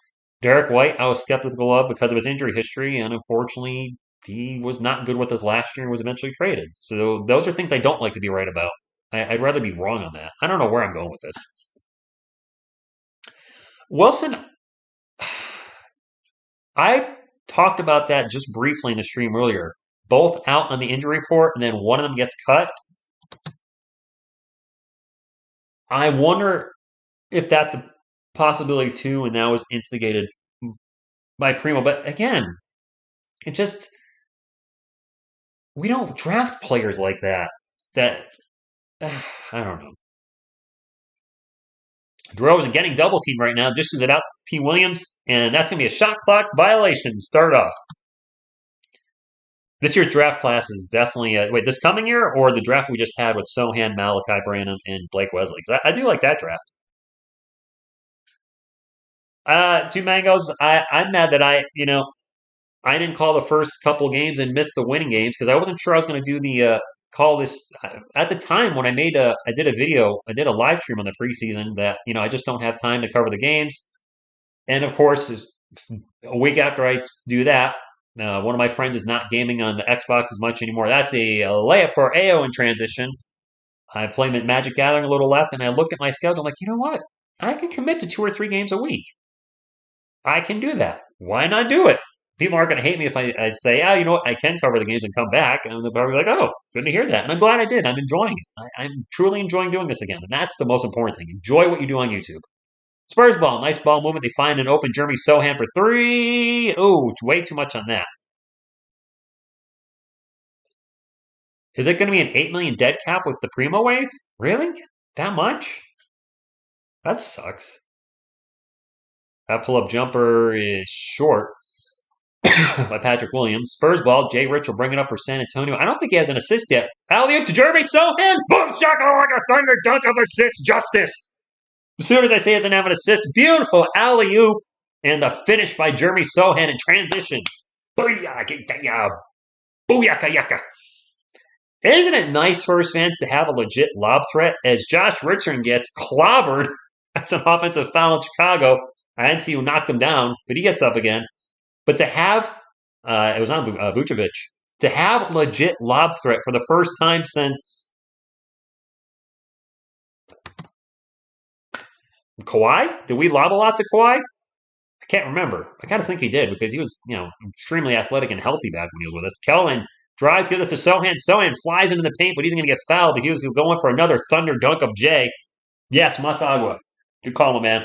Derek White, I was skeptical of because of his injury history, and unfortunately, he was not good with us last year and was eventually traded. So those are things I don't like to be right about. I'd rather be wrong on that. I don't know where I'm going with this. Wilson, I've talked about that just briefly in the stream earlier. Both out on the injury report, and then one of them gets cut. I wonder if that's a possibility too, and that was instigated by Primo. But again, we don't draft players like that. I don't know. DeRozan getting double teamed right now, dishes it out to P. Williams, and that's going to be a shot clock violation. Start off. This year's draft class is definitely this coming year or the draft we just had with Sohan, Malachi Branham, and Blake Wesley? Because I do like that draft. Two mangoes. I'm mad that I didn't call the first couple games and missed the winning games because I wasn't sure I was going to do call this at the time when I did a video, I did a live stream on the preseason that I just don't have time to cover the games, and of course, a week after I do that, one of my friends is not gaming on the Xbox as much anymore. That's a layup for AO in transition. I play Magic Gathering a little left, and I look at my schedule. I'm like, you know what? I can commit to 2 or 3 games a week. I can do that. Why not do it? People aren't going to hate me if I say, oh, you know what? I can cover the games and come back. And they'll probably be like, oh, good to hear that. And I'm glad I did. I'm enjoying it. I'm truly enjoying doing this again. And that's the most important thing. Enjoy what you do on YouTube. Spurs ball. Nice ball movement. They find an open Jeremy Sohan for 3. Oh, way too much on that. Is it going to be an 8 million dead cap with the Primo wave? Really? That much? That sucks. That pull-up jumper is short by Patrick Williams. Spurs ball. Jay Rich will bring it up for San Antonio. I don't think he has an assist yet. Alley-oop to Jeremy Sohan. Boom, shakalaka, thunder dunk of assist justice. As soon as I say he doesn't have an assist, beautiful alley-oop. And the finish by Jeremy Sohan in transition. Booyaka yaka. Isn't it nice, Spurs fans, to have a legit lob threat as Josh Richardson gets clobbered? That's an offensive foul in Chicago. I didn't see who knocked him down, but he gets up again. But to have, it was on Vucevic, to have legit lob threat for the first time since Kawhi? Did we lob a lot to Kawhi? I can't remember. I kind of think he did because he was, extremely athletic and healthy back when he was with us. Kellen drives, gives it to Sohan. Sohan flies into the paint, but he's going to get fouled. He was going for another thunder dunk of Jay. Yes, Masagua. Good call, my man.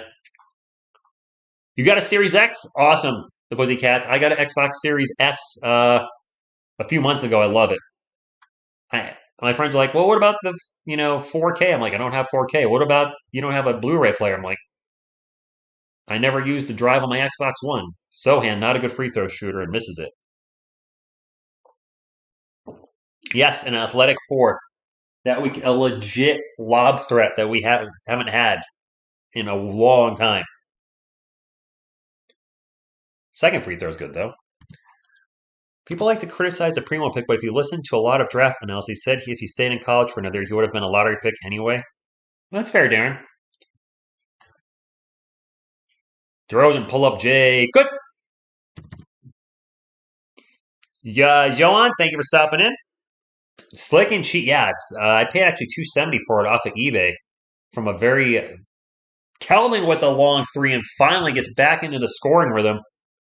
You got a Series X? Awesome, the Pussycats. I got an Xbox Series S a few months ago. I love it. My friends are like, well, what about the 4K? I'm like, I don't have 4K. What about you don't have a Blu-ray player? I'm like, I never used the drive on my Xbox One. Sohan, not a good free throw shooter, and misses it. Yes, an athletic 4. A legit lob threat that we haven't had in a long time. Second free throw is good, though. People like to criticize the Primo pick, but if you listen to a lot of draft analysis, he said if he stayed in college for another year, he would have been a lottery pick anyway. Well, that's fair, Darren. DeRozan, pull up Jay. Good. Yeah, Johan, thank you for stopping in. Slick and cheat. Yeah, I paid actually $270 for it off of eBay from a very Kelvin with a long 3 and finally gets back into the scoring rhythm.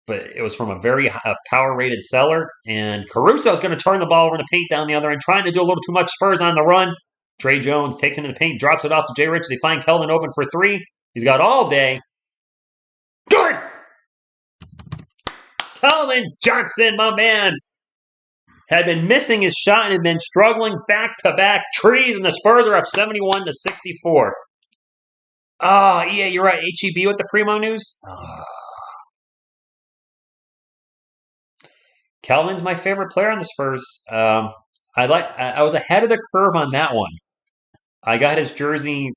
But it was from a very power-rated seller. And Caruso is going to turn the ball over in the paint down the other end, trying to do a little too much. Spurs on the run. Trey Jones takes it into the paint, drops it off to Jay Rich. They find Kelvin open for 3. He's got all day. Good! Kelvin Johnson, my man, had been missing his shot and had been struggling back-to-back trees, and the Spurs are up 71-64. Oh, yeah, you're right. HEB with the Primo news. Kelvin's my favorite player on the Spurs. I was ahead of the curve on that one. I got his jersey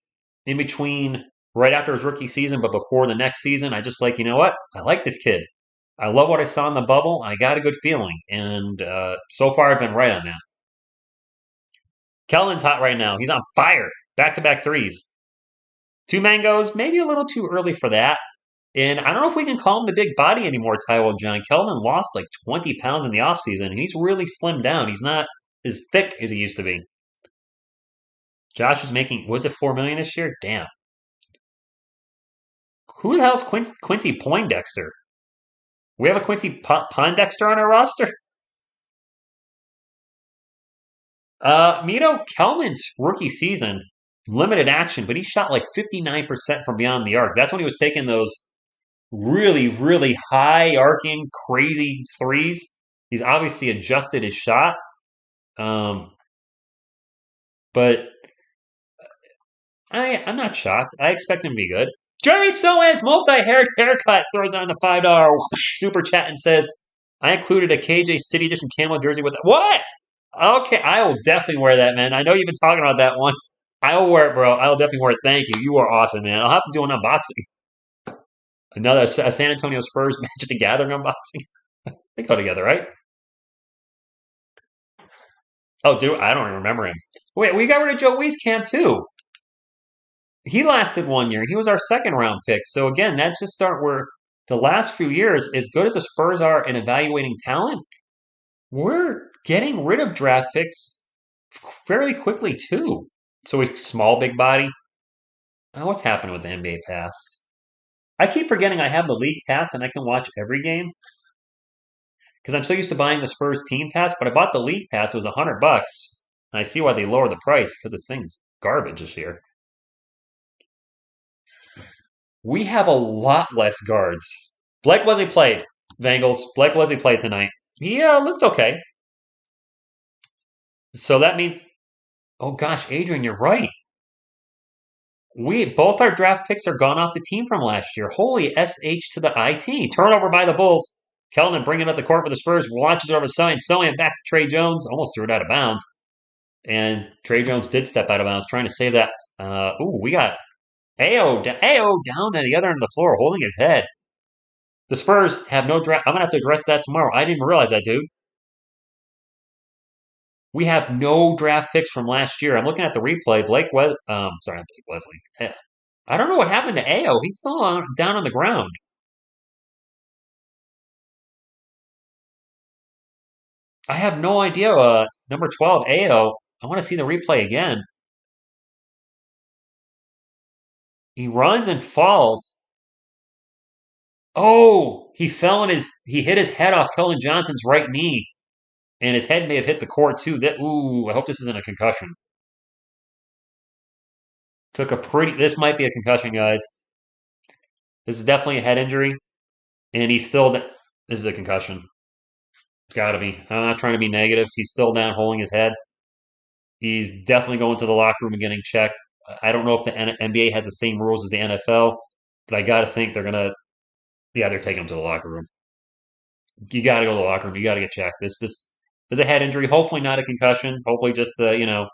in between right after his rookie season, but before the next season. I just you know what? I like this kid. I love what I saw in the bubble. I got a good feeling, and so far I've been right on that. Kelvin's hot right now. He's on fire. Back-to-back threes. 2 mangoes, maybe a little too early for that. And I don't know if we can call him the big body anymore, Tywell John. Kelvin lost 20 pounds in the offseason, and he's really slimmed down. He's not as thick as he used to be. Josh is making, was it $4 million this year? Damn. Who the hell's Quincy Poindexter? We have a Quincy Poindexter on our roster? Mito, Kelvin's rookie season, limited action, but he shot 59% from beyond the arc. That's when he was taking those really, really high arcing, crazy threes. He's obviously adjusted his shot. But I'm not shocked. I expect him to be good. Jeremy Sohan's multi-haired haircut throws on the $5 super chat and says, I included a KJ City Edition camo jersey with that. What? Okay, I will definitely wear that, man. I know you've been talking about that one. I will wear it, bro. I will definitely wear it. Thank you. You are awesome, man. I'll have to do an unboxing. Another San Antonio Spurs Magic the Gathering unboxing. They go together, right? Oh, dude, I don't even remember him. Wait, we got rid of Joe Wieskamp too. He lasted 1 year. He was our second round pick. So again, that's just start where the last few years, as good as the Spurs are in evaluating talent, we're getting rid of draft picks fairly quickly too. So we small, big body. Oh, what's happening with the NBA Pass? I keep forgetting I have the league pass and I can watch every game because I'm so used to buying the Spurs team pass. But I bought the league pass; it was $100. And I see why they lowered the price because the thing's garbage this year. We have a lot less guards. Blake Wesley played. Bengals. Blake Wesley played tonight. He looked okay. So that means, oh gosh, Adrian, you're right. We both our draft picks are gone off the team from last year. Holy sh to the it. Turnover by the Bulls. Keldon bringing up the court for the Spurs. Launches over Sony. Sony back to Trey Jones. Almost threw it out of bounds. And Trey Jones did step out of bounds, trying to save that. We got Ao down at the other end of the floor, holding his head. The Spurs have no draft. I'm gonna have to address that tomorrow. I didn't realize that, dude. We have no draft picks from last year. I'm looking at the replay. Sorry, not Blake Wesley. I don't know what happened to Ao. He's still down on the ground. I have no idea. Number 12, Ao. I want to see the replay again. He runs and falls. Oh, he hit his head off Keldon Johnson's right knee. And his head may have hit the court too. I hope this isn't a concussion. This might be a concussion, guys. This is definitely a head injury. And this is a concussion. It's got to be. I'm not trying to be negative. He's still down holding his head. He's definitely going to the locker room and getting checked. I don't know if the NBA has the same rules as the NFL, but I got to think they're taking him to the locker room. You got to go to the locker room. You got to get checked. This is a head injury. Hopefully not a concussion. Hopefully just, got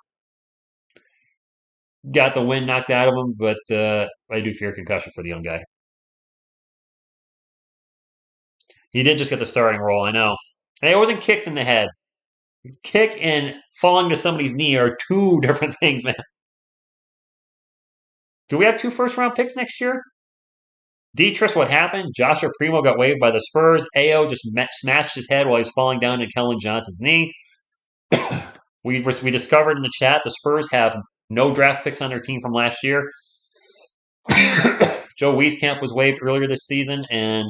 the wind knocked out of him, but I do fear concussion for the young guy. He did just get the starting role, I know. And he wasn't kicked in the head. Kick and falling to somebody's knee are two different things, man. Do we have 2 first-round picks next year? Dietrich, what happened? Joshua Primo got waived by the Spurs. Ao just snatched his head while he was falling down to Keldon Johnson's knee. We discovered in the chat the Spurs have no draft picks on their team from last year. Joe Wieskamp was waived earlier this season, and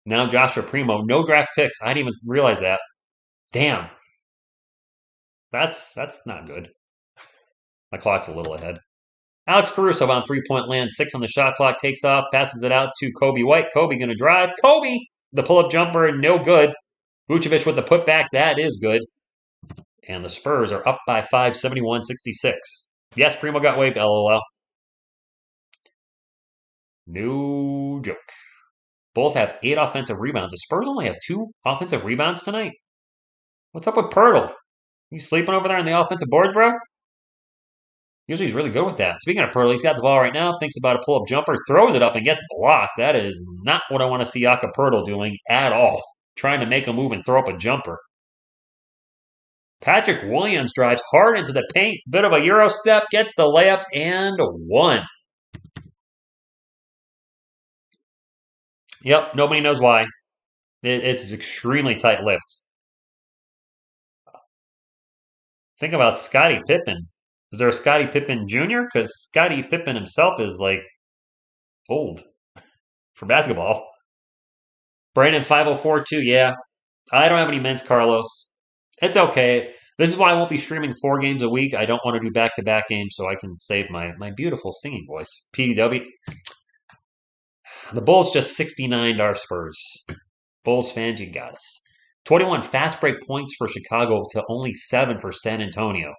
now Joshua Primo, no draft picks. I didn't even realize that. Damn. That's not good. My clock's a little ahead. Alex Caruso on 3-point land, 6 on the shot clock, takes off, passes it out to Kobe White. Kobe going to drive. Kobe, the pull-up jumper, no good. Vucevic with the putback, that is good. And the Spurs are up by 5, 71-66. Yes, Primo got waived, LOL. No joke. Bulls have 8 offensive rebounds. The Spurs only have 2 offensive rebounds tonight. What's up with Pirtle? You sleeping over there on the offensive board, bro? Usually he's really good with that. Speaking of Pirtle, he's got the ball right now, thinks about a pull-up jumper, throws it up and gets blocked. That is not what I want to see Jakob Pirtle doing at all. Trying to make a move and throw up a jumper. Patrick Williams drives hard into the paint. Bit of a Euro step, gets the layup, and 1. Yep, nobody knows why. It's extremely tight-lipped. Think about Scottie Pippen. Is there a Scottie Pippen Jr.? Because Scottie Pippen himself is, old for basketball. Brandon 5042, yeah. I don't have any men's Carlos. It's okay. This is why I won't be streaming 4 games a week. I don't want to do back-to-back games so I can save my beautiful singing voice. PW. The Bulls just 69'd our Spurs. Bulls fans, you got us. 21 fast break points for Chicago to only 7 for San Antonio.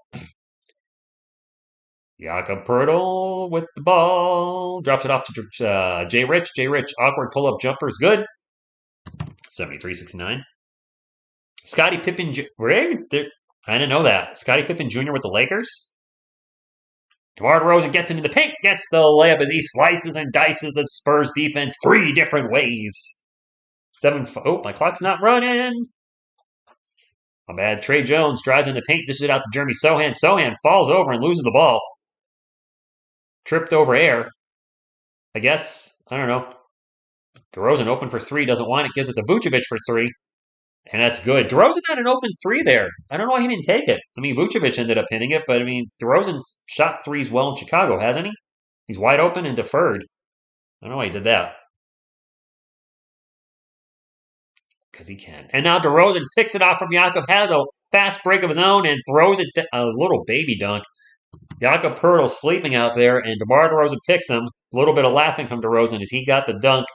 Jakob Pirtle with the ball. Drops it off to Jay Rich. Jay Rich, awkward pull-up jumper is good. 73-69. Scottie Pippen. I didn't know that. Scottie Pippen Jr. with the Lakers. DeMar DeRozan gets into the paint, gets the layup as he slices and dices the Spurs defense 3 different ways. 7. Oh, my clock's not running. My bad. Trey Jones drives in the paint, dishes it out to Jeremy Sohan. Sohan falls over and loses the ball. Tripped over air. I guess. I don't know. DeRozan open for three, doesn't want it, gives it to Vucevic for three. And that's good. DeRozan had an open three there. I don't know why he didn't take it. I mean, Vucevic ended up hitting it, but I mean, DeRozan shot threes well in Chicago, hasn't he? He's wide open and deferred. I don't know why he did that. Because he can. And now DeRozan picks it off from Jakob, has a fast break of his own, and throws it a little baby dunk. Jakob Poeltl sleeping out there, and DeMar DeRozan picks him. A little bit of laughing from DeRozan as he got the dunk.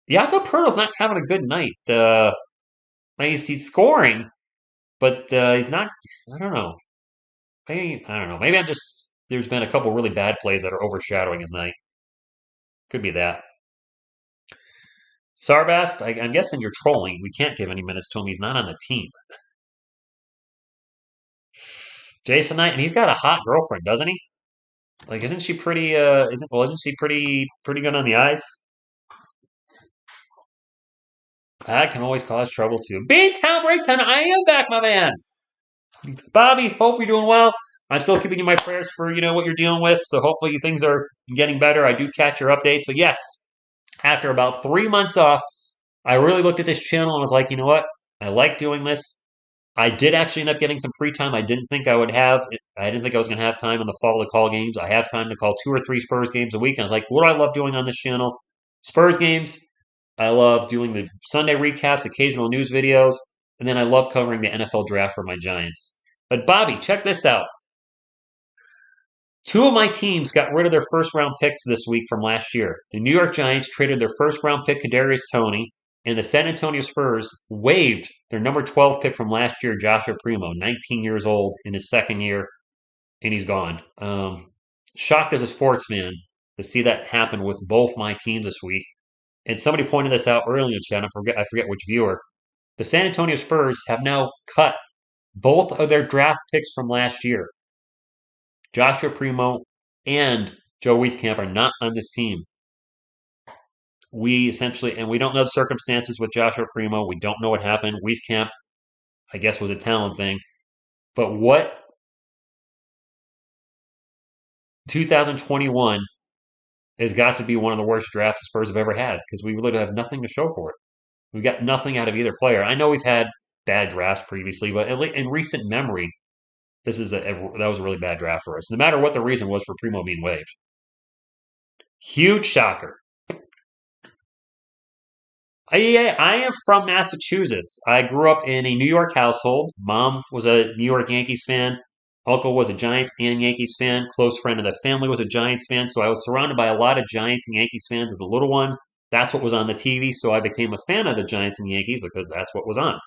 Jakob Poeltl's not having a good night. He's scoring, but he's not. I don't know. Maybe I don't know. Maybe I'm just. There's been a couple really bad plays that are overshadowing his night. Could be that. Sarbast, I'm guessing you're trolling. We can't give any minutes to him. He's not on the team. Jason Knight, and he's got a hot girlfriend, doesn't he? Like, isn't she pretty? Isn't she pretty good on the ice? That can always cause trouble too. B-Town Breakdown, I am back, my man. Bobby, hope you're doing well. I'm still keeping you my prayers for what you're dealing with. So hopefully things are getting better. I do catch your updates, but yes, after about 3 months off, I really looked at this channel and was like, you know what? I like doing this. I did actually end up getting some free time I didn't think I would have. I didn't think I was going to have time in the fall to call games. I have time to call 2 or 3 Spurs games a week. And I was like, what do I love doing on this channel? Spurs games. I love doing the Sunday recaps, occasional news videos, and then I love covering the NFL draft for my Giants. But Bobby, check this out. 2 of my teams got rid of their first-round picks this week from last year. The New York Giants traded their first-round pick, Kadarius Toney, and the San Antonio Spurs waived their number 12 pick from last year, Joshua Primo, 19 years old in his second year, and he's gone. Shocked as a sportsman to see that happen with both my teams this week. And somebody pointed this out earlier in the chat. I forget which viewer. The San Antonio Spurs have now cut both of their draft picks from last year. Joshua Primo and Joe Wieskamp are not on this team. We don't know the circumstances with Joshua Primo. We don't know what happened. Wieskamp, I guess, was a talent thing. But what 2021 has got to be one of the worst drafts the Spurs have ever had because we literally have nothing to show for it. We've got nothing out of either player. I know we've had bad drafts previously, but in recent memory, that was a really bad draft for us. No matter what the reason was for Primo being waived. Huge shocker. I am from Massachusetts. I grew up in a New York household. Mom was a New York Yankees fan. Uncle was a Giants and Yankees fan. Close friend of the family was a Giants fan. So I was surrounded by a lot of Giants and Yankees fans as a little one. That's what was on the TV. So I became a fan of the Giants and Yankees because that's what was on.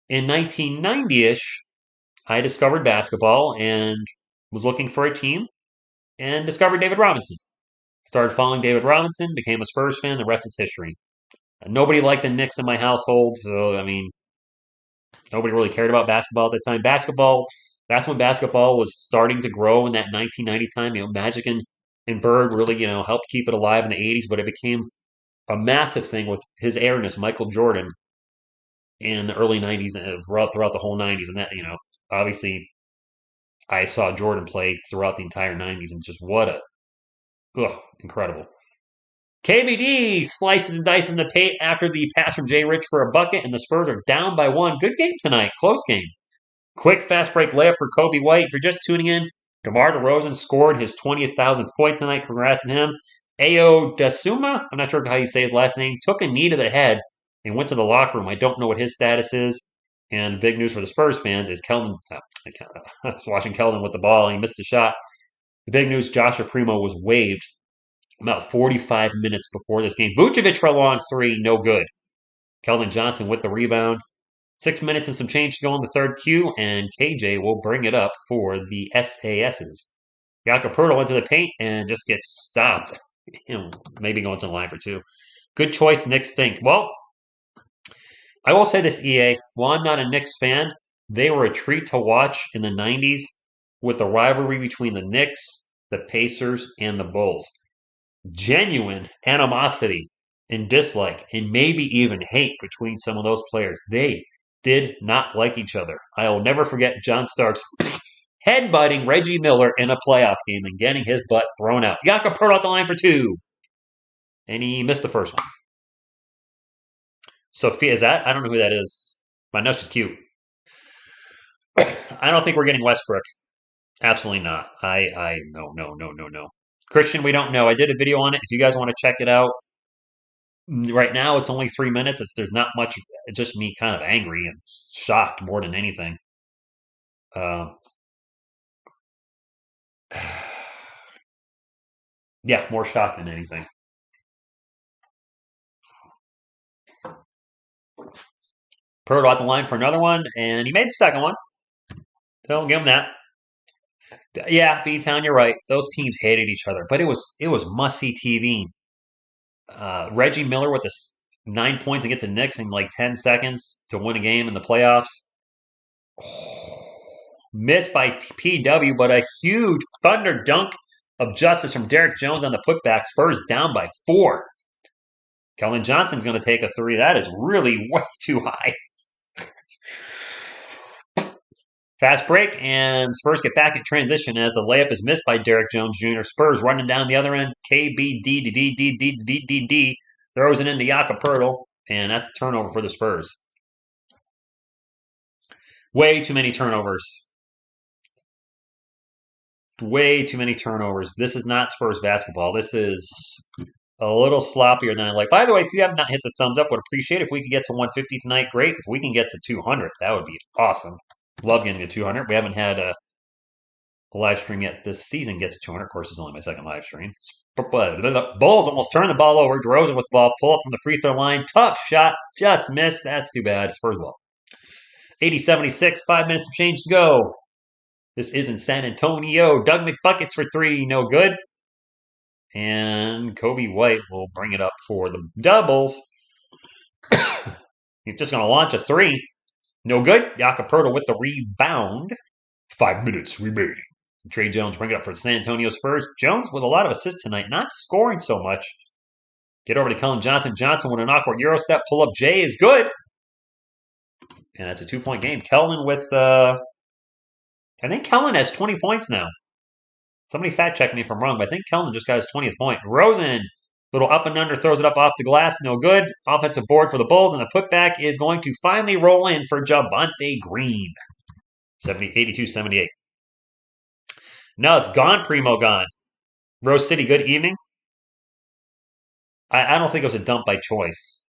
In 1990-ish, I discovered basketball and was looking for a team and discovered David Robinson. Started following David Robinson, became a Spurs fan. The rest is history. Nobody liked the Knicks in my household, so, I mean, nobody really cared about basketball at the time. That's when basketball was starting to grow in that 1990 time. Magic and Bird really, helped keep it alive in the 80s, but it became a massive thing with his airness, Michael Jordan, in the early 90s and throughout the whole 90s. And that, obviously, I saw Jordan play throughout the entire 90s, and just incredible. KBD slices and dices in the paint after the pass from Jay Rich for a bucket, and the Spurs are down by 1. Good game tonight. Close game. Quick fast break layup for Kobe White. If you're just tuning in, DeMar DeRozan scored his 20th thousandth point tonight. Congrats to him. Ayo Dasuma, I'm not sure how you say his last name, took a knee to the head and went to the locker room. I don't know what his status is. And big news for the Spurs fans is Keldon. I was watching Keldon with the ball, and he missed the shot. The big news, Joshua Primo was waived about 45 minutes before this game. Vucevic for a long three, no good. Keldon Johnson with the rebound. 6 minutes and some change to go in the third Q, and KJ will bring it up for the SASs. Jakob Poeltl went to the paint and just gets stopped. Maybe going to the line for 2. Good choice, Knicks stink. Well, I will say this, EA. While I'm not a Knicks fan, they were a treat to watch in the 90s with the rivalry between the Knicks, the Pacers, and the Bulls. Genuine animosity and dislike and maybe even hate between some of those players. They did not like each other. I will never forget John Starks headbutting Reggie Miller in a playoff game and getting his butt thrown out. Jakob Poeltl off the line for 2. And he missed the first one. Sophia, is that? I don't know who that is. I know she's cute. I don't think we're getting Westbrook. Absolutely not. No. Christian, we don't know. I did a video on it. If you guys want to check it out, right now it's only 3 minutes. There's not much. It's just me kind of angry and shocked more than anything. Yeah, more shocked than anything. Poeltl out the line for another one, and he made the second one. Don't give him that. Yeah, B-Town, you're right. Those teams hated each other, but it was must-see TV. Reggie Miller with the 9 points to get to Knicks in like 10 seconds to win a game in the playoffs. Missed by PW, but a huge thunder dunk of justice from Derek Jones on the putback. Spurs down by 4. Kellen Johnson's going to take a 3. That is really way too high. Fast break, and Spurs get back in transition as the layup is missed by Derek Jones Jr. Spurs running down the other end. KBD throws it into Jakob Poeltl, and that's a turnover for the Spurs. Way too many turnovers. Way too many turnovers. This is not Spurs basketball. This is a little sloppier than I like. By the way, if you have not hit the thumbs up, would appreciate it. If we could get to 150 tonight, great. If we can get to 200, that would be awesome. Love getting to 200. We haven't had a live stream yet this season get to 200. Of course, it's only my second live stream. Bulls almost turned the ball over. DeRozan with the ball. Pull up from the free throw line. Tough shot. Just missed. That's too bad. Spurs ball. 80-76. 5 minutes of change to go. This isn't San Antonio. Doug McBuckets for 3. No good. And Kobe White will bring it up for the doubles. He's just going to launch a 3. No good. Jakob Poeltl with the rebound. 5 minutes remaining. Trey Jones bring it up for the San Antonio Spurs. Jones with a lot of assists tonight, not scoring so much. Get over to Kellen Johnson. Johnson with an awkward Euro step. Pull up J is good. And that's a 2-point game. Kellen with, I think Kellen has 20 points now. Somebody fact check me if I'm wrong, but I think Kellen just got his 20th point. Rosen, little up and under, throws it up off the glass. No good. Offensive board for the Bulls, and the putback is going to finally roll in for Javonte Green. 82-78. No, it's gone, Primo gone. Rose City, good evening. I don't think it was a dump by choice.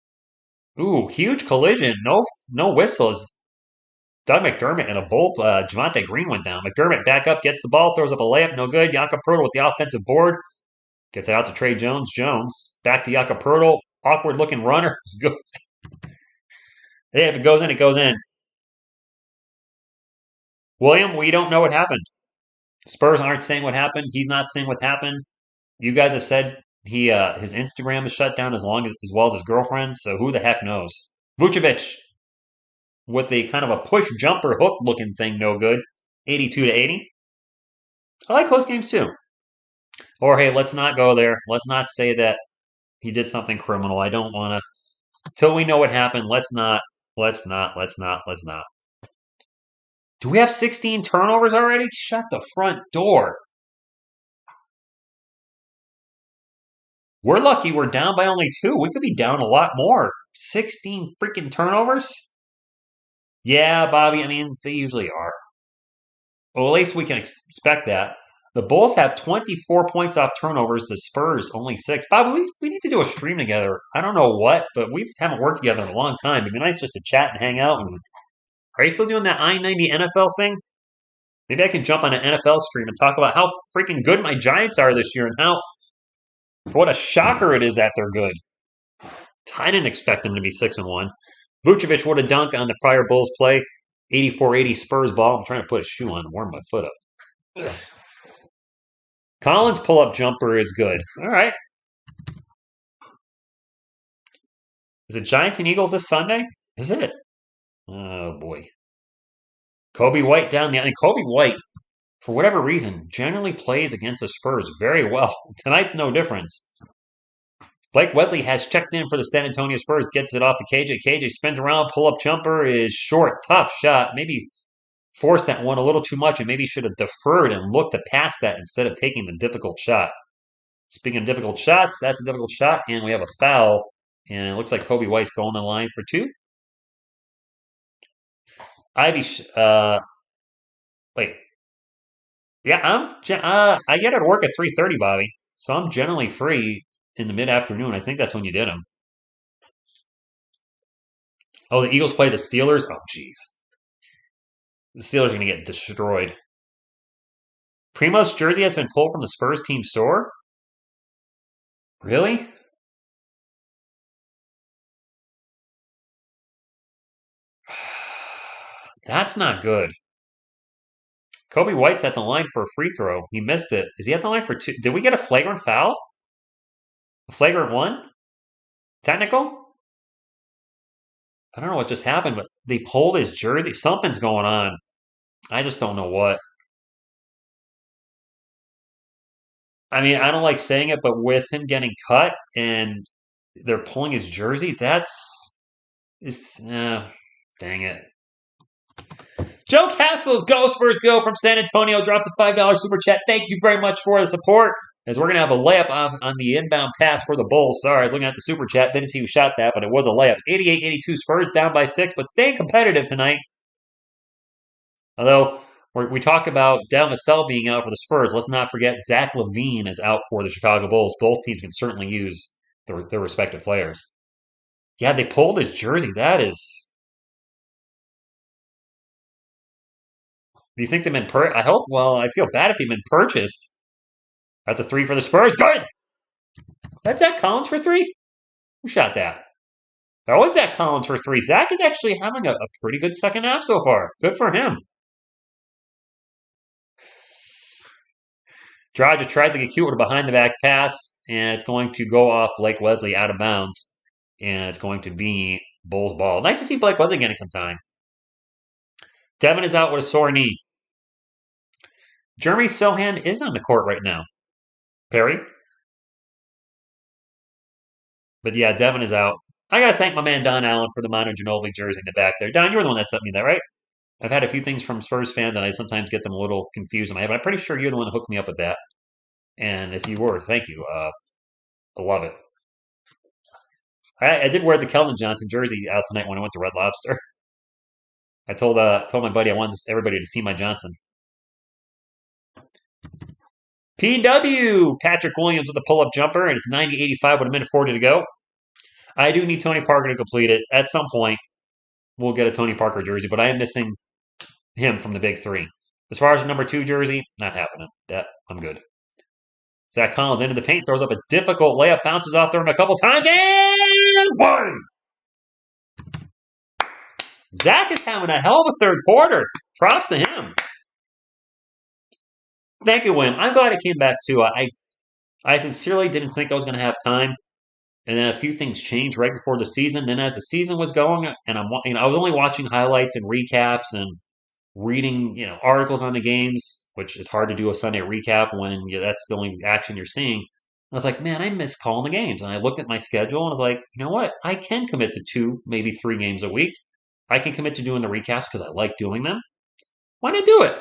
Ooh, huge collision. No whistles. Doug McDermott and a bolt. Javonte Green went down. McDermott back up, gets the ball, throws up a layup. No good. Jakob Poeltl with the offensive board. Gets it out to Trey Jones. Jones back to Jakob Poeltl. Awkward looking runner. It's good. Hey, if it goes in, it goes in. William, we don't know what happened. Spurs aren't saying what happened. He's not saying what happened. You guys have said his Instagram is shut down as well as his girlfriend. So who the heck knows? Vucevic with the kind of a push jumper hook looking thing, no good. 82-80. I like close games too. Or hey, let's not go there. Let's not say that he did something criminal. I don't want to. Till we know what happened, let's not. Do we have 16 turnovers already? Shut the front door. We're lucky we're down by only 2. We could be down a lot more. 16 freaking turnovers? Yeah, Bobby, I mean, they usually are. Well, at least we can expect that. The Bulls have 24 points off turnovers. The Spurs only 6. Bobby, we need to do a stream together. I don't know what, but we haven't worked together in a long time. It'd be nice just to chat and hang out. Are you still doing that I-90 NFL thing? Maybe I can jump on an NFL stream and talk about how freaking good my Giants are this year and how what a shocker it is that they're good. I didn't expect them to be 6-1. Vucevic would have dunked on the prior Bulls play. 84-80 Spurs ball. I'm trying to put a shoe on and warm my foot up. Ugh. Collins' pull-up jumper is good. All right. Is it Giants and Eagles this Sunday? Is it? Oh, boy. Kobe White down the... I mean, Kobe White, for whatever reason, generally plays against the Spurs very well. Tonight's no difference. Blake Wesley has checked in for the San Antonio Spurs, gets it off to KJ. KJ spins around, pull-up jumper is short, tough shot. Maybe forced that one a little too much and maybe should have deferred and looked to pass that instead of taking the difficult shot. Speaking of difficult shots, that's a difficult shot, and we have a foul. And it looks like Kobe White's going the line for 2. Ivy, wait. Yeah, I get out of work at 3:30, Bobby. So I'm generally free in the mid-afternoon. I think that's when you did them. Oh, the Eagles play the Steelers? Oh, jeez. The Steelers are going to get destroyed. Primo's jersey has been pulled from the Spurs team store? Really? That's not good. Kobe White's at the line for a free throw. He missed it. Is he at the line for 2? Did we get a flagrant foul? A flagrant 1? Technical? I don't know what just happened, but they pulled his jersey. Something's going on. I just don't know what. I mean, I don't like saying it, but with him getting cut and they're pulling his jersey, dang it. Joe Castles, go Spurs go from San Antonio, drops a $5 super chat. Thank you very much for the support. As we're going to have a layup on the inbound pass for the Bulls. Sorry, I was looking at the super chat. Didn't see who shot that, but it was a layup. 88-82 Spurs down by 6, but staying competitive tonight. Although we talked about Del Vassell being out for the Spurs. Let's not forget Zach LaVine is out for the Chicago Bulls. Both teams can certainly use their respective players. Yeah, they pulled his jersey. That is... Do you think they've been I feel bad if they've been purchased. That's a 3 for the Spurs. Good! That's Zach Collins for 3? Who shot that? That was Zach Collins for 3. Zach is actually having a pretty good second half so far. Good for him. Dragic tries to get cute with a behind-the-back pass, and it's going to go off Blake Wesley out of bounds, and it's going to be Bulls ball. Nice to see Blake Wesley getting some time. Devin is out with a sore knee. Jeremy Sohan is on the court right now. Perry? But yeah, Devin is out. I got to thank my man Don Allen for the Manu Ginobili jersey in the back there. Don, you're the one that sent me that, right? I've had a few things from Spurs fans, and I sometimes get them a little confused in my head, but I'm pretty sure you're the one that hooked me up with that. And if you were, thank you. I love it. I did wear the Keldon Johnson jersey out tonight when I went to Red Lobster. I told my buddy I wanted everybody to see my Johnson. PW! Patrick Williams with a pull-up jumper, and it's 90-85 with a minute 40 to go. I do need Tony Parker to complete it. At some point, we'll get a Tony Parker jersey, but I am missing him from the big 3. As far as the number 2 jersey, not happening. I'm good. Zach Collins into the paint, throws up a difficult layup, bounces off the rim a couple times, and 1! Zach is having a hell of a third quarter. Props to him. Thank you, Wim. I'm glad it came back, too. I sincerely didn't think I was going to have time. And then a few things changed right before the season. Then as the season was going, and I was only watching highlights and recaps and reading articles on the games, which is hard to do a Sunday recap when that's the only action you're seeing. I was like, man, I miss calling the games. And I looked at my schedule and I was like, you know what? I can commit to 2, maybe 3 games a week. I can commit to doing the recaps because I like doing them. Why not do it?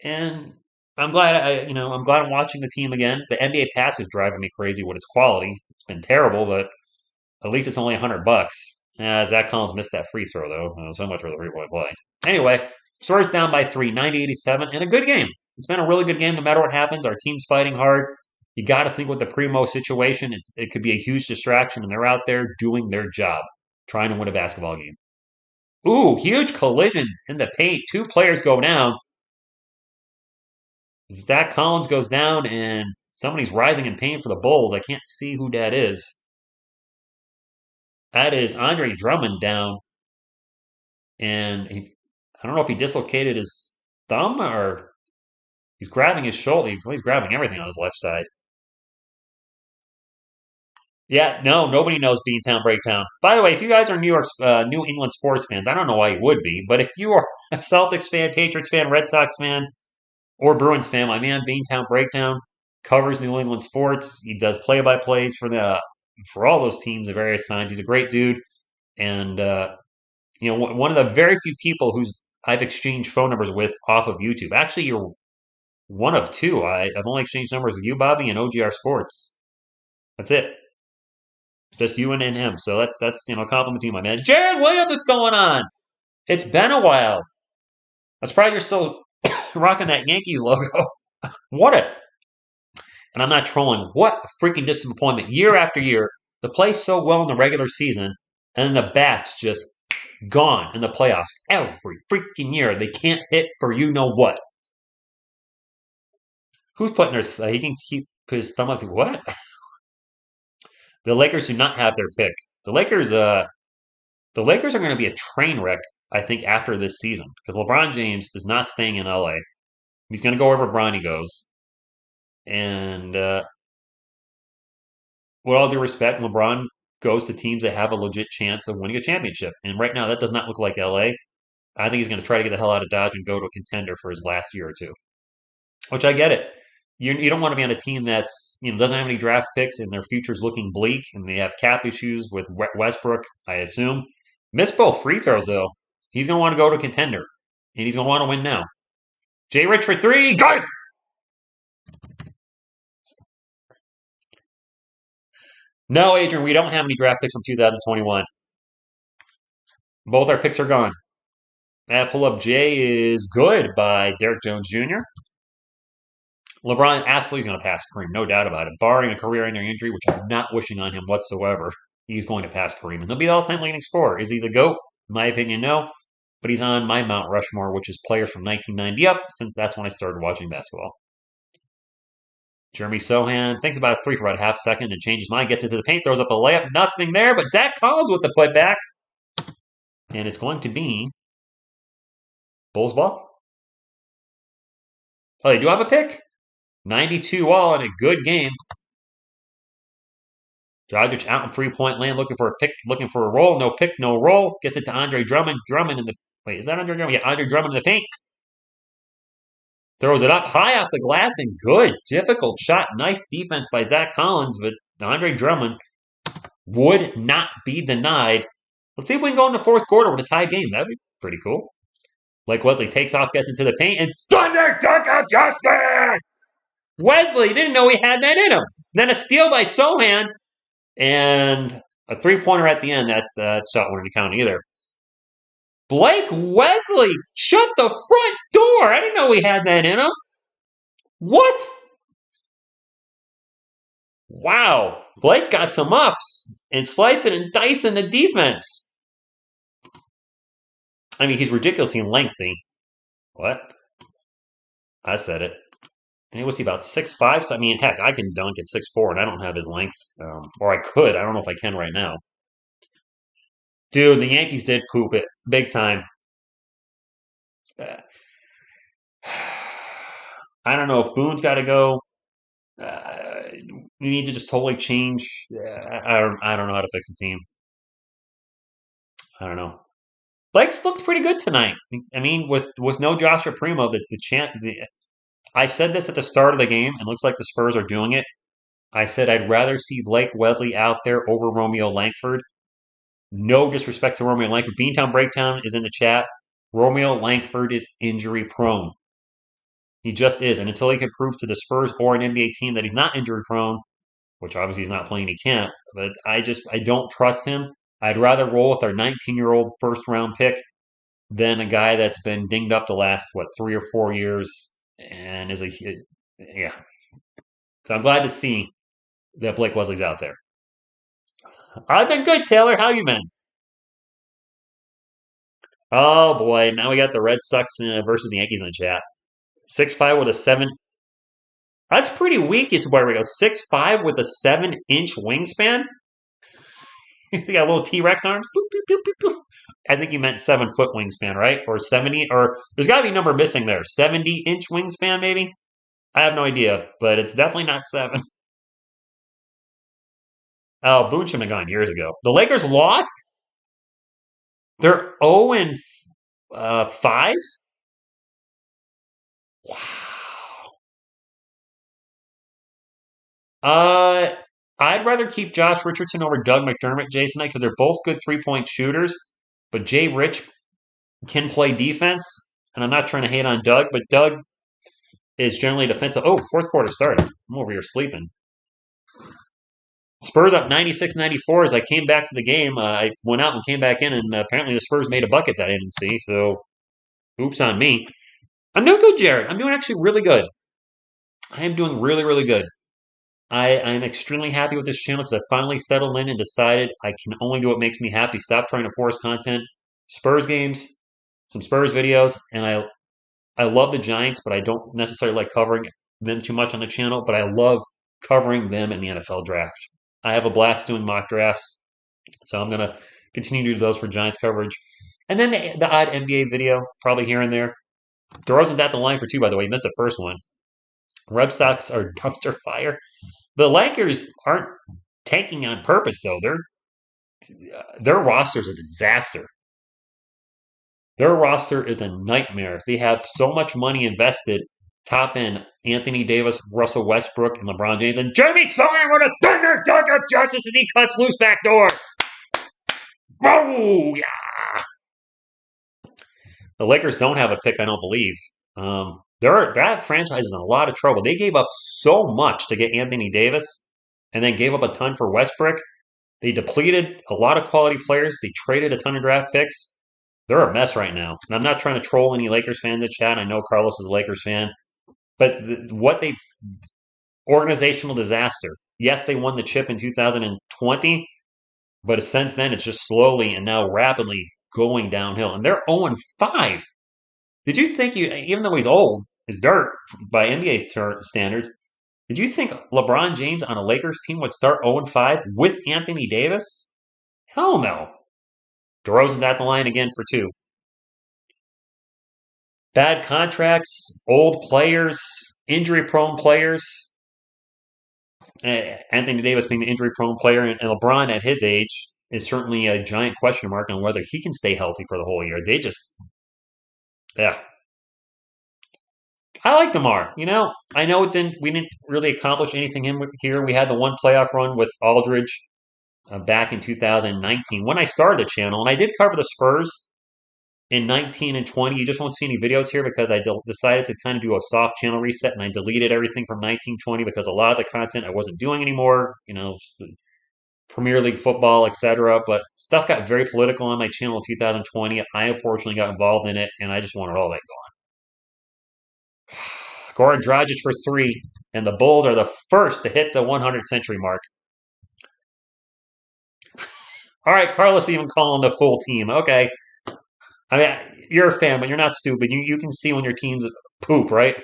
And I'm glad I'm watching the team again. The NBA Pass is driving me crazy with its quality. It's been terrible, but at least it's only $100. Zach Collins missed that free throw though. So much for the 3-point play. Anyway, Spurs down by 3, 90-87, and a good game. It's been a really good game no matter what happens. Our team's fighting hard. You got to think with the Primo situation, it could be a huge distraction, and they're out there doing their job, trying to win a basketball game. Ooh, huge collision in the paint. 2 players go down. Zach Collins goes down, and somebody's writhing in pain for the Bulls. I can't see who that is. That is Andre Drummond down. And I don't know if he dislocated his thumb or he's grabbing his shoulder. He's grabbing everything on his left side. Yeah, no, nobody knows Beantown Breakdown. By the way, if you guys are New England sports fans, I don't know why you would be, but if you are a Celtics fan, Patriots fan, Red Sox fan, or Bruins fan, my man Beantown Breakdown covers New England sports. He does play-by-plays for the for all those teams at various times. He's a great dude, and one of the very few people who's I've exchanged phone numbers with off of YouTube. Actually, you're one of two. I've only exchanged numbers with you, Bobby, and OGR Sports. That's it. Just you and him. So that's a compliment to you, my man. Jared Williams, what's going on? It's been a while. I'm surprised you're still rocking that Yankees logo. What a and I'm not trolling. What a freaking disappointment. Year after year, they play so well in the regular season, and then the bats just gone in the playoffs every freaking year. They can't hit for you know what. Who's putting their? He can keep his thumb up. What? The Lakers do not have their pick. The Lakers are going to be a train wreck, I think, after this season because LeBron James is not staying in LA. He's going to go wherever Bronny goes. And with all due respect, LeBron goes to teams that have a legit chance of winning a championship. And right now, that does not look like LA. I think he's going to try to get the hell out of Dodge and go to a contender for his last year or two. Which I get it. You don't want to be on a team that's doesn't have any draft picks and their future's looking bleak and they have cap issues with Westbrook, I assume. Missed both free throws though. He's going to want to go to a contender and he's going to want to win now. Jay Rich for three, good. No, Adrian, we don't have any draft picks from 2021. Both our picks are gone. That pull up J is good by Derek Jones Jr. LeBron absolutely is going to pass Kareem, no doubt about it. Barring a career-ending injury, which I'm not wishing on him whatsoever, he's going to pass Kareem. And he'll be the all-time leading scorer. Is he the GOAT? In my opinion, no. But he's on my Mount Rushmore, which is players from 1990 up, since that's when I started watching basketball. Jeremy Sohan thinks about a three for about a half second and changes mind, gets into the paint, throws up a layup, nothing there, but Zach Collins with the putback. And it's going to be Bulls ball. Oh, they do have a pick. 92 all in a good game. Dragic out in three-point land, looking for a pick, looking for a roll. No pick, no roll. Gets it to Andre Drummond. Drummond in the wait, is that Andre Drummond? Yeah, Andre Drummond in the paint. Throws it up high off the glass and good. Difficult shot. Nice defense by Zach Collins, but Andre Drummond would not be denied. Let's see if we can go in the fourth quarter with a tie game. That'd be pretty cool. Blake Wesley takes off, gets into the paint, and thunder dunk of justice! Wesley didn't know he had that in him. Then a steal by Sohan, and a three-pointer at the end. That shot wouldn't count either. Blake Wesley shut the front door. I didn't know he had that in him. What? Wow. Blake got some ups and slicing and dicing the defense. I mean, he's ridiculously lengthy. What? I said it. And what's he about 6'5"? So, I mean, heck, I can dunk at 6'4", and I don't have his length. Or I could. I don't know if I can right now. Dude, the Yankees did poop it. Big time. I don't know if Boone's got to go. We need to just totally change. I don't know how to fix the team. I don't know. Blake's looked pretty good tonight. I mean, with no Joshua Primo, I said this at the start of the game, and it looks like the Spurs are doing it. I said I'd rather see Blake Wesley out there over Romeo Langford. No disrespect to Romeo Langford. Beantown Breakdown is in the chat. Romeo Langford is injury prone. He just is. And until he can prove to the Spurs or an NBA team that he's not injury prone, which obviously he's not playing, he can't. But I don't trust him. I'd rather roll with our 19-year-old first-round pick than a guy that's been dinged up the last, 3 or 4 years and is yeah. So I'm glad to see that Blake Wesley's out there. I've been good, Taylor. How you been? Oh, boy. Now we got the Red Sox versus the Yankees in the chat. 6'5" with a 7. That's pretty weak. It's where we go. 6'5" with a 7-inch wingspan. You got little T-Rex arms. Boop, boop, boop, boop, boop. I think you meant 7-foot wingspan, right? Or 70, or there's got to be a number missing there. 70-inch wingspan, maybe? I have no idea, but it's definitely not 7. Oh, Boone should have gone years ago. The Lakers lost? They're 0-5? Wow. I'd rather keep Josh Richardson over Doug McDermott, Jason, because they're both good 3-point shooters. But Jay Rich can play defense, and I'm not trying to hate on Doug, but Doug is generally defensive. Oh, fourth quarter started. I'm over here sleeping. Spurs up 96-94 as I came back to the game. I went out and came back in, and apparently the Spurs made a bucket that I didn't see. So, oops on me. I'm doing good, Jared. I'm doing actually really good. I am doing really, really good. I'm extremely happy with this channel because I finally settled in and decided I can only do what makes me happy. Stop trying to force content. Spurs games, some Spurs videos, and I love the Giants, but I don't necessarily like covering them too much on the channel, but I love covering them in the NFL draft. I have a blast doing mock drafts, so I'm going to continue to do those for Giants coverage. And then the odd NBA video, probably here and there. DeRozan's at the line for two, by the way. He missed the first one. Red Sox are dumpster fire. The Lakers aren't tanking on purpose, though. Their roster's a disaster. Their roster is a nightmare. They have so much money invested. Top end, Anthony Davis, Russell Westbrook, and LeBron James. And Jamie Sawyer with a thunder dunk of justice as he cuts loose back door. Oh, yeah. The Lakers don't have a pick, I don't believe. That franchise is in a lot of trouble. They gave up so much to get Anthony Davis and then gave up a ton for Westbrook. They depleted a lot of quality players. They traded a ton of draft picks. They're a mess right now. And I'm not trying to troll any Lakers fans in the chat. I know Carlos is a Lakers fan. But organizational disaster. Yes, they won the chip in 2020, but since then it's just slowly and now rapidly going downhill. And they're 0-5. Did you think even though he's old, is dirt by NBA standards, did you think LeBron James on a Lakers team would start 0-5 with Anthony Davis? Hell no. DeRozan's at the line again for two. Bad contracts, old players, injury-prone players. Anthony Davis being the injury-prone player, and LeBron at his age is certainly a giant question mark on whether he can stay healthy for the whole year. Yeah. I like DeMar. I know we didn't really accomplish anything here. We had the one playoff run with Aldridge back in 2019 when I started the channel, and I did cover the Spurs in 19 and 20. You just won't see any videos here because I decided to kind of do a soft channel reset, and I deleted everything from 1920 because a lot of the content I wasn't doing anymore, Premier League football, etc. But stuff got very political on my channel in 2020. I unfortunately got involved in it, and I just wanted all that gone. Goran Dragic for three, and the Bulls are the first to hit the 100-century mark. All right, Carlos even calling the full team. Okay. I mean, you're a fan, but you're not stupid. You can see when your team's poop, right?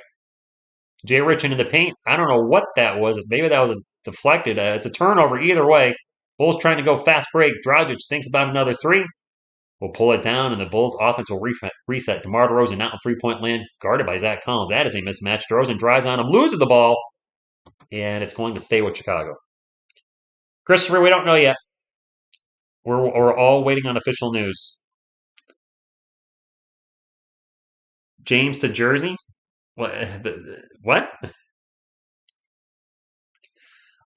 Jay Rich into the paint. I don't know what that was. Maybe that was a deflected. It's a turnover either way. Bulls trying to go fast break. Dragic thinks about another three. We'll pull it down, and the Bulls' offense will reset. DeMar DeRozan out in three-point land, guarded by Zach Collins. That is a mismatch. DeRozan drives on him, loses the ball, and it's going to stay with Chicago. Christopher, we don't know yet. We're all waiting on official news. James to Jersey? What?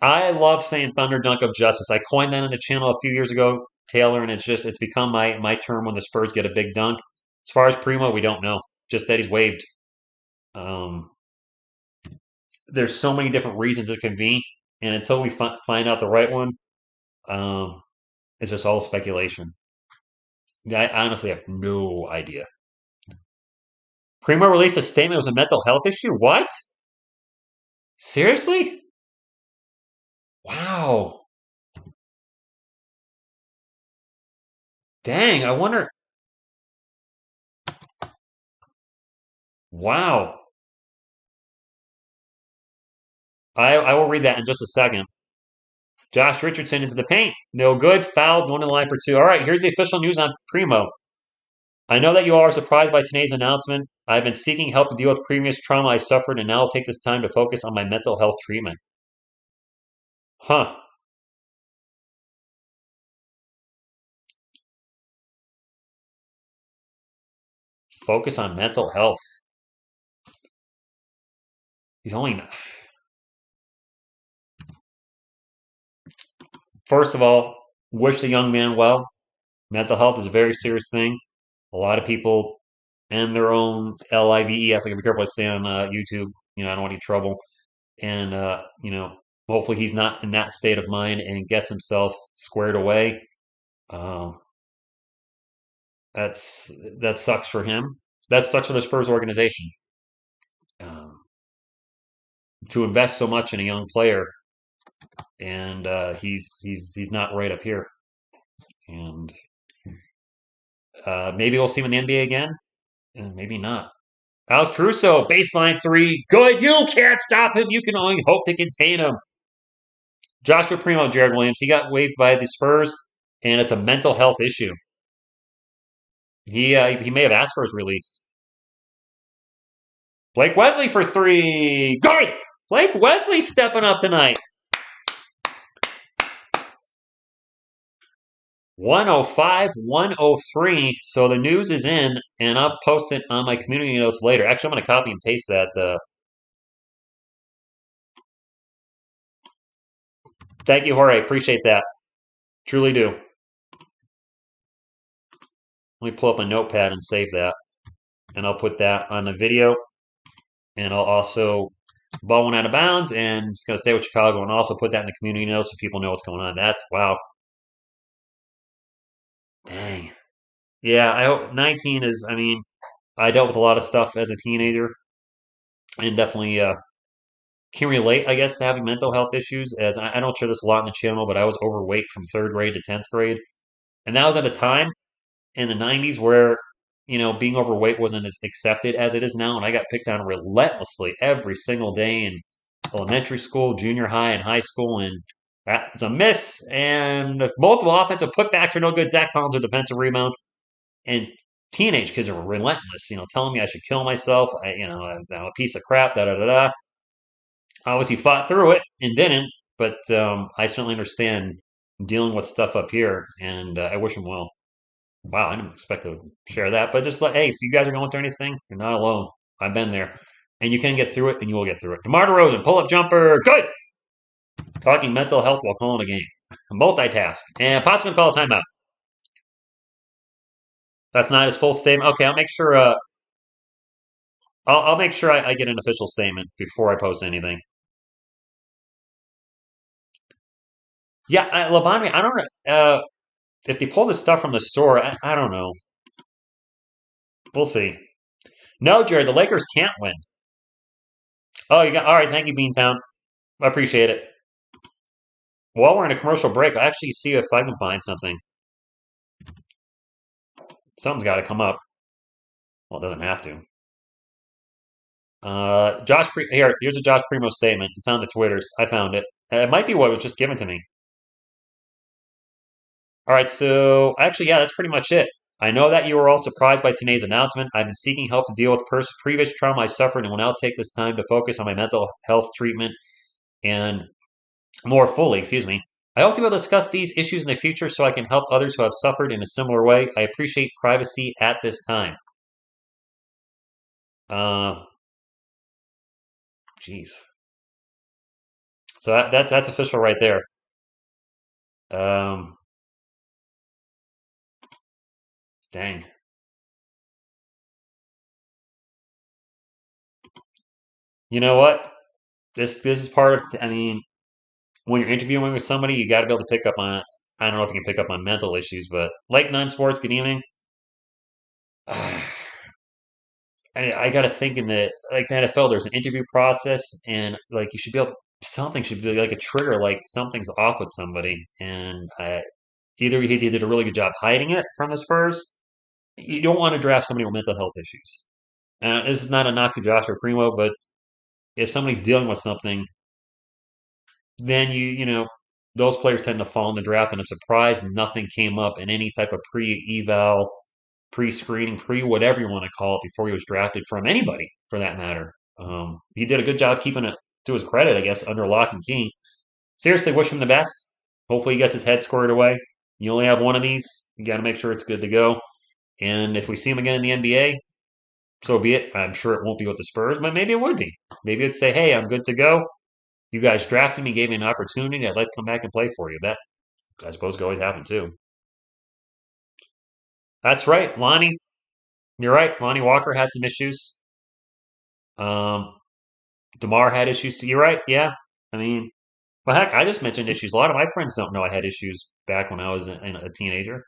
I love saying Thunder Dunk of Justice. I coined that on the channel a few years ago, Taylor, and it's become my term when the Spurs get a big dunk. As far as Primo, we don't know. Just that he's waived. There's so many different reasons it could be, and until we find out the right one, it's just all speculation. I honestly have no idea. Primo released a statement it was a mental health issue? What? Seriously? Wow. Dang, I wonder. Wow. I will read that in just a second. Josh Richardson into the paint. No good. Fouled. One in the line for two. All right, here's the official news on Primo. I know that you all are surprised by today's announcement. I've been seeking help to deal with previous trauma I suffered, and now I'll take this time to focus on my mental health treatment. Huh. Focus on mental health. He's only first of all, wish the young man well. Mental health is a very serious thing. A lot of people end their own lives. I gotta be careful what I say on YouTube. I don't want any trouble. And hopefully he's not in that state of mind and gets himself squared away. Um, that sucks for him. That sucks for the Spurs organization. Um, to invest so much in a young player, and he's not right up here. And maybe we'll see him in the NBA again, and maybe not. Alex Caruso, baseline three, good. You can't stop him. You can only hope to contain him. Joshua Primo, Jared Williams, he got waived by the Spurs, and it's a mental health issue. He may have asked for his release. Blake Wesley for three, good. Blake Wesley stepping up tonight. 105, 103. So the news is in, and I'll post it on my community notes later. Actually, I'm going to copy and paste that. Thank you, Jorge. Appreciate that. Truly do. Let me pull up a notepad and save that. And I'll put that on the video. And I'll also ball one out of bounds, and it's going to stay with Chicago, and also put that in the community notes so people know what's going on. That's, wow. Dang. Yeah, I hope 19 is, I dealt with a lot of stuff as a teenager, and definitely can relate, I guess, to having mental health issues, as I don't share this a lot in the channel, but I was overweight from 3rd grade to 10th grade. And that was at a time in the 90s where, being overweight wasn't as accepted as it is now. And I got picked on relentlessly every single day in elementary school, junior high, and high school. And that's a miss. And multiple offensive putbacks are no good. Zach Collins, a defensive rebound. And teenage kids are relentless, telling me I should kill myself. I'm a piece of crap, da da da da. Obviously fought through it and didn't, but I certainly understand dealing with stuff up here, and I wish him well. Wow, I didn't expect to share that, but just like, hey, if you guys are going through anything, you're not alone. I've been there, and you can get through it, and you will get through it. DeMar DeRozan, pull-up jumper, good! Talking mental health while calling a game. Multitask. And Pop's going to call a timeout. That's not his full statement. Okay, I'll make sure I'll make sure I get an official statement before I post anything. Yeah, Labonte, I don't know. If they pull this stuff from the store, I don't know. We'll see. No, Jared, the Lakers can't win. Oh, you got all right. Thank you, Beantown. I appreciate it. While we're in a commercial break, I'll actually see if I can find something. Something's got to come up. Well, it doesn't have to. Here's a Josh Primo statement. It's on the Twitters. I found it. It might be what was just given to me. All right, so actually, yeah, that's pretty much it. I know that you were all surprised by today's announcement. I've been seeking help to deal with previous trauma I suffered and will now take this time to focus on my mental health treatment and more fully, excuse me. I hope to be able to discuss these issues in the future so I can help others who have suffered in a similar way. I appreciate privacy at this time. Jeez. So that's official right there. Dang. You know what? This is part of. When you're interviewing with somebody, you got to be able to pick up on. I don't know if you can pick up on mental issues, but like non-sports. Good evening. I got to think in the NFL, there's an interview process, and like you should be able. Something should be like a trigger, like something's off with somebody, and either he did a really good job hiding it from the Spurs. You don't want to draft somebody with mental health issues. This is not a knock to Joshua Primo, but if somebody's dealing with something, then those players tend to fall in the draft. And I'm surprised nothing came up in any type of pre-eval, pre-screening, whatever you want to call it, before he was drafted from anybody, for that matter. He did a good job keeping it, to his credit, I guess, under lock and key. Seriously, wish him the best. Hopefully he gets his head squared away. You only have one of these. You got to make sure it's good to go. And if we see him again in the NBA, so be it. I'm sure it won't be with the Spurs, but maybe it would be. Maybe it'd say, hey, I'm good to go. You guys drafted me, gave me an opportunity. I'd like to come back and play for you. I suppose it could always happen too. That's right, Lonnie. You're right. Lonnie Walker had some issues. Um, DeMar had issues. You're right. Yeah. I mean, well, heck, I just mentioned issues. A lot of my friends don't know I had issues back when I was a teenager.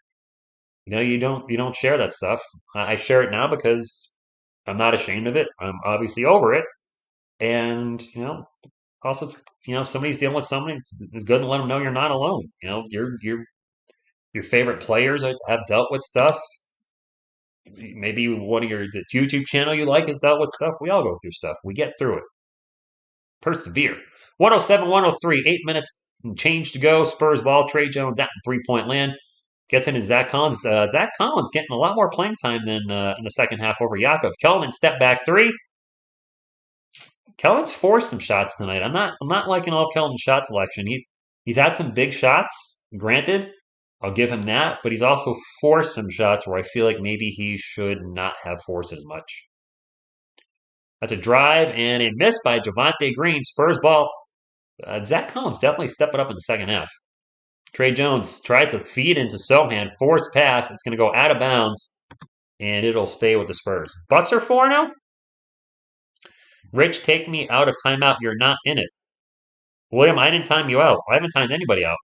You don't share that stuff. I share it now because I'm not ashamed of it. I'm obviously over it, and also, somebody's dealing with something. It's good to let them know you're not alone. Your favorite players have dealt with stuff. Maybe one of the YouTube channel you like has dealt with stuff. We all go through stuff. We get through it. Persevere. 107, 103, 8 minutes and change to go. Spurs ball. Trey Jones at 3-point land. Gets into Zach Collins. Zach Collins getting a lot more playing time than in the second half over Jakob. Kelvin step back three. Kelvin's forced some shots tonight. I'm not liking all of Kelvin's shot selection. He's had some big shots. Granted, I'll give him that, but he's also forced some shots where I feel like maybe he should not have forced as much. That's a drive and a miss by Javonte Green. Spurs ball. Zach Collins definitely stepping up in the second half. Trey Jones tries to feed into Sohan. Forced pass. It's going to go out of bounds, and it'll stay with the Spurs. Bucks are 4-0. Rich, take me out of timeout. You're not in it. William, I didn't time you out. I haven't timed anybody out.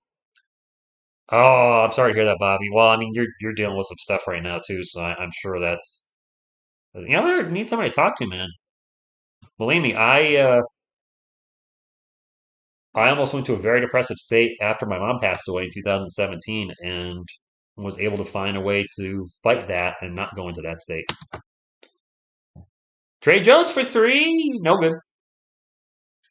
Oh, I'm sorry to hear that, Bobby. Well, I mean, you're dealing with some stuff right now too, so I'm sure that's. I need somebody to talk to, man. Believe me, I almost went to a very depressive state after my mom passed away in 2017, and was able to find a way to fight that and not go into that state. Trey Jones for three, no good.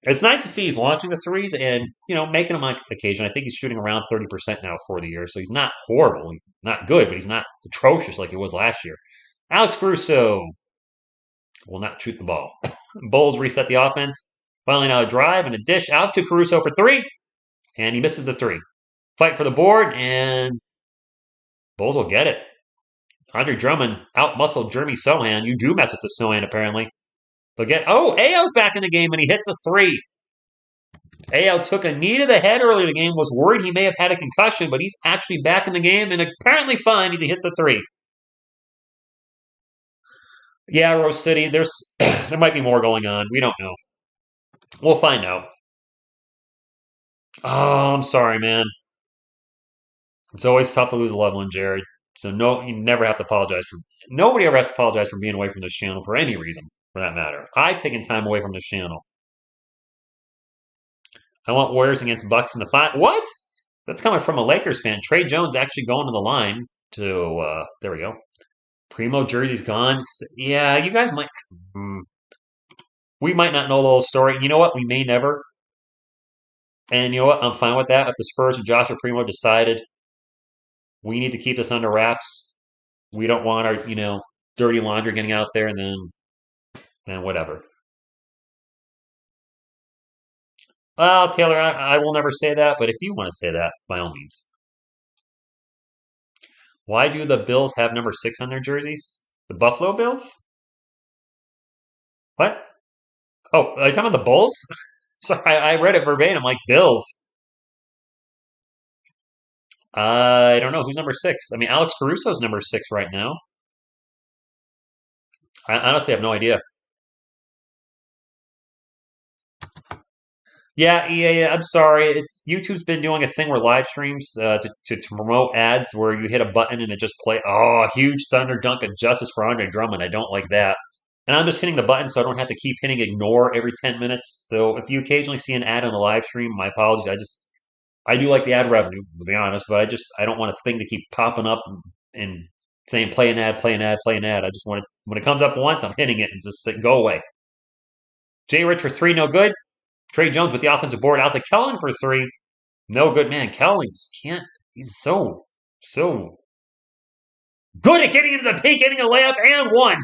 It's nice to see he's launching the threes and making them on occasion. I think he's shooting around 30% now for the year, so he's not horrible. He's not good, but he's not atrocious like he was last year. Alex Caruso will not shoot the ball. Bulls reset the offense. Finally, now a drive and a dish out to Caruso for three, and he misses the three. Fight for the board, and Bulls will get it. Andre Drummond out-muscled Jeremy Sohan. You do mess with the Sohan, apparently. Ayo's back in the game, and he hits a three. Ayo took a knee to the head early in the game, was worried he may have had a concussion, but he's actually back in the game and apparently fine as he hits the three. Yeah, Rose City, there might be more going on. We don't know. We'll find out. Oh, I'm sorry, man. It's always tough to lose a loved one, Jared. So you never have to apologize for. Nobody ever has to apologize for being away from this channel for any reason, for that matter. I've taken time away from this channel. I want Warriors against Bucks in the final. What? That's coming from a Lakers fan. Trey Jones actually going to the line to. There we go. Primo jersey's gone. Yeah, you guys might. We might not know the whole story. You know what? We may never. And you know what? I'm fine with that. If the Spurs and Joshua Primo decided we need to keep this under wraps, we don't want our dirty laundry getting out there, and then whatever. Well, Taylor, I will never say that, but if you want to say that, by all means. Why do the Bills have number 6 on their jerseys? The Buffalo Bills? What? Oh, are you talking about the Bulls? Sorry, I read it verbatim, like Bills. I don't know. Who's number 6? I mean, Alex Caruso's number 6 right now. I honestly have no idea. Yeah, I'm sorry. It's YouTube's been doing a thing where live streams to promote ads where you hit a button and it just play. Oh, huge thunder dunk of justice for Andre Drummond. I don't like that. And I'm just hitting the button so I don't have to keep hitting ignore every 10 minutes. So if you occasionally see an ad on the live stream, my apologies. I do like the ad revenue, to be honest, but I don't want a thing to keep popping up and saying play an ad, play an ad, play an ad. I just want it when it comes up once, I'm hitting it and just say, go away. Jay Rich for 3, no good. Trey Jones with the offensive board out to Kellen for 3. No good, man. Kellen just can't. He's so good at getting into the paint, getting a layup, and one.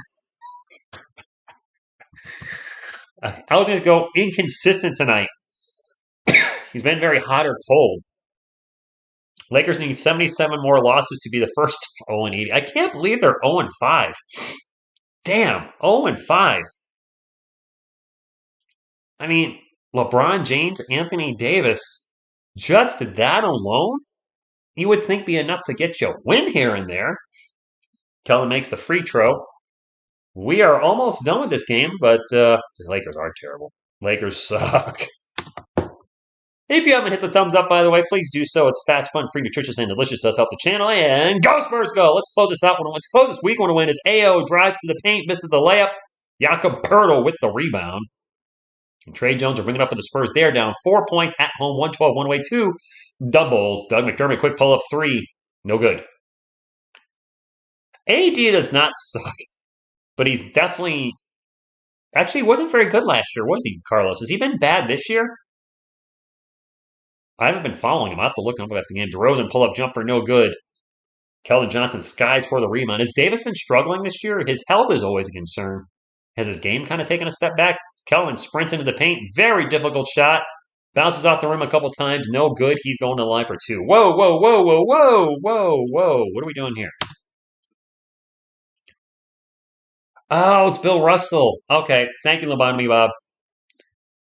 I was going to go inconsistent tonight. He's been very hot or cold. Lakers need 77 more losses to be the first 0-80. I can't believe they're 0-5. Damn, 0-5. I mean, LeBron James, Anthony Davis, just that alone? you would think be enough to get you a win here and there. Kellen makes the free throw. We are almost done with this game, but the Lakers are terrible. Lakers suck. If you haven't hit the thumbs up, by the way, please do so. It's fast, fun, free, nutritious, and delicious. Does help the channel. And go Spurs, go! Let's close this out. Let's close this week. Want to win is AO drives to the paint, misses the layup. Jakob Poeltl with the rebound. And Trey Jones will bring it up for the Spurs. They're down 4 points at home, 112, one away, 2 doubles. Doug McDermott, quick pull up 3. No good. AD does not suck, but he's definitely... Actually, he wasn't very good last year, was he, Carlos? Has he been bad this year? I haven't been following him. I have to look him up after the game. DeRozan pull-up jumper, no good. Keldon Johnson skies for the rebound. Has Davis been struggling this year? His health is always a concern. Has his game kind of taken a step back? Keldon sprints into the paint. Very difficult shot. Bounces off the rim a couple times. No good. He's going to the line for 2. Whoa, whoa, whoa, whoa, whoa, whoa, whoa. What are we doing here? Oh, it's Bill Russell. Okay. Thank you, Lobotomy Bob.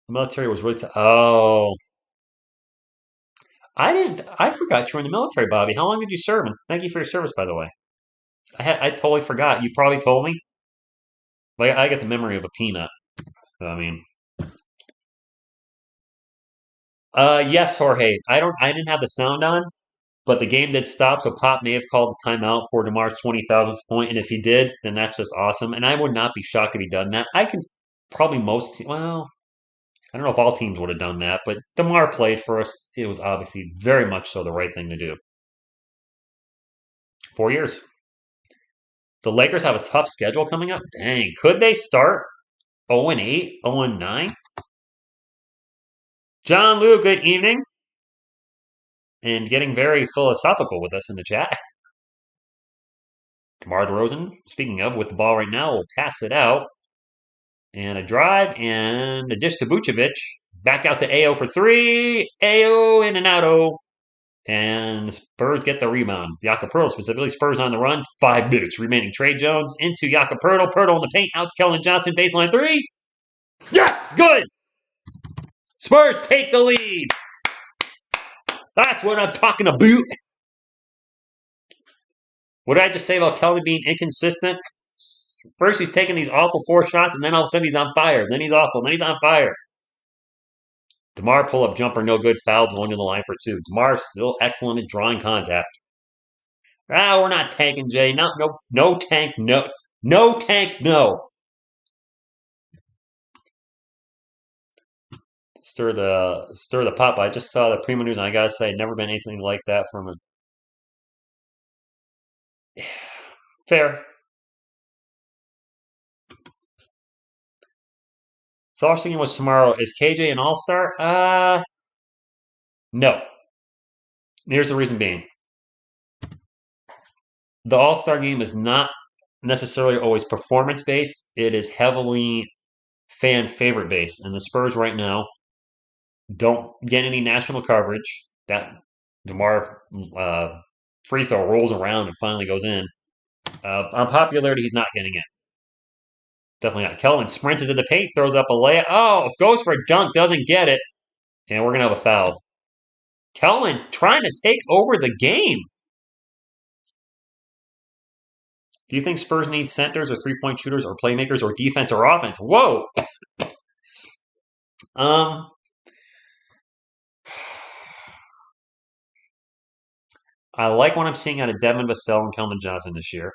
The military was really... Oh... I forgot you were in the military, Bobby. How long did you serve? And thank you for your service, by the way. I totally forgot. You probably told me. Like, I get the memory of a peanut. I mean, yes, Jorge. I didn't have the sound on, but the game did stop, so Pop may have called a timeout for DeMar's 20,000th point, and if he did, then that's just awesome. And I would not be shocked if he done that. I can probably well, I don't know if all teams would have done that, but DeMar played for us. It was obviously very much so the right thing to do. 4 years. The Lakers have a tough schedule coming up. Dang. Could they start 0-8, 0-9? John Lou, good evening. And getting very philosophical with us in the chat. DeMar DeRozan, speaking of, with the ball right now, will pass it out. And a drive and a dish to Vucevic. Back out to AO for 3. AO in and out. And the Spurs get the rebound. Jakob Poeltl specifically. Spurs on the run. 5 minutes remaining. Trey Jones into Jakob Poeltl. Poeltl in the paint. Out to Keldon Johnson. Baseline 3. Yes! Good! Spurs take the lead. That's what I'm talking about. What did I just say about Kelly being inconsistent? First, he's taking these awful 4 shots, and then all of a sudden he's on fire. Then he's awful. Then he's on fire. DeMar pull-up jumper, no good. Foul going to the line for 2. DeMar still excellent at drawing contact. We're not tanking, Jay. No tank, no. No tank, no. Stir the pot. I just saw the Primo News, and I gotta say, never been anything like that from him. Fair. So our thinking was tomorrow. Is KJ an all-star? No. Here's the reason being. The all-star game is not necessarily always performance-based. It is heavily fan favorite-based. And the Spurs right now don't get any national coverage. That DeMar free throw rolls around and finally goes in. On popularity, he's not getting it. Definitely not. Keldon sprints into the paint, throws up a layup. Oh, goes for a dunk, doesn't get it. And we're going to have a foul. Keldon trying to take over the game. Do you think Spurs need centers or three-point shooters or playmakers or defense or offense? Whoa! I like what I'm seeing out of Devin Vassell and Keldon Johnson this year.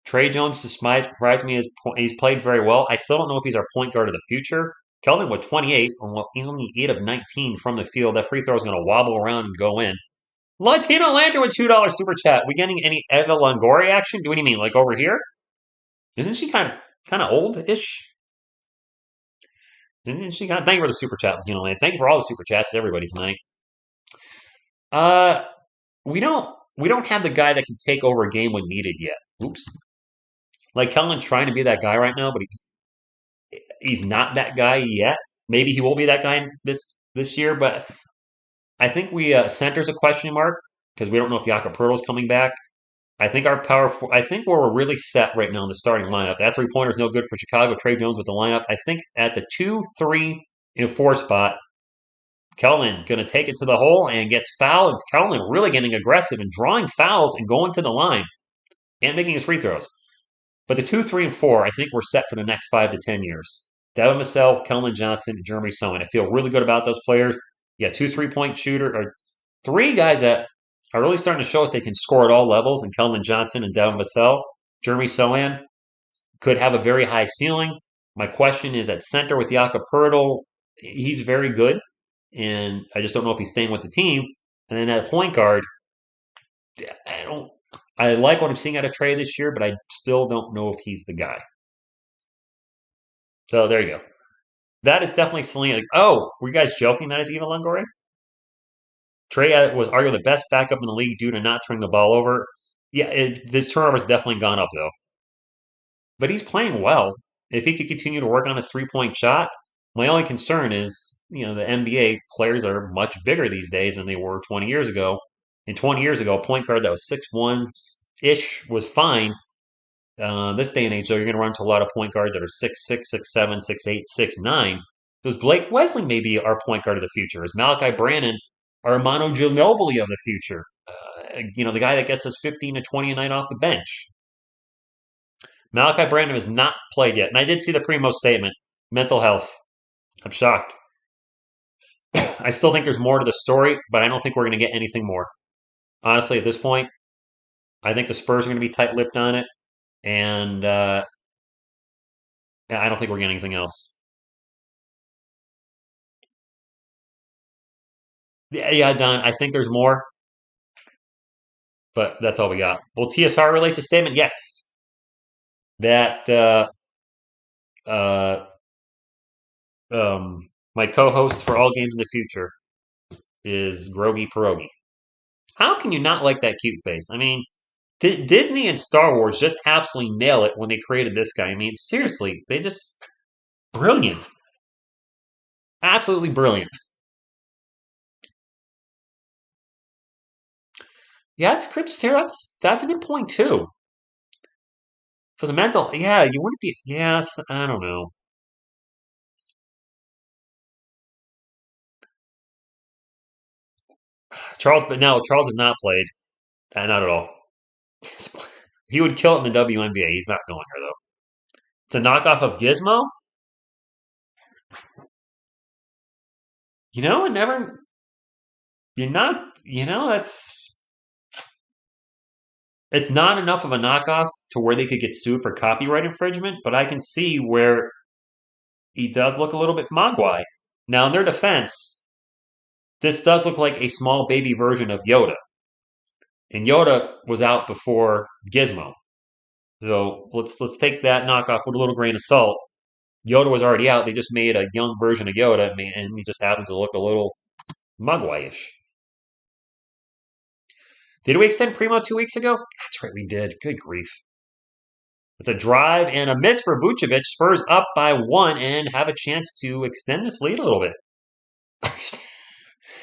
Trey Jones surprised me. He's played very well. I still don't know if he's our point guard of the future. Keldon with 28, only 8 of 19 from the field. That free throw is going to wobble around and go in. Latino Lantern with $2 super chat. We getting any Eva Longoria action? What do you mean, like over here? Isn't she kind of old-ish? Isn't she kind of? Thank you for the super chat, Latino Lantern. Thank you for all the super chats to everybody tonight. We don't have the guy that can take over a game when needed yet. Oops. Like Keldon's trying to be that guy right now, but he's not that guy yet. Maybe he will be that guy this year, but I think center's a question mark because we don't know if Jakob Poeltl is coming back. I think I think where we're really set right now in the starting lineup. That 3-pointer is no good for Chicago. Trey Jones with the lineup. I think at the 2, 3, and 4 spot, Kelman going to take it to the hole and gets fouled. Kelman really getting aggressive and drawing fouls and going to the line and making his free throws. But the 2, 3, and 4, I think we're set for the next 5 to 10 years. Devin Vassell, Kelman Johnson, and Jeremy Sohan. I feel really good about those players. You got 2 3-point shooter, or 3 guys that are really starting to show us they can score at all levels, and Kelman Johnson and Devin Vassell. Jeremy Sohan could have a very high ceiling. My question is at center with Jakob Poeltl. He's very good, and I just don't know if he's staying with the team. And then at point guard, I like what I'm seeing out of Trey this year, but I still don't know if he's the guy. So there you go. That is definitely Selena. Oh, were you guys joking that is Eva Longoria? Trey was arguably the best backup in the league due to not turning the ball over. Yeah, his turnover's definitely gone up, though. But he's playing well. If he could continue to work on his three-point shot, my only concern is, the NBA players are much bigger these days than they were 20 years ago. And 20 years ago, a point guard that was 6'1"-ish was fine. This day and age, though, you're going to run into a lot of point guards that are 6'6", 6'7", 6'8", 6'9". Those Blake Wesley may be our point guard of the future. Is Malachi Brannon our Manu Ginobili of the future? The guy that gets us 15 to 20 a night off the bench. Malachi Brannon has not played yet. And I did see the Primo statement. Mental health. I'm shocked. I still think there's more to the story, but I don't think we're going to get anything more. Honestly, at this point, I think the Spurs are going to be tight-lipped on it. And I don't think we're getting anything else. Yeah, Don, I think there's more. But that's all we got. Will TSR release a statement? Yes. That my co-host for all games in the future is Grogi Pierogi. How can you not like that cute face? I mean, Disney and Star Wars just absolutely nail it when they created this guy. I mean, seriously, they just brilliant. Absolutely brilliant. Yeah, it's Crips here. That's a good point too. For the mental, yeah, you wouldn't be. Yes, I don't know. But no, Charles has not played. Not at all. He would kill it in the WNBA. He's not going there though. It's a knockoff of Gizmo. It never. You're not. That's. It's not enough of a knockoff to where they could get sued for copyright infringement, but I can see where he does look a little bit Mogwai. Now, in their defense, this does look like a small baby version of Yoda. And Yoda was out before Gizmo. So let's take that knockoff with a little grain of salt. Yoda was already out. They just made a young version of Yoda, and he just happens to look a little Mogwai-ish. Did we extend Primo 2 weeks ago? That's right, we did. Good grief. It's a drive and a miss for Vucevic. Spurs up by 1 and have a chance to extend this lead a little bit.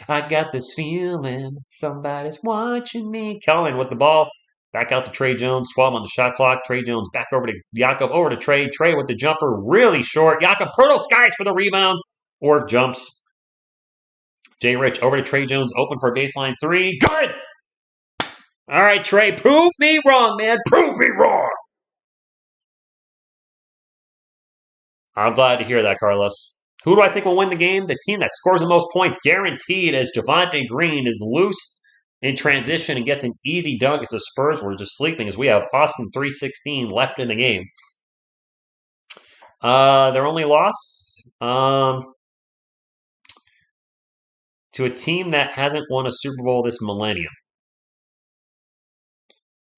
I got this feeling somebody's watching me. Kellen with the ball. Back out to Trey Jones. 12 on the shot clock. Trey Jones back over to Jakob. Over to Trey. Trey with the jumper. Really short. Jakob Poeltl skies for the rebound. Or jumps. Jay Rich over to Trey Jones. Open for baseline 3. Good! All right, Trey. Prove me wrong, man. Prove me wrong. I'm glad to hear that, Carlos. Who do I think will win the game? The team that scores the most points, guaranteed, as Javonte Green is loose in transition and gets an easy dunk as the Spurs were just sleeping as we have Austin 3:16 left in the game. Their only loss to a team that hasn't won a Super Bowl this millennium.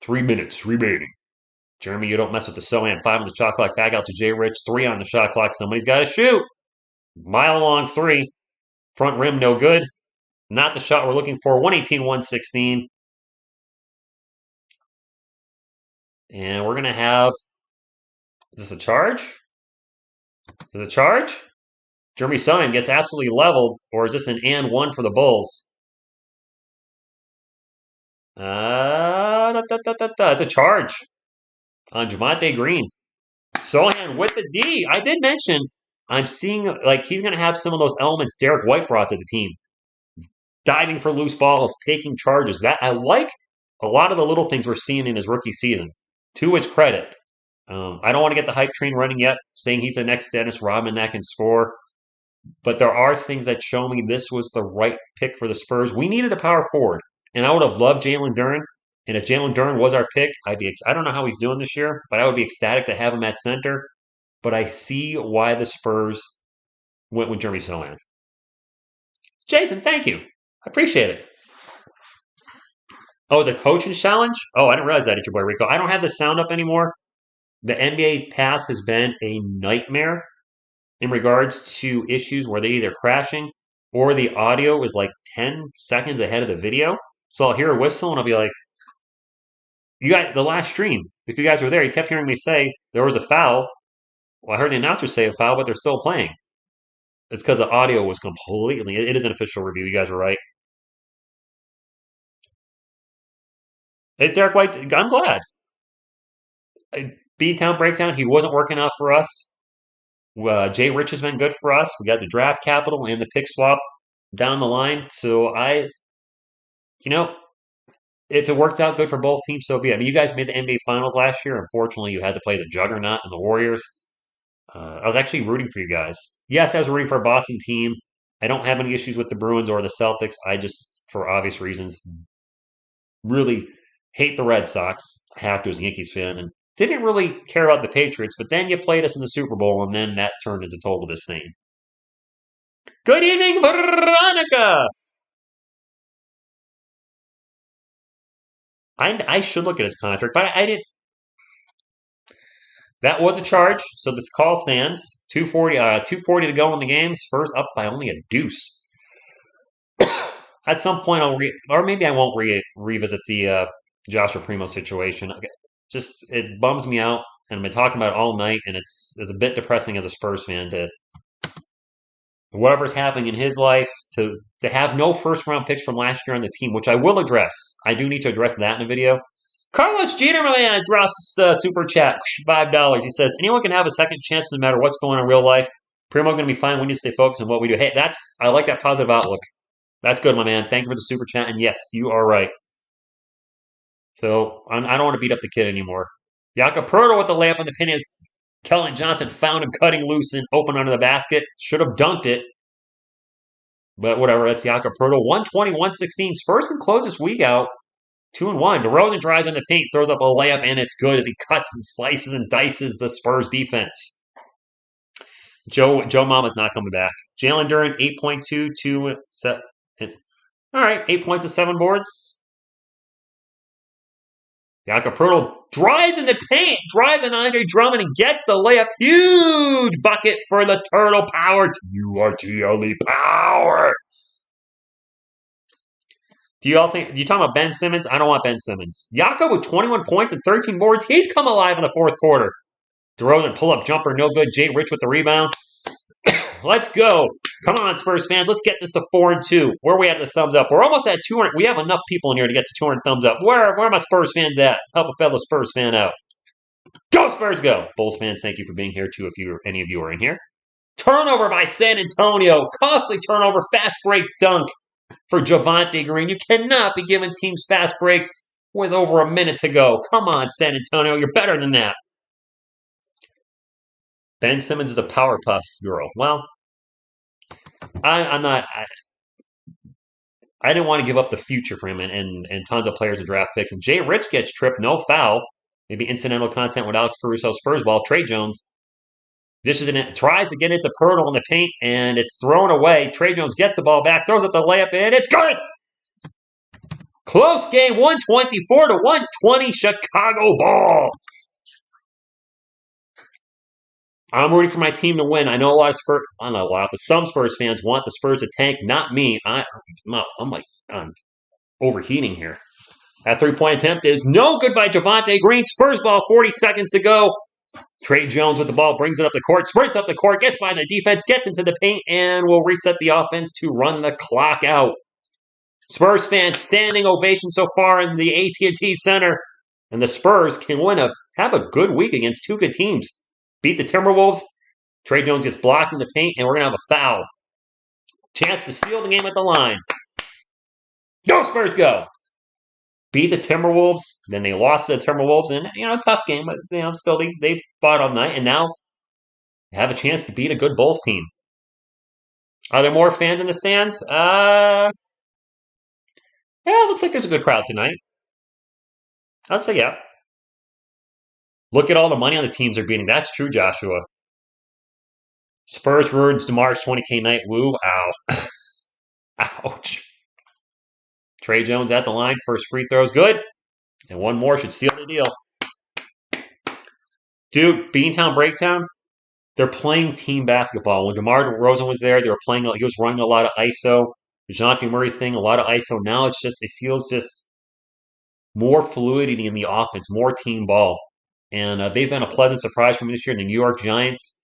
3 minutes remaining. Jeremy, you don't mess with the Sohan. 5 on the shot clock. Back out to Jay Rich. 3 on the shot clock. Somebody's got to shoot. Mile long 3. Front rim, no good. Not the shot we're looking for. 118-116. And we're going to have... Is this a charge? Is it a charge? Jeremy Sohan gets absolutely leveled. Or is this an and 1 for the Bulls? It's a charge on Javonte Green. Sohan with the D. I did mention I'm seeing like he's going to have some of those elements Derek White brought to the team. diving for loose balls, taking charges. That I like a lot of the little things we're seeing in his rookie season. To his credit, I don't want to get the hype train running yet, saying he's the next Dennis Rodman that can score. But there are things that show me this was the right pick for the Spurs. We needed a power forward, and I would have loved Jalen Duren. And if Jalen Duren was our pick, I don't know how he's doing this year, but I would be ecstatic to have him at center. But I see why the Spurs went with Jeremy Sohan. Jason, thank you. I appreciate it. Oh, is it a coaching challenge? Oh, I didn't realize that, at your boy Rico. I don't have the sound up anymore. The NBA past has been a nightmare in regards to issues where they're either crashing or the audio is like 10 seconds ahead of the video. So I'll hear a whistle and I'll be like, you got the last stream. If you guys were there, you kept hearing me say there was a foul. Well, I heard the announcer say a foul, but they're still playing. It's because the audio was completely. It is an official review. You guys are right. It's Derek White. I'm glad. B-Town Breakdown, he wasn't working out for us. Jay Rich has been good for us. We got the draft capital and the pick swap down the line. So if it works out good for both teams, so be it. I mean, you guys made the NBA Finals last year. Unfortunately, you had to play the Juggernaut and the Warriors. I was actually rooting for you guys. Yes, I was rooting for a Boston team. I don't have any issues with the Bruins or the Celtics. I just, for obvious reasons, really hate the Red Sox. I have to as a Yankees fan, and didn't really care about the Patriots. But then you played us in the Super Bowl, and then that turned into total disdain. Good evening, Veronica. I should look at his contract, but I didn't. That was a charge, so this call stands. 240 to go in the game. Spurs up by only a deuce. At some point, or maybe I won't revisit the Joshua Primo situation. It bums me out, and I've been talking about it all night, and it's a bit depressing as a Spurs fan to whatever's happening in his life to have no first round picks from last year on the team, which I will address. I do need to address that in a video. Carlos Jeter, my man, drops super chat, $5. He says, anyone can have a second chance no matter what's going on in real life. Primo going to be fine. We need to stay focused on what we do. Hey, I like that positive outlook. That's good, my man. Thank you for the super chat. And yes, you are right. So I don't want to beat up the kid anymore. Jakob Poeltl with the layup on the pin is Kellen Johnson found him cutting loose and open under the basket. Should have dunked it. But whatever, that's Jakob Poeltl. 120-116. Spurs can close this week out 2-1. DeRozan drives in the paint, throws up a layup, and it's good as he cuts and slices and dices the Spurs defense. Joe Mama's not coming back. Jalen Duren, 8.2 to set. All right, 8 points to 7 boards. Jakob Poeltl drives in the paint, driving Andre Drummond and gets the layup. Huge bucket for the Turtle Power. TURTLE Power. Do you talking about Ben Simmons? I don't want Ben Simmons. Jakob with 21 points and 13 boards. He's come alive in the fourth quarter. DeRozan pull-up jumper, no good. Jay Rich with the rebound. Let's go. Come on, Spurs fans. Let's get this to 4-2. Where are we at the thumbs up? We're almost at 200. We have enough people in here to get to 200 thumbs up. Where are my Spurs fans at? Help a fellow Spurs fan out. Go, Spurs, go. Bulls fans, thank you for being here, too, if any of you are in here. Turnover by San Antonio. Costly turnover. Fast break dunk for Javonte Green. You cannot be giving teams fast breaks with over a minute to go. Come on, San Antonio. You're better than that. Ben Simmons is a Powerpuff girl. Well, I'm not. I didn't want to give up the future for him and tons of players and draft picks. And Jay Rich gets tripped, no foul. Maybe incidental content with Alex Caruso Spurs ball. Trey Jones tries to get into Poeltl in the paint, and it's thrown away. Trey Jones gets the ball back, throws up the layup, and it's good! Close game, 124-120, Chicago ball. I'm rooting for my team to win. I know not a lot, but some Spurs fans want the Spurs to tank, not me. I'm overheating here. That three-point attempt is no good by Javonte Green. Spurs ball, 40 seconds to go. Trey Jones with the ball, brings it up the court, sprints up the court, gets by the defense, gets into the paint, and will reset the offense to run the clock out. Spurs fans, standing ovation so far in the AT&T Center. And the Spurs can have a good week against two good teams. Beat the Timberwolves. Trey Jones gets blocked in the paint, and we're going to have a foul. Chance to seal the game at the line. Go Spurs, go! Beat the Timberwolves. Then they lost to the Timberwolves, and tough game, but still they fought all night, and now have a chance to beat a good Bulls team. Are there more fans in the stands? Yeah, it looks like there's a good crowd tonight. I'd say yeah. Look at all the money on the teams they're beating. That's true, Joshua. Spurs ruins DeMar's 20K night. Woo. Ow. Ouch. Trey Jones at the line. First free throw is good. And one more should seal the deal. Dude, Beantown Breakdown, they're playing team basketball. When DeMar DeRozan was there, they were playing, he was running a lot of ISO. The Dejounte Murray thing, a lot of ISO. Now it feels just more fluidity in the offense, more team ball. And they've been a pleasant surprise for me this year. The New York Giants,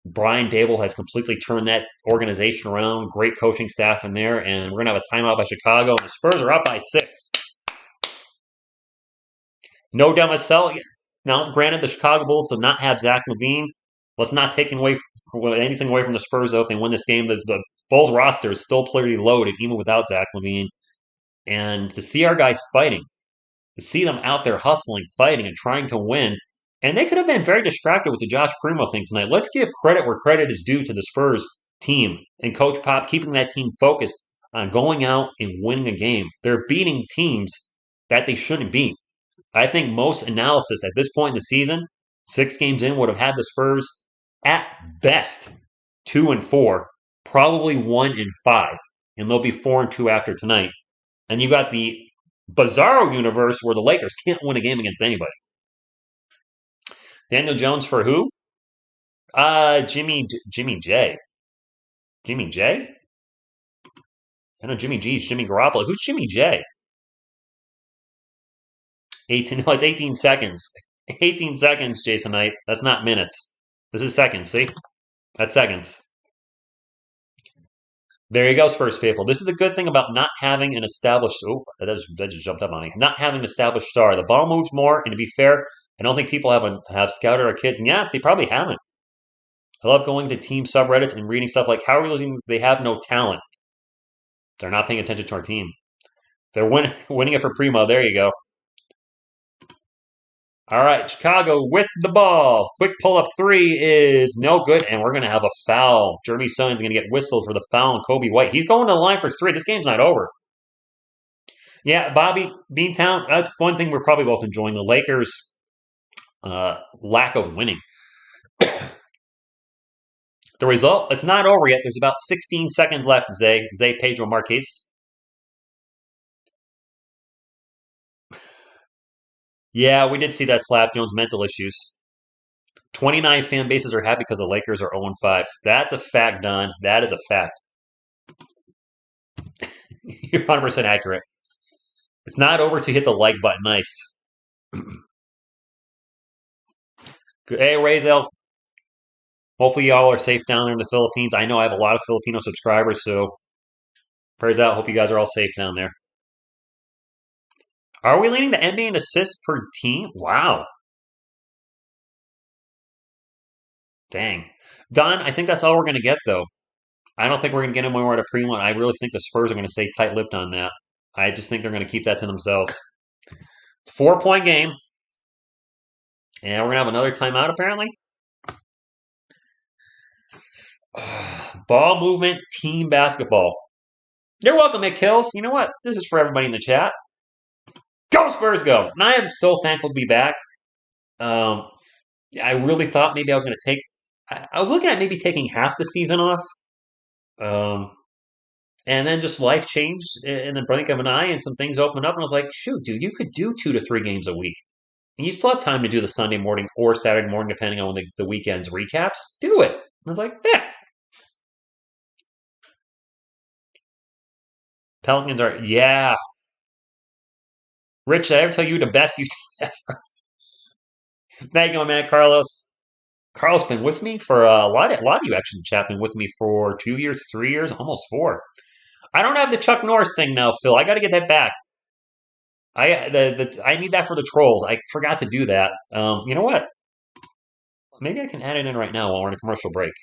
Brian Dable has completely turned that organization around. Great coaching staff in there. And we're going to have a timeout by Chicago. And the Spurs are up by 6. No Demasel. Now, granted, the Chicago Bulls do not have Zach LaVine. Let's not take anything away from the Spurs, though. If they win this game, the Bulls roster is still pretty loaded, even without Zach LaVine. And to see our guys fighting, to see them out there hustling, fighting, and trying to win, and they could have been very distracted with the Josh Primo thing tonight. Let's give credit where credit is due to the Spurs team and Coach Pop keeping that team focused on going out and winning a game. They're beating teams that they shouldn't beat. I think most analysis at this point in the season, 6 games in, would have had the Spurs at best 2-4, probably 1-5, and they'll be 4-2 after tonight. And you got the bizarro universe where the Lakers can't win a game against anybody. Daniel Jones for who? Jimmy J. Jimmy J? I know Jimmy G is Jimmy Garoppolo. Who's Jimmy J? 18. No, it's 18 seconds. 18 seconds, Jason Knight. That's not minutes. This is seconds, see? That's seconds. There you go, Spurs faithful. This is a good thing about not having an established... Oh, that just jumped up on me. Not having an established star. The ball moves more, and to be fair, I don't think people have scouted our kids. And yeah, they probably haven't. I love going to team subreddits and reading stuff like, how are we losing? They have no talent. They're not paying attention to our team. They're winning it for Primo. There you go. All right, Chicago with the ball. Quick pull-up 3 is no good, and we're going to have a foul. Jeremy Sons going to get whistled for the foul on Kobe White. He's going to the line for 3. This game's not over. Yeah, Bobby, Beantown, that's one thing we're probably both enjoying. The Lakers' lack of winning. The result, it's not over yet. There's about 16 seconds left, Zay Pedro Marquez. Yeah, we did see that slap. Jones mental issues. 29 fan bases are happy because the Lakers are 0-5. That's a fact, Don. That is a fact. You're 100% accurate. It's not over to hit the like button. Nice. Hey, Razel. Hopefully y'all are safe down there in the Philippines. I know I have a lot of Filipino subscribers, so prayers out. Hope you guys are all safe down there. Are we leading the NBA in assists per team? Wow. Dang. Don, I think that's all we're going to get, though. I don't think we're going to get any more at a Primo. I really think the Spurs are going to stay tight-lipped on that. I just think they're going to keep that to themselves. It's a 4-point game. And we're going to have another timeout, apparently. Ball movement, team basketball. You're welcome, Mick Hills. You know what? This is for everybody in the chat. Go Spurs, go! And I am so thankful to be back. I really thought maybe I was going to take... I was looking at maybe taking half the season off. And then just life changed in the blink of an eye and some things opened up. And I was like, shoot, dude, you could do 2 to 3 games a week. And you still have time to do the Sunday morning or Saturday morning, depending on when the weekend's recaps. Do it. And I was like, yeah. Pelicans are, yeah. Rich, did I ever tell you the best you've ever? Thank you, my man, Carlos. Carlos been with me for a lot of you actually, chat, been with me for 2 years, 3 years, almost 4. I don't have the Chuck Norris thing now, Phil. I got to get that back. I need that for the trolls. I forgot to do that. You know what? Maybe I can add it in right now while we're in a commercial break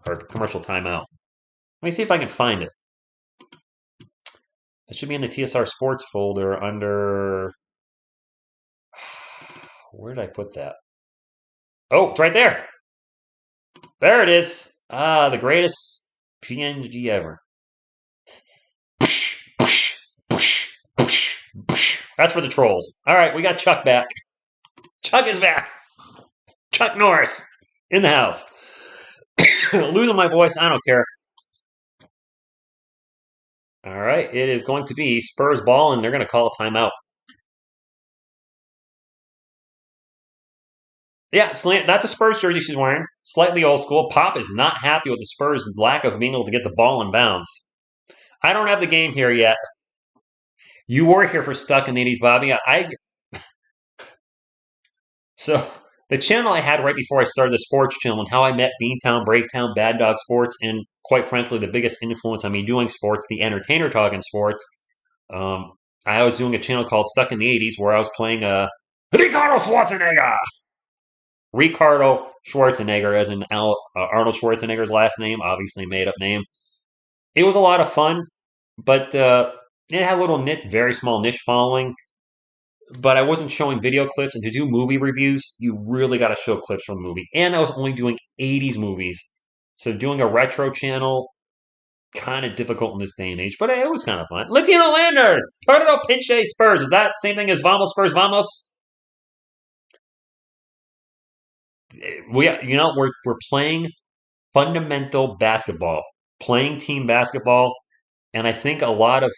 or commercial timeout. Let me see if I can find it. It should be in the TSR Sports folder under. Where did I put that? Oh, it's right there. There it is. Ah, the greatest PNG ever. That's for the trolls. All right, we got Chuck back. Chuck is back. Chuck Norris in the house. Losing my voice, I don't care. All right, it is going to be Spurs ball, and they're going to call a timeout. Yeah, that's a Spurs jersey she's wearing. Slightly old school. Pop is not happy with the Spurs' lack of being able to get the ball in bounds. I don't have the game here yet. You were here for Stuck in the 80s, Bobby. So the channel I had right before I started the sports channel and how I met Beantown, Breaktown, Bad Dog Sports, and quite frankly, the biggest influence on me doing sports, the entertainer talking sports. I was doing a channel called Stuck in the 80s where I was playing Ricardo Schwarzenegger. Ricardo Schwarzenegger, as in Arnold Schwarzenegger's last name, obviously made up name. It was a lot of fun, but it had a little very small niche following. But I wasn't showing video clips, and to do movie reviews, you really got to show clips from the movie. And I was only doing 80s movies. So doing a retro channel, kind of difficult in this day and age, but it was kind of fun. Latino Lander! Tornado Pinche Spurs. Is that same thing as Vamos Spurs Vamos? We're playing fundamental basketball, playing team basketball, and I think a lot of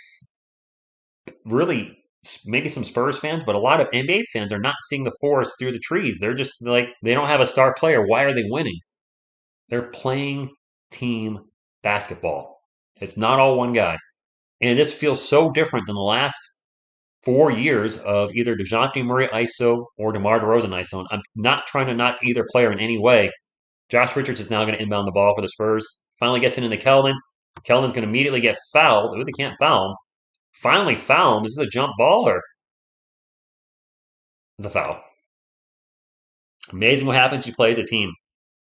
really maybe some Spurs fans, but a lot of NBA fans are not seeing the forest through the trees. They're just like they don't have a star player. Why are they winning? They're playing team basketball. It's not all one guy, and this feels so different than the last 4 years of either DeJounte Murray ISO or DeMar DeRozan ISO. And I'm not trying to knock either player in any way. Josh Richards is now going to inbound the ball for the Spurs. Finally gets it into Keldon. Keldon's going to immediately get fouled. Ooh, they can't foul him. Finally foul him. Is this a jump ball or it's a foul? Amazing what happens. You play as a team.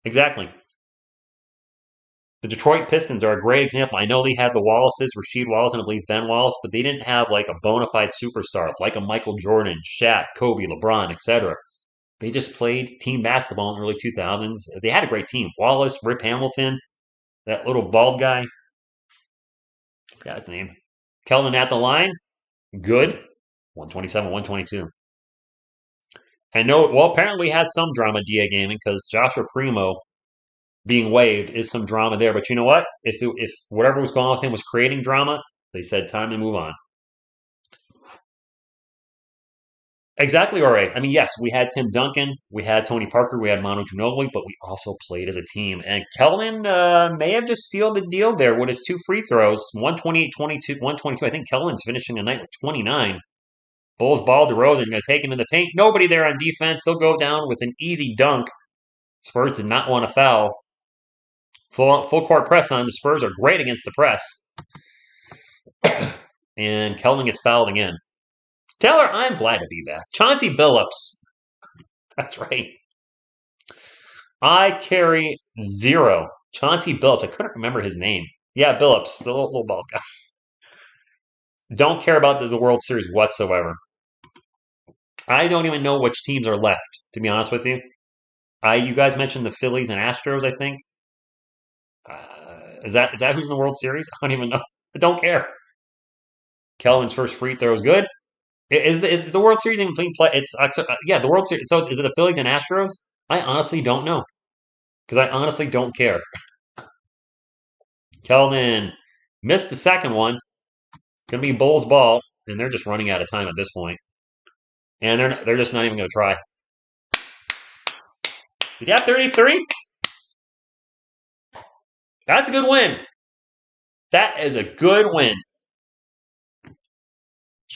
Exactly. The Detroit Pistons are a great example. I know they had the Wallaces, Rasheed Wallace, and I believe Ben Wallace, but they didn't have like a bona fide superstar like a Michael Jordan, Shaq, Kobe, LeBron, etc. They just played team basketball in the early 2000s. They had a great team. Wallace, Rip Hamilton, that little bald guy. I forgot his name. Keldon at the line. Good. 127, 122. I know, well, apparently we had some drama DA gaming because Joshua Primo being waived is some drama there. But you know what? If whatever was going on with him was creating drama, they said time to move on. Exactly, Ore. I mean, yes, we had Tim Duncan, we had Tony Parker, we had Manu Ginobili, but we also played as a team. And Keldon may have just sealed the deal there with his 2 free throws, 128-22, 122. I think Keldon's finishing the night with 29. Bulls ball, DeRozan going to take into the paint. Nobody there on defense. He'll go down with an easy dunk. Spurs did not want to foul. Full court press on. The Spurs are great against the press. And Keldon gets fouled again. Taylor, I'm glad to be back. Chauncey Billups. That's right. I carry 0. Chauncey Billups. I couldn't remember his name. Yeah, Billups, the little bald guy. Don't care about the World Series whatsoever. I don't even know which teams are left, to be honest with you. You guys mentioned the Phillies and Astros, I think. Is that who's in the World Series? I don't even know. I don't care. Keldon's first free throw is good. Is the World Series even being played? It's yeah, the World Series. So is it the Phillies and Astros? I honestly don't know because I honestly don't care. Keldon missed the second one. Gonna be Bulls ball, and they're just running out of time at this point, and they're just not even gonna try. Did you have 33? That's a good win. That is a good win.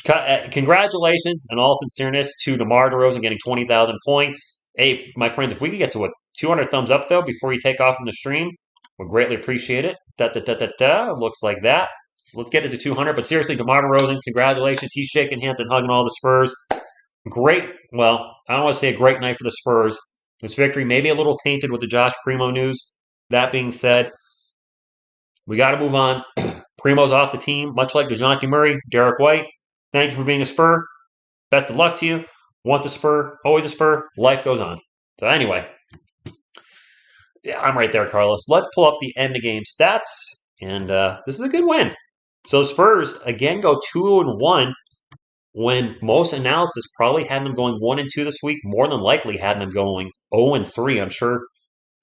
Congratulations, in all sincereness, to DeMar DeRozan getting 20,000 points. Hey, my friends, if we could get to a 200 thumbs up, though, before you take off from the stream, we'd greatly appreciate it. Looks like that. So let's get it to 200. But seriously, DeMar DeRozan, congratulations. He's shaking hands and hugging all the Spurs. Great, well, I don't want to say a great night for the Spurs. This victory may be a little tainted with the Josh Primo news. That being said, we got to move on. Primo's off the team, much like DeJounte Murray, Derek White. Thank you for being a Spur. Best of luck to you. Once a Spur, always a Spur. Life goes on. So anyway, yeah, I'm right there, Carlos. Let's pull up the end-of-game stats, and this is a good win. So the Spurs, again, go 2-1 when most analysis probably had them going 1-2 this week, more than likely had them going 0-3. I'm sure.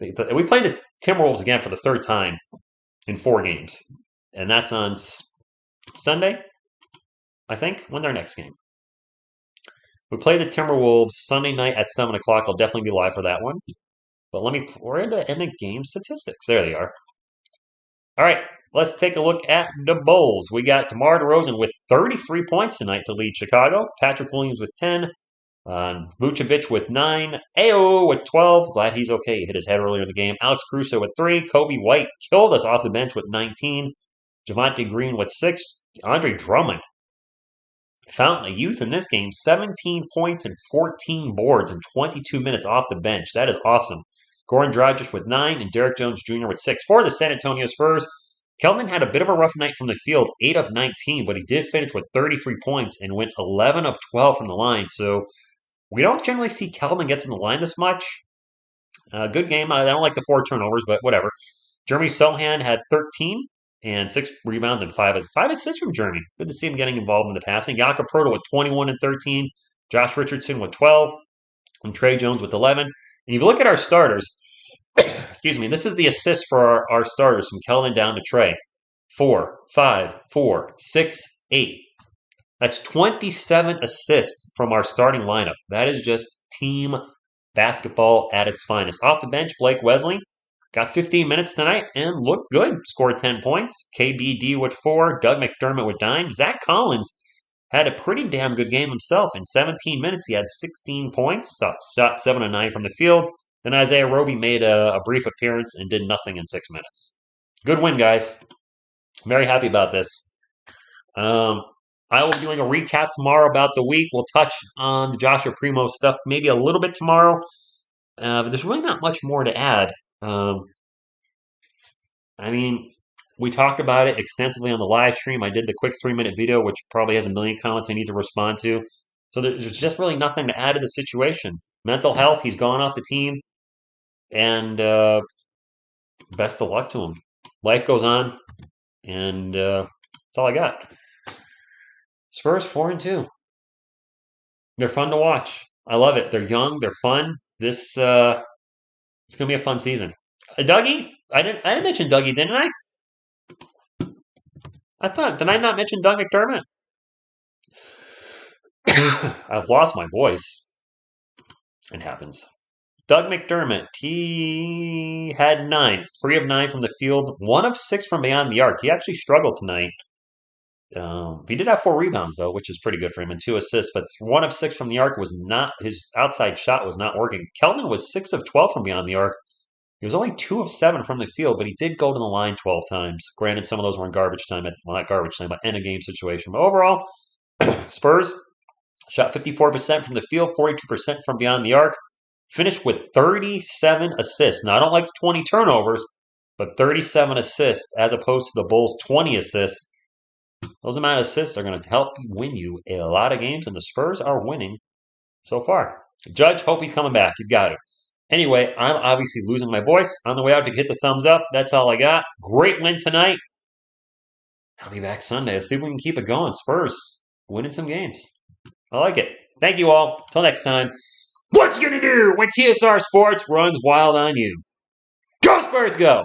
We played the Timberwolves again for the third time in 4 games, and that's on Sunday, I think. When's our next game? We play the Timberwolves Sunday night at 7 o'clock. I'll definitely be live for that one. But we're in the end-of-game statistics. There they are. All right, let's take a look at the Bulls. We got DeMar DeRozan with 33 points tonight to lead Chicago. Patrick Williams with 10. Vucevic with 9. Ayo with 12. Glad he's okay. He hit his head earlier in the game. Alex Caruso with 3. Kobe White killed us off the bench with 19. Javonte Green with 6. Andre Drummond, fountain of youth in this game. 17 points and 14 boards in 22 minutes off the bench. That is awesome. Goran Dragic with 9 and Derek Jones Jr. with 6. For the San Antonio Spurs, Keldon had a bit of a rough night from the field, 8 of 19, but he did finish with 33 points and went 11 of 12 from the line. So we don't generally see Keldon get to the line this much. Good game. I don't like the 4 turnovers, but whatever. Jeremy Sohan had 13 and 6 rebounds and 5 assists from Jeremy. Good to see him getting involved in the passing. Jakob Poeltl with 21 and 13. Josh Richardson with 12. And Trey Jones with 11. And if you look at our starters, excuse me, this is the assist for our starters from Keldon down to Trey. 4, 5, 4, 6, 8. That's 27 assists from our starting lineup. That is just team basketball at its finest. Off the bench, Blake Wesley got 15 minutes tonight and looked good. Scored 10 points. KBD with 4. Doug McDermott with 9. Zach Collins had a pretty damn good game himself. In 17 minutes, he had 16 points. Shot 7 of 9 from the field. Then Isaiah Roby made a brief appearance and did nothing in 6 minutes. Good win, guys. Very happy about this. I will be doing a recap tomorrow about the week. We'll touch on the Joshua Primo stuff maybe a little bit tomorrow. But there's really not much more to add. We talked about it extensively on the live stream. I did the quick 3-minute video, which probably has a million comments I need to respond to. So there's just really nothing to add to the situation. Mental health, he's gone off the team. And best of luck to him. Life goes on. And that's all I got. Spurs 4-2. They're fun to watch. I love it. They're young. They're fun. This it's gonna be a fun season. Dougie, I didn't mention Dougie, didn't I? Did I not mention Doug McDermott? I've lost my voice. It happens. Doug McDermott, he had 9. 3 of 9 from the field. 1 of 6 from beyond the arc. He actually struggled tonight. He did have 4 rebounds, though, which is pretty good for him, and 2 assists. But 1 of 6 from the arc was not, his outside shot was not working. Keldon was 6 of 12 from beyond the arc. He was only 2 of 7 from the field, but he did go to the line 12 times. Granted, some of those were in garbage time, not garbage time, but end of game situation. But overall, Spurs shot 54% from the field, 42% from beyond the arc. Finished with 37 assists. Now, I don't like the 20 turnovers, but 37 assists as opposed to the Bulls' 20 assists. Those amount of assists are going to help win you a lot of games, and the Spurs are winning so far. Judge, hope he's coming back. He's got it. Anyway, I'm obviously losing my voice. On the way out, if you hit the thumbs up, that's all I got. Great win tonight. I'll be back Sunday. Let's see if we can keep it going. Spurs winning some games. I like it. Thank you all. Till next time. What you gonna do when TSR Sports runs wild on you? Go Spurs, go!